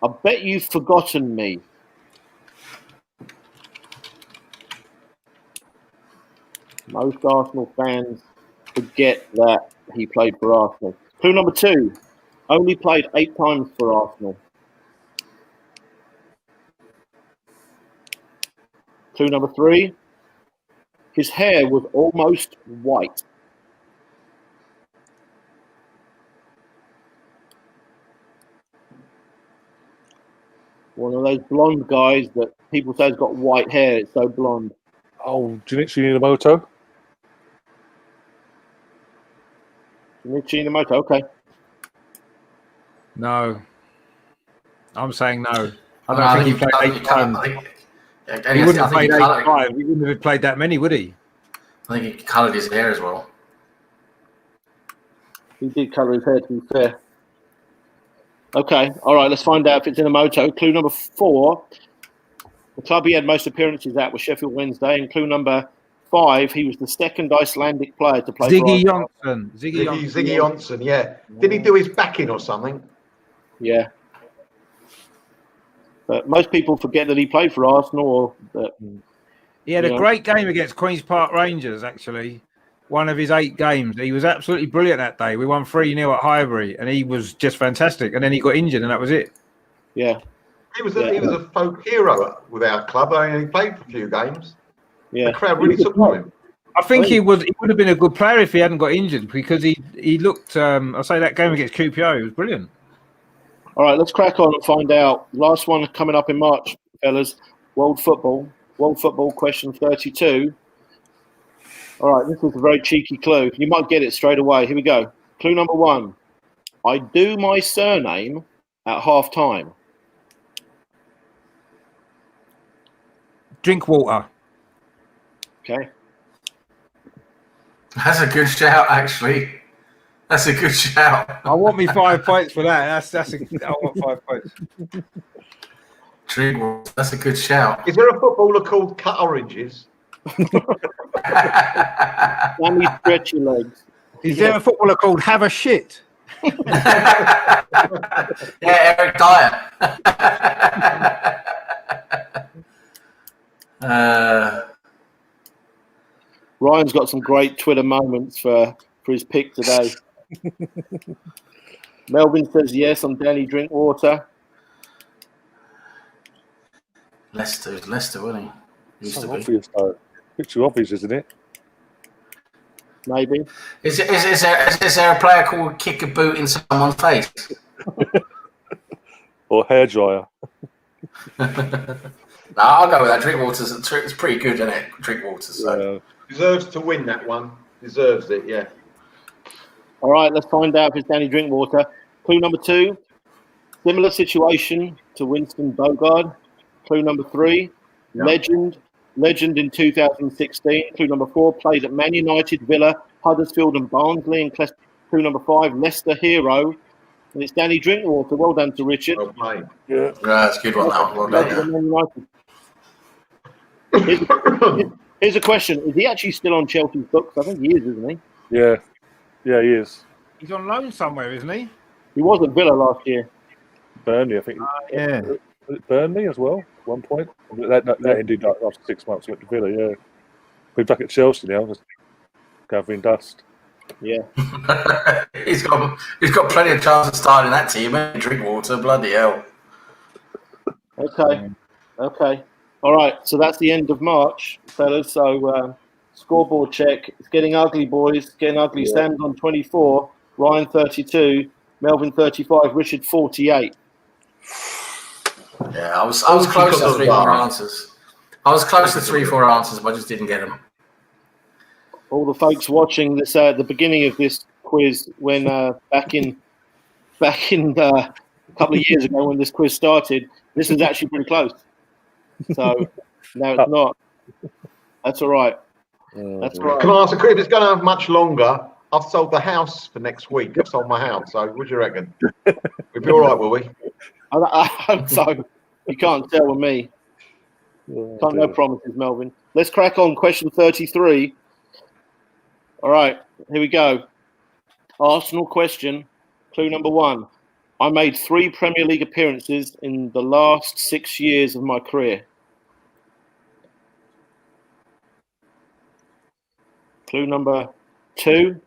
Speaker 4: I bet you've forgotten me. Most Arsenal fans forget that he played for Arsenal. Clue number 2. Only played 8 times for Arsenal. Clue number 3. His hair was almost white. One of those blonde guys that people say has got white hair. It's so blonde.
Speaker 1: Oh, Junichi Inamoto?
Speaker 4: Junichi Inamoto, okay.
Speaker 5: No. I'm saying no.
Speaker 3: I
Speaker 5: I don't think he played 8 times. He wouldn't have played 8 times. He wouldn't have played that many, would he?
Speaker 3: I think he coloured his hair as well.
Speaker 4: He did colour his hair, to be fair. Okay, all right, let's find out if it's Inamoto. Clue number 4. The club he had most appearances at was Sheffield Wednesday. And clue number 5, he was the second Icelandic player to play
Speaker 5: Ziggy
Speaker 4: for
Speaker 5: Johnson.
Speaker 2: Ziggy Johnson, yeah. Did he do his backing or something?
Speaker 4: Yeah. But most people forget that he played for Arsenal.
Speaker 5: He had a great game against Queen's Park Rangers, actually. One of his 8 games. He was absolutely brilliant that day. We won 3-0 at Highbury, and he was just fantastic. And then he got injured, and that was it.
Speaker 4: Yeah.
Speaker 2: He was a folk hero with our club. I mean, he played for a few games.
Speaker 4: Yeah.
Speaker 2: The crowd really took to him.
Speaker 5: I think he would have been a good player if he hadn't got injured, because he looked. I'll say that game against QPR, he was brilliant.
Speaker 4: All right, let's crack on and find out. Last one coming up in March, fellas. World football question 32. All right, this is a very cheeky clue. You might get it straight away. Here we go. Clue number 1. I do my surname at half time.
Speaker 5: Drink water.
Speaker 4: Okay.
Speaker 3: That's a good shout, actually. That's a good shout.
Speaker 5: I want me 5 points for that. I want 5 points.
Speaker 3: That's a good shout.
Speaker 2: Is there a footballer called Cut Oranges?
Speaker 4: Danny stretchy legs.
Speaker 5: Is there a footballer called Have a Shit?
Speaker 3: Yeah, Eric Dyer.
Speaker 4: Ryan's got some great Twitter moments for his pick today. Melvin says yes on Danny Drinkwater.
Speaker 3: Leicester, wasn't he? Used to be.
Speaker 1: Obvious, though. Bit too obvious, isn't it?
Speaker 4: Maybe.
Speaker 3: Is there a player called Kick a Boot in someone's face?
Speaker 1: Or hairdryer.
Speaker 3: No, I'll go with that. Drinkwater's it's pretty good, isn't it? Drinkwater's. So.
Speaker 2: Deserves to win that one. Deserves it, yeah.
Speaker 4: All right, let's find out if it's Danny Drinkwater. Clue number 2. Similar situation to Winston Bogard. Clue number 3.
Speaker 2: Yeah.
Speaker 4: Legend in 2016. Clue number 4. Played at Man United, Villa, Huddersfield and Barnsley. And clue number 5. Leicester hero. And it's Danny Drinkwater. Well done to Richard.
Speaker 2: Well played.
Speaker 1: Yeah.
Speaker 3: That's a good one, that one. Well done, yeah.
Speaker 4: Here's a question. Is he actually still on Chelsea's books? I think he is, isn't he?
Speaker 1: Yeah. Yeah, he is.
Speaker 5: He's on loan somewhere, isn't he?
Speaker 4: He was at Villa last year.
Speaker 1: Burnley, I think.
Speaker 5: Yeah.
Speaker 1: Was it Burnley as well, at one point? That ended after 6 months. He went to Villa, yeah. We're back at Chelsea now, just gathering dust.
Speaker 4: Yeah.
Speaker 3: He's got plenty of chance of starting that team. Drinkwater, bloody hell.
Speaker 4: Okay. All right. So that's the end of March, fellas. So scoreboard check. It's getting ugly, boys. It's getting ugly.
Speaker 1: Yeah.
Speaker 4: Sam's on 24, Ryan 32, Melvin 35, Richard 48.
Speaker 3: Yeah, I was close to 3-4 answers. I was close to 3-4 answers, but I just didn't get them.
Speaker 4: All the folks watching this at the beginning of this quiz, when back in couple of years ago when this quiz started, this was actually pretty close. So no, it's not. That's all right. That's all right.
Speaker 2: Can I ask a quick? If it's going to have much longer, I've sold the house for next week. I've sold my house. So what do you reckon? We'll be all right, will we?
Speaker 4: I hope so. You can't tell with me. Can't no promises, Melvin. Let's crack on. Question 33. All right, here we go. Arsenal question. Clue number 1. I made 3 Premier League appearances in the last 6 years of my career. Clue number 2.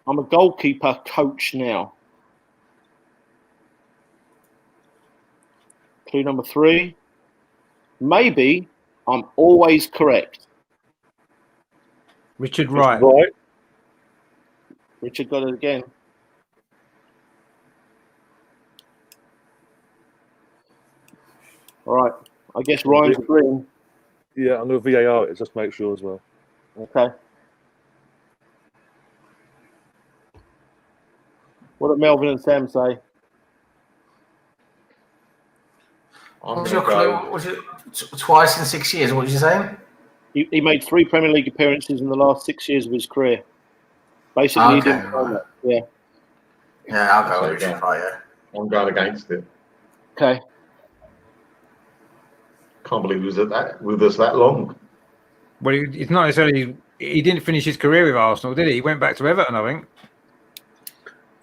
Speaker 4: I'm a goalkeeper coach now. Clue number 3. Maybe I'm always correct.
Speaker 5: Richard Wright.
Speaker 1: Right.
Speaker 4: Richard got it again. All right. I guess Ryan's agreeing.
Speaker 1: Yeah, I'm going to VAR it just to make sure as well.
Speaker 4: Okay. What did Melvin and Sam say?
Speaker 3: What was your clue? Was it twice in 6 years? What was you saying?
Speaker 4: He made 3 Premier League appearances in the last 6 years of his career. Basically, he didn't know that. Yeah.
Speaker 3: Yeah, I'll go with Richard Wright, yeah.
Speaker 2: I'm going against it.
Speaker 4: Okay.
Speaker 2: Can't believe he was with us that long.
Speaker 5: Well, it's not necessarily. He didn't finish his career with Arsenal, did he? He went back to Everton, I think.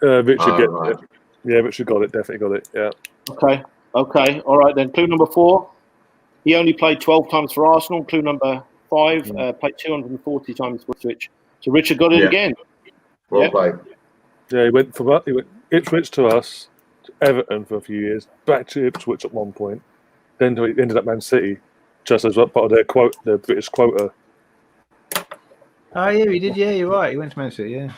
Speaker 1: Richard gets
Speaker 2: right.
Speaker 1: it. Yeah, Richard got it. Definitely got it. Yeah.
Speaker 4: Okay. All right then. Clue number 4. He only played 12 times for Arsenal. Clue number 5. Played 240 times for Ipswich. So Richard got it again.
Speaker 2: Well played.
Speaker 1: Yeah, he went Ipswich to us, to Everton for a few years, back to Ipswich at one point, then he ended up Man City, just as part of their British quota.
Speaker 5: Oh yeah, he did. Yeah, you're right. He went to Man City. Yeah.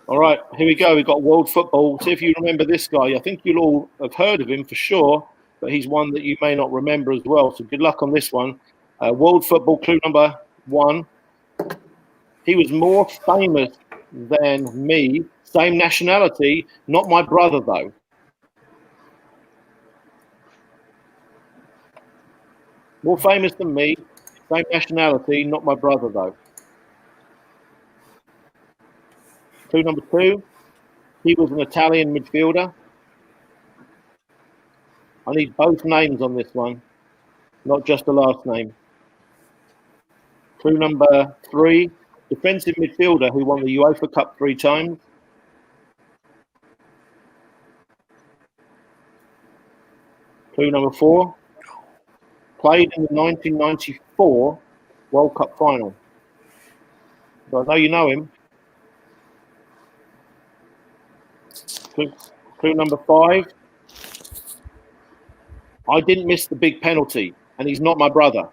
Speaker 4: All right, here we go. We've got world football. See if you remember this guy. I think you'll all have heard of him for sure, but he's one that you may not remember as well. So good luck on this one. World football clue number 1. He was more famous than me. Same nationality, not my brother though. More famous than me. Same nationality, not my brother though. Clue number 2. He was an Italian midfielder. I need both names on this one, not just the last name. Clue number 3. Defensive midfielder who won the UEFA Cup 3 times. Clue number 4. Played in the 1994 World Cup final. So I know you know him. Clue number 5. I didn't miss the big penalty, and he's not my brother.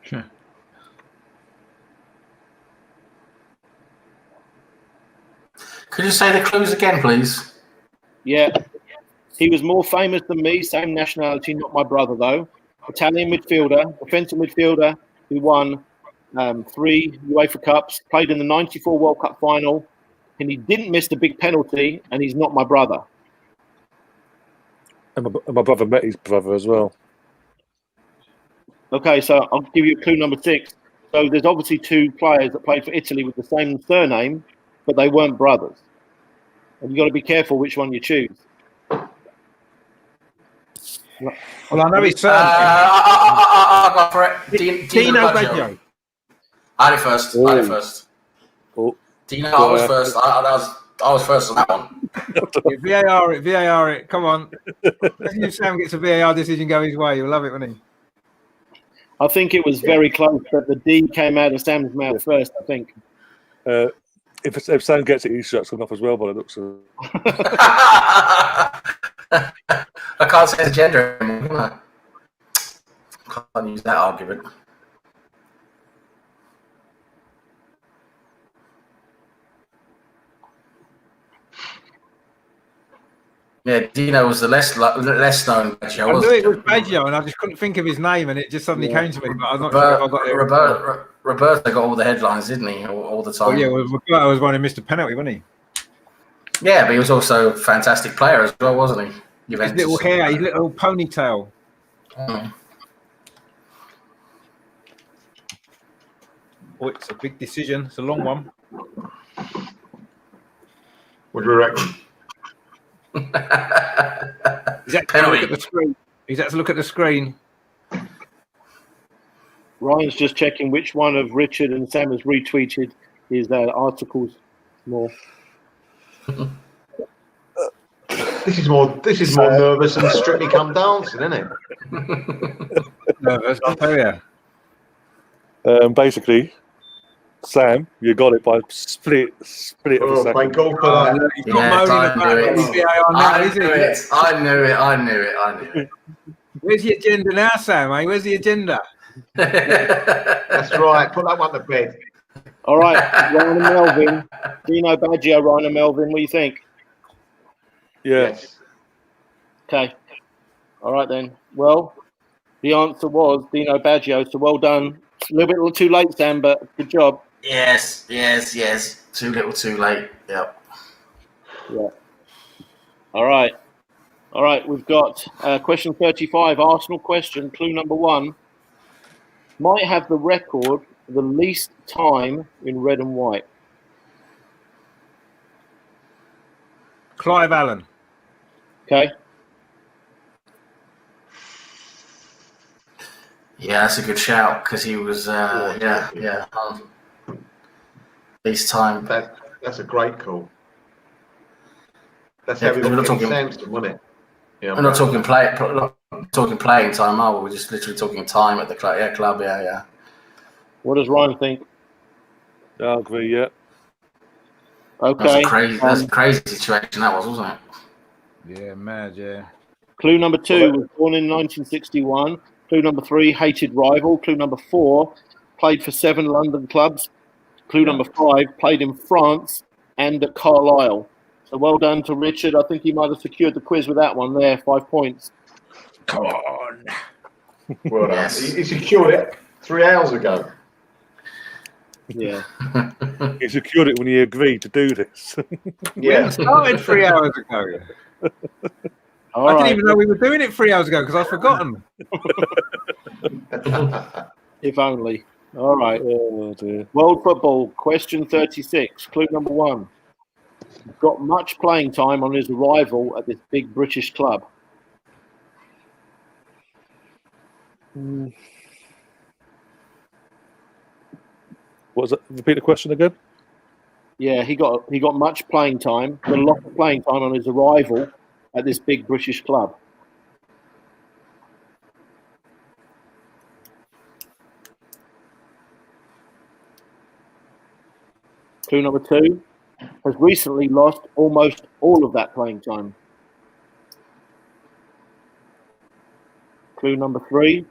Speaker 5: Sure.
Speaker 3: Could you say the clues again, please?
Speaker 4: Yeah. He was more famous than me, same nationality, not my brother though. Italian midfielder, defensive midfielder who won 3 UEFA Cups, played in the 94 World Cup final, and he didn't miss the big penalty, and he's not my brother.
Speaker 1: And my brother met his brother as well.
Speaker 4: Okay, so I'll give you clue number 6. So there's obviously 2 players that played for Italy with the same surname, but they weren't brothers. And you've got to be careful which one you choose.
Speaker 5: Well, I know his surname.
Speaker 3: I'll go for it.
Speaker 5: Dino Baggio.
Speaker 3: I had it first.
Speaker 1: Oh.
Speaker 3: Dino, I was first. I was first on that one.
Speaker 5: VAR it. Come on. If Sam gets a VAR decision go his way, you'll love it, won't he?
Speaker 4: I think it was very close, but the D came out of Sam's mouth first, I think.
Speaker 1: If Sam gets it, his shirt's come off as well, but it looks.
Speaker 3: I can't say the gender anymore, can I? Can't use that argument. Yeah, Dino was the less known Baggio.
Speaker 5: I knew it was Baggio, and I just couldn't think of his name, and it just suddenly came to me. But I'm not sure if I got it.
Speaker 3: Roberto got all the headlines, didn't he? All the time.
Speaker 5: Oh yeah, well, Roberto was running Mr. Penalty, wasn't he?
Speaker 3: Yeah, but he was also a fantastic player as well, wasn't he?
Speaker 5: His little hair, his little ponytail. Oh, it's a big decision. It's a long one.
Speaker 2: What do you reckon?
Speaker 5: He's had to look at the screen. He's had to look at the screen.
Speaker 4: Ryan's just checking which one of Richard and Sam has retweeted his articles more.
Speaker 2: This is more nervous than Strictly Come Dancing, isn't it?
Speaker 5: Nervous, I'll tell you.
Speaker 1: Basically, Sam, you got it by split of a second.
Speaker 2: Thank God for that.
Speaker 5: He's not moaning about VAR now, is he?
Speaker 3: I knew it.
Speaker 5: Where's the agenda now, Sam? Eh? Where's the agenda?
Speaker 2: That's right. Put that one to bed.
Speaker 4: All right, Ryan and Melvin. Dino Baggio, Ryan and Melvin, what do you think?
Speaker 1: Yes.
Speaker 4: Okay. All right then. Well, the answer was Dino Baggio, so well done. A little bit too late, Sam, but good job.
Speaker 3: Yes. Too little, too late. Yep.
Speaker 4: Yeah. All right. We've got question 35, Arsenal question. Clue number 1. Might have the record for the least time in red and white.
Speaker 5: Clive Allen.
Speaker 4: Okay.
Speaker 3: Yeah, that's a good shout because he was, least time.
Speaker 2: That's a great call. That's how we got Samson, wasn't it? Yeah,
Speaker 3: we're not talking playing time, are we? We're just literally talking time at the club. Yeah, club. Yeah.
Speaker 4: What does Ryan think?
Speaker 1: I agree. Yeah.
Speaker 4: Okay.
Speaker 3: That's a crazy situation that was, wasn't it?
Speaker 5: Yeah, mad. Yeah.
Speaker 4: Clue number 2 was born in 1961. Clue number 3, hated rival. Clue number 4, played for 7 London clubs. Clue number 5, played in France and at Carlisle. So well done to Richard. I think he might have secured the quiz with that one there. 5 points.
Speaker 5: Come on.
Speaker 2: Well done. He secured it 3 hours ago.
Speaker 4: Yeah.
Speaker 1: He secured it when he agreed to do this.
Speaker 2: Yeah.
Speaker 5: We started 3 hours ago. I didn't even know we were doing it 3 hours ago because I've forgotten.
Speaker 4: If only. All right.
Speaker 1: Oh, dear.
Speaker 4: World football, question 36. Clue number 1. Got much playing time on his arrival at this big British club.
Speaker 1: What was it? Repeat the question again.
Speaker 4: Yeah, he got much playing time, a lot of playing time on his arrival at this big British club. Clue number 2, has recently lost almost all of that playing time. Clue number 3,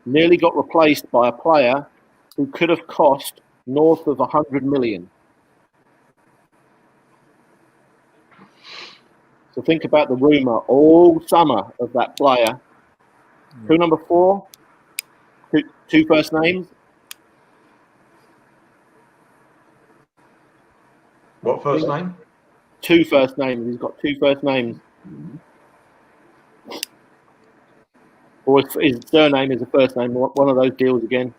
Speaker 4: nearly got replaced by a player who could have cost north of 100 million. So think about the rumour all summer of that player. Clue number 4, 2 first names.
Speaker 2: What first name?
Speaker 4: 2 first names. He's got 2 first names. Or his surname is a first name. One of those deals again.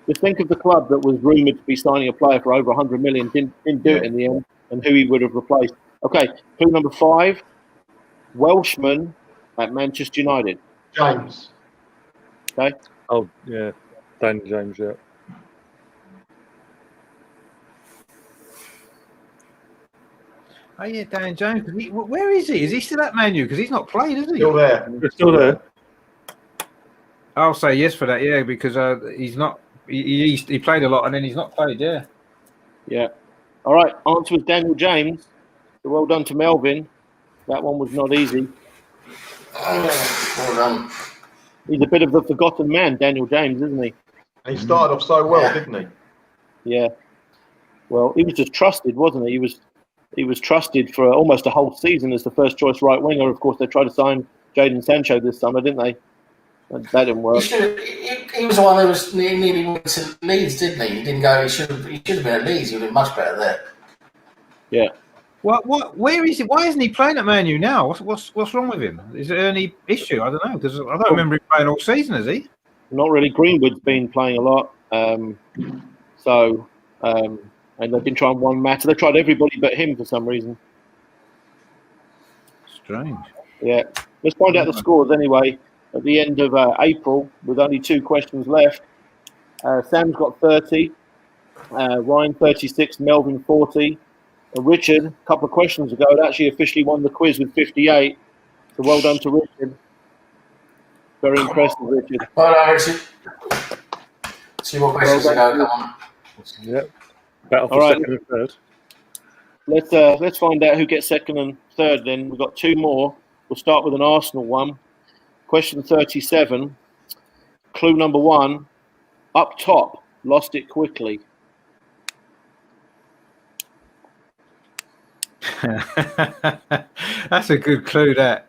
Speaker 4: Just think of the club that was rumoured to be signing a player for over 100 million. Didn't do it in the end, and who he would have replaced. Okay, clue number 5. Welshman at Manchester United.
Speaker 2: James.
Speaker 4: Okay.
Speaker 1: Oh, yeah. Dan James, yeah.
Speaker 5: Oh, yeah, Dan Jones. Where is he? Is he still at Man U? Because he's not played, is he?
Speaker 2: Still there.
Speaker 1: He's still there.
Speaker 5: I'll say yes for that, yeah, because he's not. He played a lot and then he's not played, yeah.
Speaker 4: Yeah. All right. Answer was Daniel James. So well done to Melvin. That one was not easy.
Speaker 3: Well done.
Speaker 4: He's a bit of the forgotten man, Daniel James, isn't he?
Speaker 2: And he started off so well, didn't he?
Speaker 4: Yeah. Well, he was just trusted, wasn't he? he was trusted for almost a whole season as the first choice right winger. Of course, they tried to sign Jadon Sancho this summer, didn't they? That didn't work.
Speaker 3: He was the one that was nearly went to Leeds, didn't he? He didn't go. He should have been at Leeds. He would have been much better there.
Speaker 4: Yeah.
Speaker 5: What? Where is he? Why isn't he playing at Man U now? What's wrong with him? Is there any issue? I don't know, because I don't remember him playing all season. Is he?
Speaker 4: Not really. Greenwood's been playing a lot. And they've been trying one matter. They tried everybody but him for some reason.
Speaker 5: Strange.
Speaker 4: Yeah. Let's find out the scores anyway. At the end of April, with only 2 questions left, Sam's got 30, Ryan 36, Melvin 40. Richard, a couple of questions ago, had actually officially won the quiz with 58. So well done to Richard. Very impressive, Richard.
Speaker 3: Well done, Richard. 2 more questions to go. Come on.
Speaker 1: Yep. Battle for
Speaker 4: All right.
Speaker 1: second and third.
Speaker 4: Let's find out who gets second and third then. We've got 2 more. We'll start with an Arsenal one. Question 37. Clue number 1. Up top, lost it quickly.
Speaker 5: That's a good clue, that.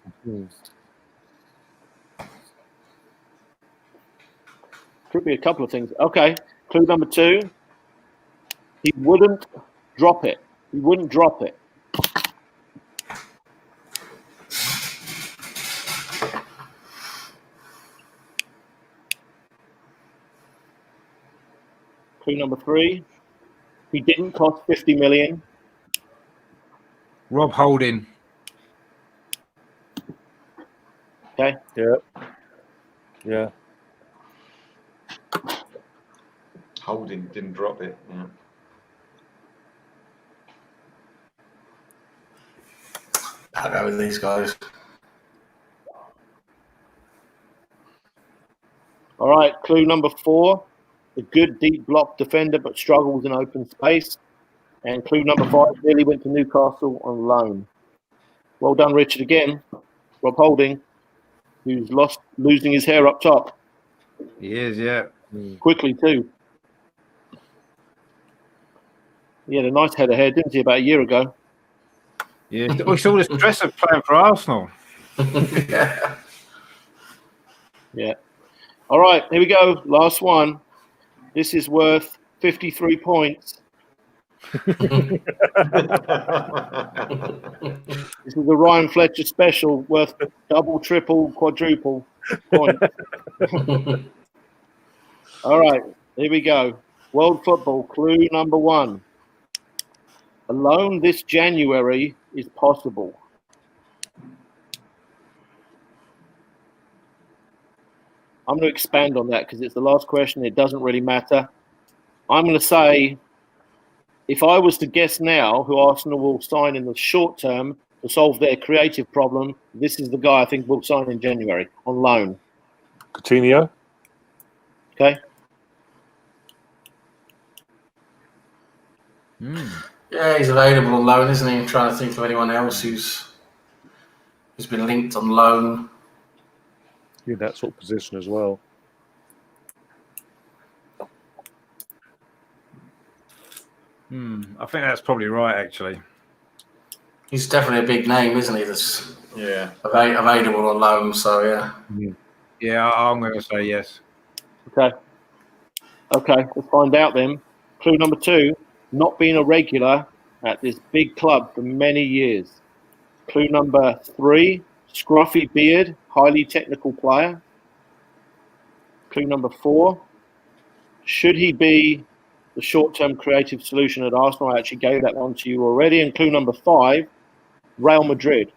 Speaker 4: Could be a couple of things. Okay. Clue number 2. He wouldn't drop it. He wouldn't drop it. Clue number 3. He didn't cost 50 million.
Speaker 5: Rob Holding.
Speaker 4: Okay.
Speaker 1: Yeah.
Speaker 2: Holding didn't drop it. Yeah.
Speaker 3: I'll go with these guys.
Speaker 4: All right. Clue number 4. A good deep block defender, but struggles in open space. And clue number 5, nearly went to Newcastle on loan. Well done, Richard, again. Rob Holding, who's losing his hair up top.
Speaker 5: He is, yeah.
Speaker 4: Quickly, too. He had a nice head of hair, didn't he, about a year ago?
Speaker 5: Yeah. We saw this stress of playing for Arsenal.
Speaker 3: Yeah.
Speaker 4: Yeah. All right, here we go. Last one. This is worth 53 points. This is a Ryan Fletcher special worth double, triple, quadruple points. All right, here we go. World football, clue number 1. A loan this January is possible. I'm going to expand on that because it's the last question. It doesn't really matter. I'm going to say, if I was to guess now who Arsenal will sign in the short term to solve their creative problem, this is the guy I think will sign in January on loan.
Speaker 1: Coutinho.
Speaker 4: Okay.
Speaker 3: Yeah, he's available on loan, isn't he? I'm trying to think of anyone else who's been linked on loan.
Speaker 1: In that sort of position as well.
Speaker 5: I think that's probably right, actually.
Speaker 3: He's definitely a big name, isn't he? That's available on loan. So yeah.
Speaker 5: Yeah, I'm going to say yes.
Speaker 4: Okay, let's find out then. Clue number 2, not being a regular at this big club for many years. Clue number 3, scruffy beard, highly technical player. Clue number 4, should he be the short-term creative solution at Arsenal? I actually gave that one to you already. And clue number 5, Real Madrid.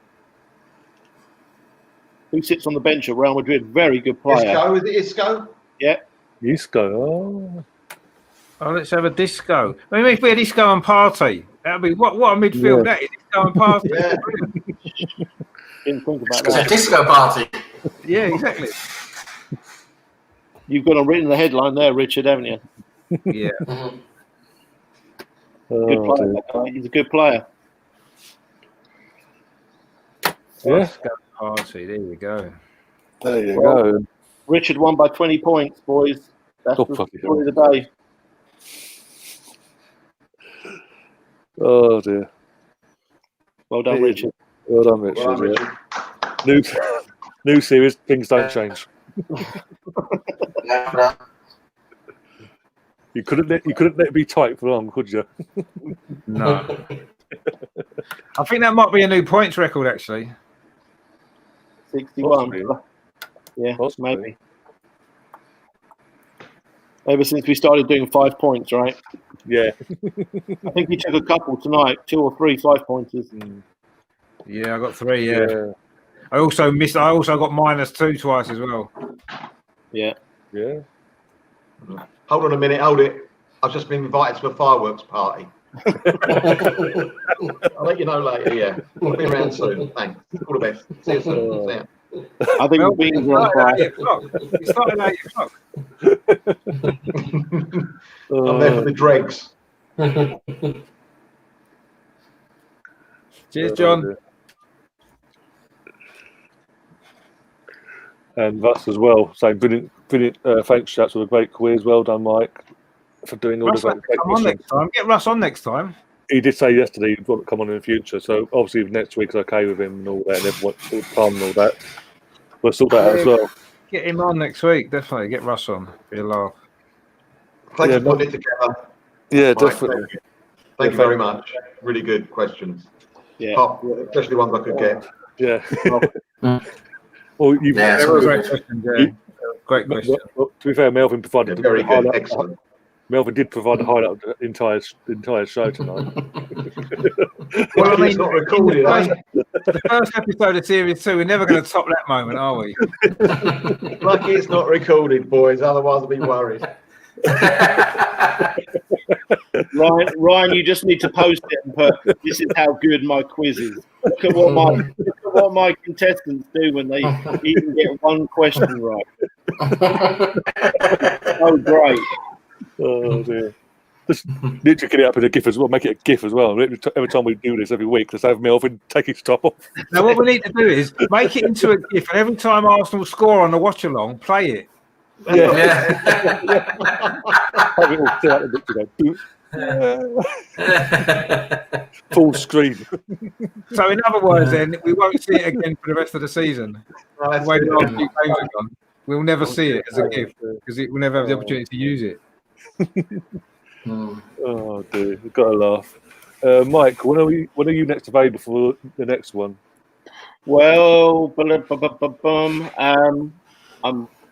Speaker 4: Who sits on the bench at Real Madrid? Very good player.
Speaker 2: Isco, is it Isco?
Speaker 4: Yeah.
Speaker 1: Isco.
Speaker 5: Oh, let's have a disco. I mean, if we had disco and party, that'd be what a midfield that is. Disco and party.
Speaker 2: Yeah.
Speaker 4: Didn't think about
Speaker 3: It's a
Speaker 4: that.
Speaker 3: disco party.
Speaker 5: Yeah, exactly.
Speaker 4: You've got written the headline there, Richard, haven't you?
Speaker 5: Yeah.
Speaker 4: Good player, that guy. He's a good player.
Speaker 1: Yeah.
Speaker 5: Disco party. There you go.
Speaker 1: There you
Speaker 4: Well,
Speaker 1: go.
Speaker 4: Richard won by 20 points, boys. That's
Speaker 1: Oh,
Speaker 4: the
Speaker 1: fucking
Speaker 4: story of the day.
Speaker 1: Oh dear.
Speaker 4: Well done, Richard.
Speaker 1: Well done, Richard.
Speaker 2: Well done, Richard.
Speaker 1: Yeah. New series, things don't change. You couldn't let it be tight for long, could you?
Speaker 5: No. I think that might be a new points record, actually.
Speaker 4: 61.
Speaker 1: Possibly.
Speaker 4: Yeah,
Speaker 1: Possibly.
Speaker 4: maybe. Ever since we started doing 5 points, right?
Speaker 1: Yeah.
Speaker 4: I think he took a couple tonight, 2 or 3 5-pointers.
Speaker 5: Yeah, I got 3. Yeah. I also got -2 twice as well.
Speaker 4: Yeah.
Speaker 1: Yeah.
Speaker 2: Hold on a minute, hold it. I've just been invited to a fireworks party. I'll let you know later, yeah. I'll be around soon. Thanks. All the best. See you soon. See ya.
Speaker 4: I think the beans are on fire.
Speaker 5: It started at 8 o'clock.
Speaker 2: I'm there for the dregs.
Speaker 5: Cheers, John.
Speaker 1: And us as well. So brilliant thanks, chaps, for a great quiz. Well done, Mike, for doing all
Speaker 5: Russ,
Speaker 1: the great
Speaker 5: come on next time. Get Russ on next time.
Speaker 1: He did say yesterday he'd want to come on in the future. So obviously if next week's okay with him and all that, and everyone time and all that. We'll sort that out as well.
Speaker 5: Get him on next week, definitely. Get Russ on. Be a laugh.
Speaker 2: Thanks for putting it together.
Speaker 1: Yeah,
Speaker 2: Mike,
Speaker 1: definitely.
Speaker 2: Thank you very much. Really good questions.
Speaker 4: Yeah.
Speaker 2: Especially the ones I could get.
Speaker 1: Yeah. Well, you've
Speaker 5: Great question. Yeah. Great question.
Speaker 1: Well, to be fair, Melvin provided
Speaker 2: Very
Speaker 1: the
Speaker 2: good.
Speaker 1: highlight.
Speaker 2: Excellent.
Speaker 1: Melvin did provide the highlight of the entire show tonight.
Speaker 2: Well, I mean, it's not recorded, eh?
Speaker 5: The first episode of Series 2, we're never going to top that moment, are we?
Speaker 2: Lucky it's not recorded, boys. Otherwise, I'll be worried.
Speaker 4: Ryan, you just need to post it and put, "This is how good my quiz is." Look at what my contestants do when they even get one question right. Oh, great.
Speaker 1: Oh dear. Just literally get it up in a GIF as well. Make it a GIF as well. Every time we do this every week, let's have Melvin take his top off.
Speaker 5: Now, what we need to do is make it into a GIF, and every time Arsenal score on the watch along, play it.
Speaker 1: Yeah. Have it all set out the full screen.
Speaker 5: So, in other words, then we won't see it again for the rest of the season.
Speaker 2: Oh,
Speaker 5: The way the last few games have gone, we'll never see it as a GIF because we'll never have the opportunity to use it.
Speaker 1: Oh dear, we've got to laugh. Mike, when are you next available for the next one?
Speaker 4: Well,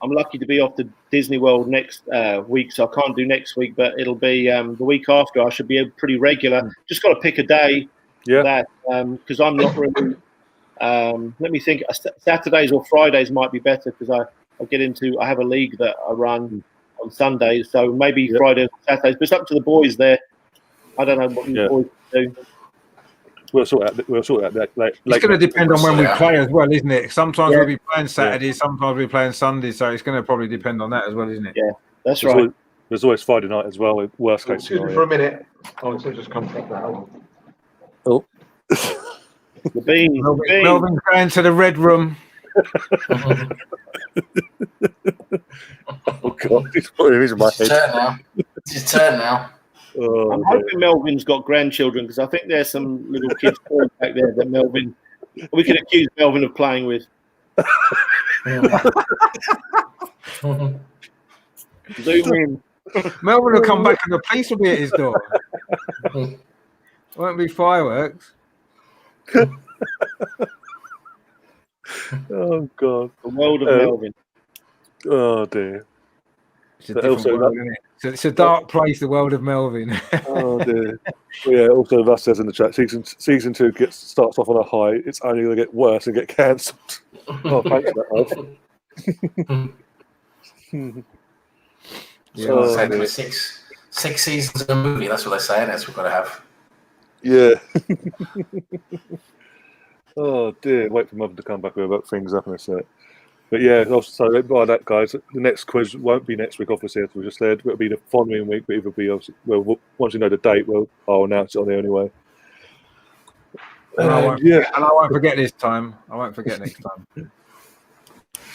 Speaker 4: I'm lucky to be off to Disney World next week, so I can't do next week, but it'll be the week after. I should be pretty regular. Just got to pick a day for that because I'm not really. Let me think. Saturdays or Fridays might be better because I have a league that I run on Sundays, so maybe Fridays or Saturdays. But it's up to the boys there. I don't know what you boys do.
Speaker 1: We'll sort out that.
Speaker 5: It's going to depend on when we play as well, isn't it? Sometimes we'll be playing Saturdays, sometimes we'll be playing Sundays, so it's going to probably depend on that as well, isn't it?
Speaker 4: Yeah, that's right.
Speaker 1: There's always Friday night as well. Worst case
Speaker 2: Excuse me
Speaker 1: scenario.
Speaker 2: for a minute. Oh, it's just come back now.
Speaker 1: Oh.
Speaker 4: The beans.
Speaker 5: Melvin's going to the red room.
Speaker 1: Oh God, it's putting it in my head.
Speaker 3: It's his turn now.
Speaker 1: Oh,
Speaker 4: I'm hoping Melvin's got grandchildren because I think there's some little kids back there that we can accuse Melvin of playing with. Zoom in.
Speaker 5: Melvin will come back and the police will be at his door. Won't be fireworks.
Speaker 1: Oh God,
Speaker 4: The world of Melvin.
Speaker 1: oh dear.
Speaker 5: It's a different world, isn't it? It's a dark place, the world of Melvin.
Speaker 1: Oh dear. Well, yeah. Also, Russ says in the chat, season 2 starts off on a high. It's only going to get worse and get cancelled. Oh, thanks for that,
Speaker 3: Yeah, six seasons of a movie. That's what they're saying. That's what we've got to have.
Speaker 1: Yeah. Oh dear. Wait for Mother to come back with about things up in a sec. But yeah, also by that, guys, the next quiz won't be next week, obviously, as we just said. It'll be the following week, but it'll be obviously, once you know the date, I'll announce it on the only way.
Speaker 5: And I won't forget this time. I won't forget next time.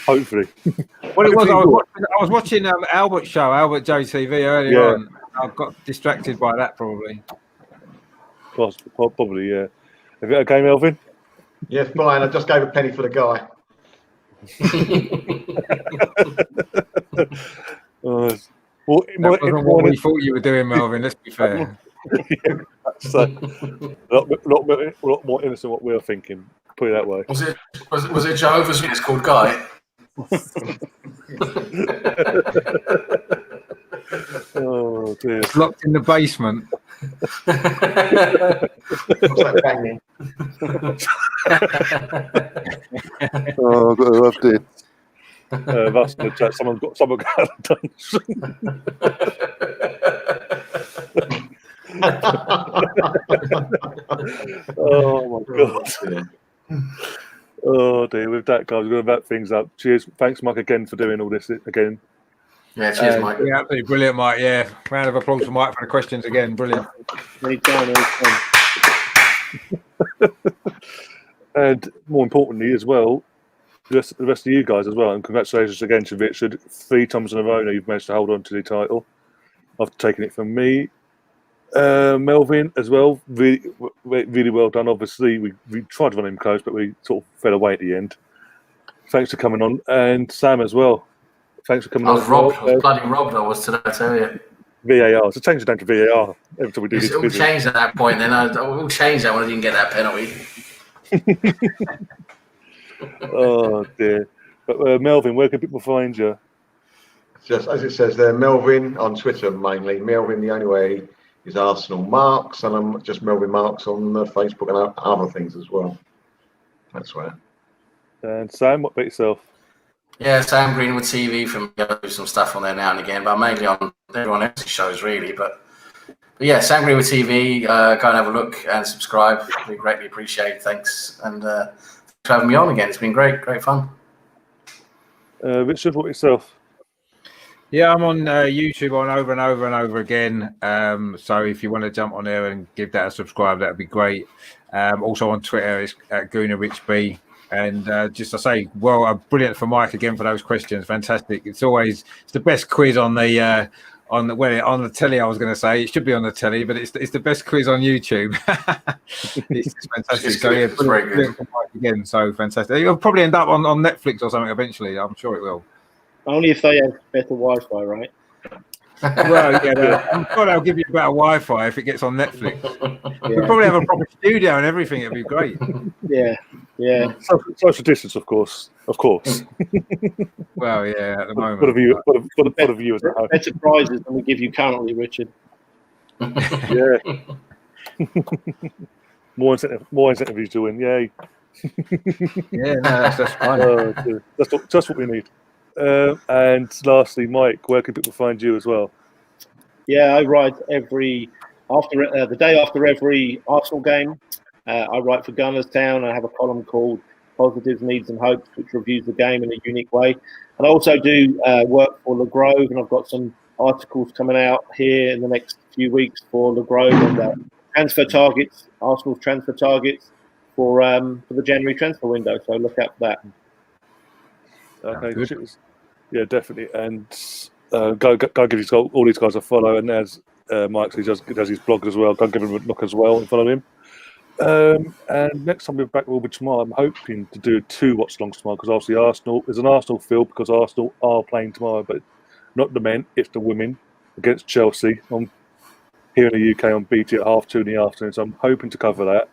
Speaker 1: Hopefully.
Speaker 5: What it was, I was watching Albert JTV earlier on. I got distracted by that probably.
Speaker 1: Probably, yeah. Have you got a game, Melvin?
Speaker 2: Yeah, fine. I just gave a penny for the guy.
Speaker 1: Well,
Speaker 5: That wasn't what we thought you were doing, Melvin. Let's be fair.
Speaker 1: so, a lot more innocent than what we were thinking. Put it that way.
Speaker 3: Was it Jehovah's Witness called Guy?
Speaker 1: Oh dear!
Speaker 5: It's locked in the basement.
Speaker 2: What's that banging?
Speaker 1: Oh, I've got to love it. That's in the chat. Someone got out of dungeon. Oh my god! Oh dear! With that, guys, we're going to wrap things up. Cheers! Thanks, Mike, again for doing all this again.
Speaker 3: Yeah, cheers, Mike.
Speaker 5: Yeah, absolutely brilliant, Mike. Yeah, round of applause for Mike for the questions again. Brilliant.
Speaker 4: Anytime.
Speaker 1: And more importantly, as well, the rest of you guys as well. And congratulations again to Richard. 3 times in a row now you've managed to hold on to the title after taking it from me. Melvin as well, really well done. Obviously, we tried to run him close, but we sort of fell away at the end. Thanks for coming on, and Sam as well. Thanks for coming on.
Speaker 3: I was bloody robbed. I was today, I tell you.
Speaker 1: VAR. So change it down to VAR every time we do this.
Speaker 3: It all changed at that point. Then I will change that when I didn't get that penalty.
Speaker 1: Oh dear. But Melvin, where can people find you?
Speaker 2: Just as it says there, Melvin on Twitter mainly. Melvin, the only way is Arsenal Marks, and I'm just Melvin Marks on Facebook and other things as well. That's where.
Speaker 1: And Sam, what about yourself?
Speaker 3: Yeah, Sam Greenwood TV from do some stuff on there now and again, but mainly on everyone else's shows really. But yeah, Sam Greenwood TV. Go and have a look and subscribe. We greatly appreciate it. Thanks, and thanks for having me on again. It's been great fun.
Speaker 1: Richard, what about yourself?
Speaker 5: Yeah, I'm on YouTube on over and over and over again. So if you want to jump on there and give that a subscribe, that'd be great. Also on Twitter, it's at GoonerRichB. And just to say, well, brilliant for Mike again for those questions. Fantastic. It's the best quiz on the telly. I was going to say it should be on the telly, but it's the best quiz on YouTube. It's fantastic. So yeah, brilliant for Mike again. So fantastic. It'll probably end up on Netflix or something eventually. I'm sure it will.
Speaker 4: Only if they have better Wi-Fi, right?
Speaker 5: Well, yeah, I'm sure they'll give you better Wi-Fi if it gets on Netflix.
Speaker 4: Yeah.
Speaker 5: We'll probably have a proper studio and everything. It'd be great.
Speaker 4: Yeah.
Speaker 1: Social distance, of course.
Speaker 5: Well, yeah, at the moment.
Speaker 1: What have you at home?
Speaker 4: Better prizes than we give you currently, Richard.
Speaker 1: Yeah. More incentive he's doing. Yay.
Speaker 5: Yeah, no, that's fine.
Speaker 1: That's what we need. And lastly, Mike, where can people find you as well?
Speaker 4: Yeah, I write the day after every Arsenal game. I write for Gunners Town. I have a column called Positives, Needs and Hopes, which reviews the game in a unique way. And I also do work for Le Grove, and I've got some articles coming out here in the next few weeks for Le Grove and transfer targets, Arsenal's transfer targets for the January transfer window. So look out for that.
Speaker 1: Okay, yeah, definitely. And go give all these guys a follow. And as Mike says, he does his blog as well. Go give him a look as well and follow him. And next time we're back will be tomorrow. I'm hoping to do 2 watch longs tomorrow because obviously Arsenal is an Arsenal feel because Arsenal are playing tomorrow, but not the men, it's the women against Chelsea here in the UK on BT at 2:30 in the afternoon. So I'm hoping to cover that.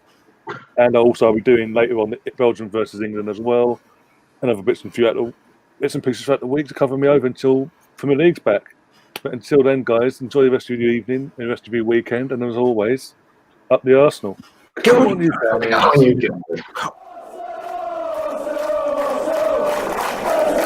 Speaker 1: And also I'll be doing later on Belgium versus England as well, and other bits and pieces throughout the week to cover me over until Premier League's back. But until then, guys, enjoy the rest of your evening and the rest of your weekend, and as always, up the Arsenal. Come on, you guys.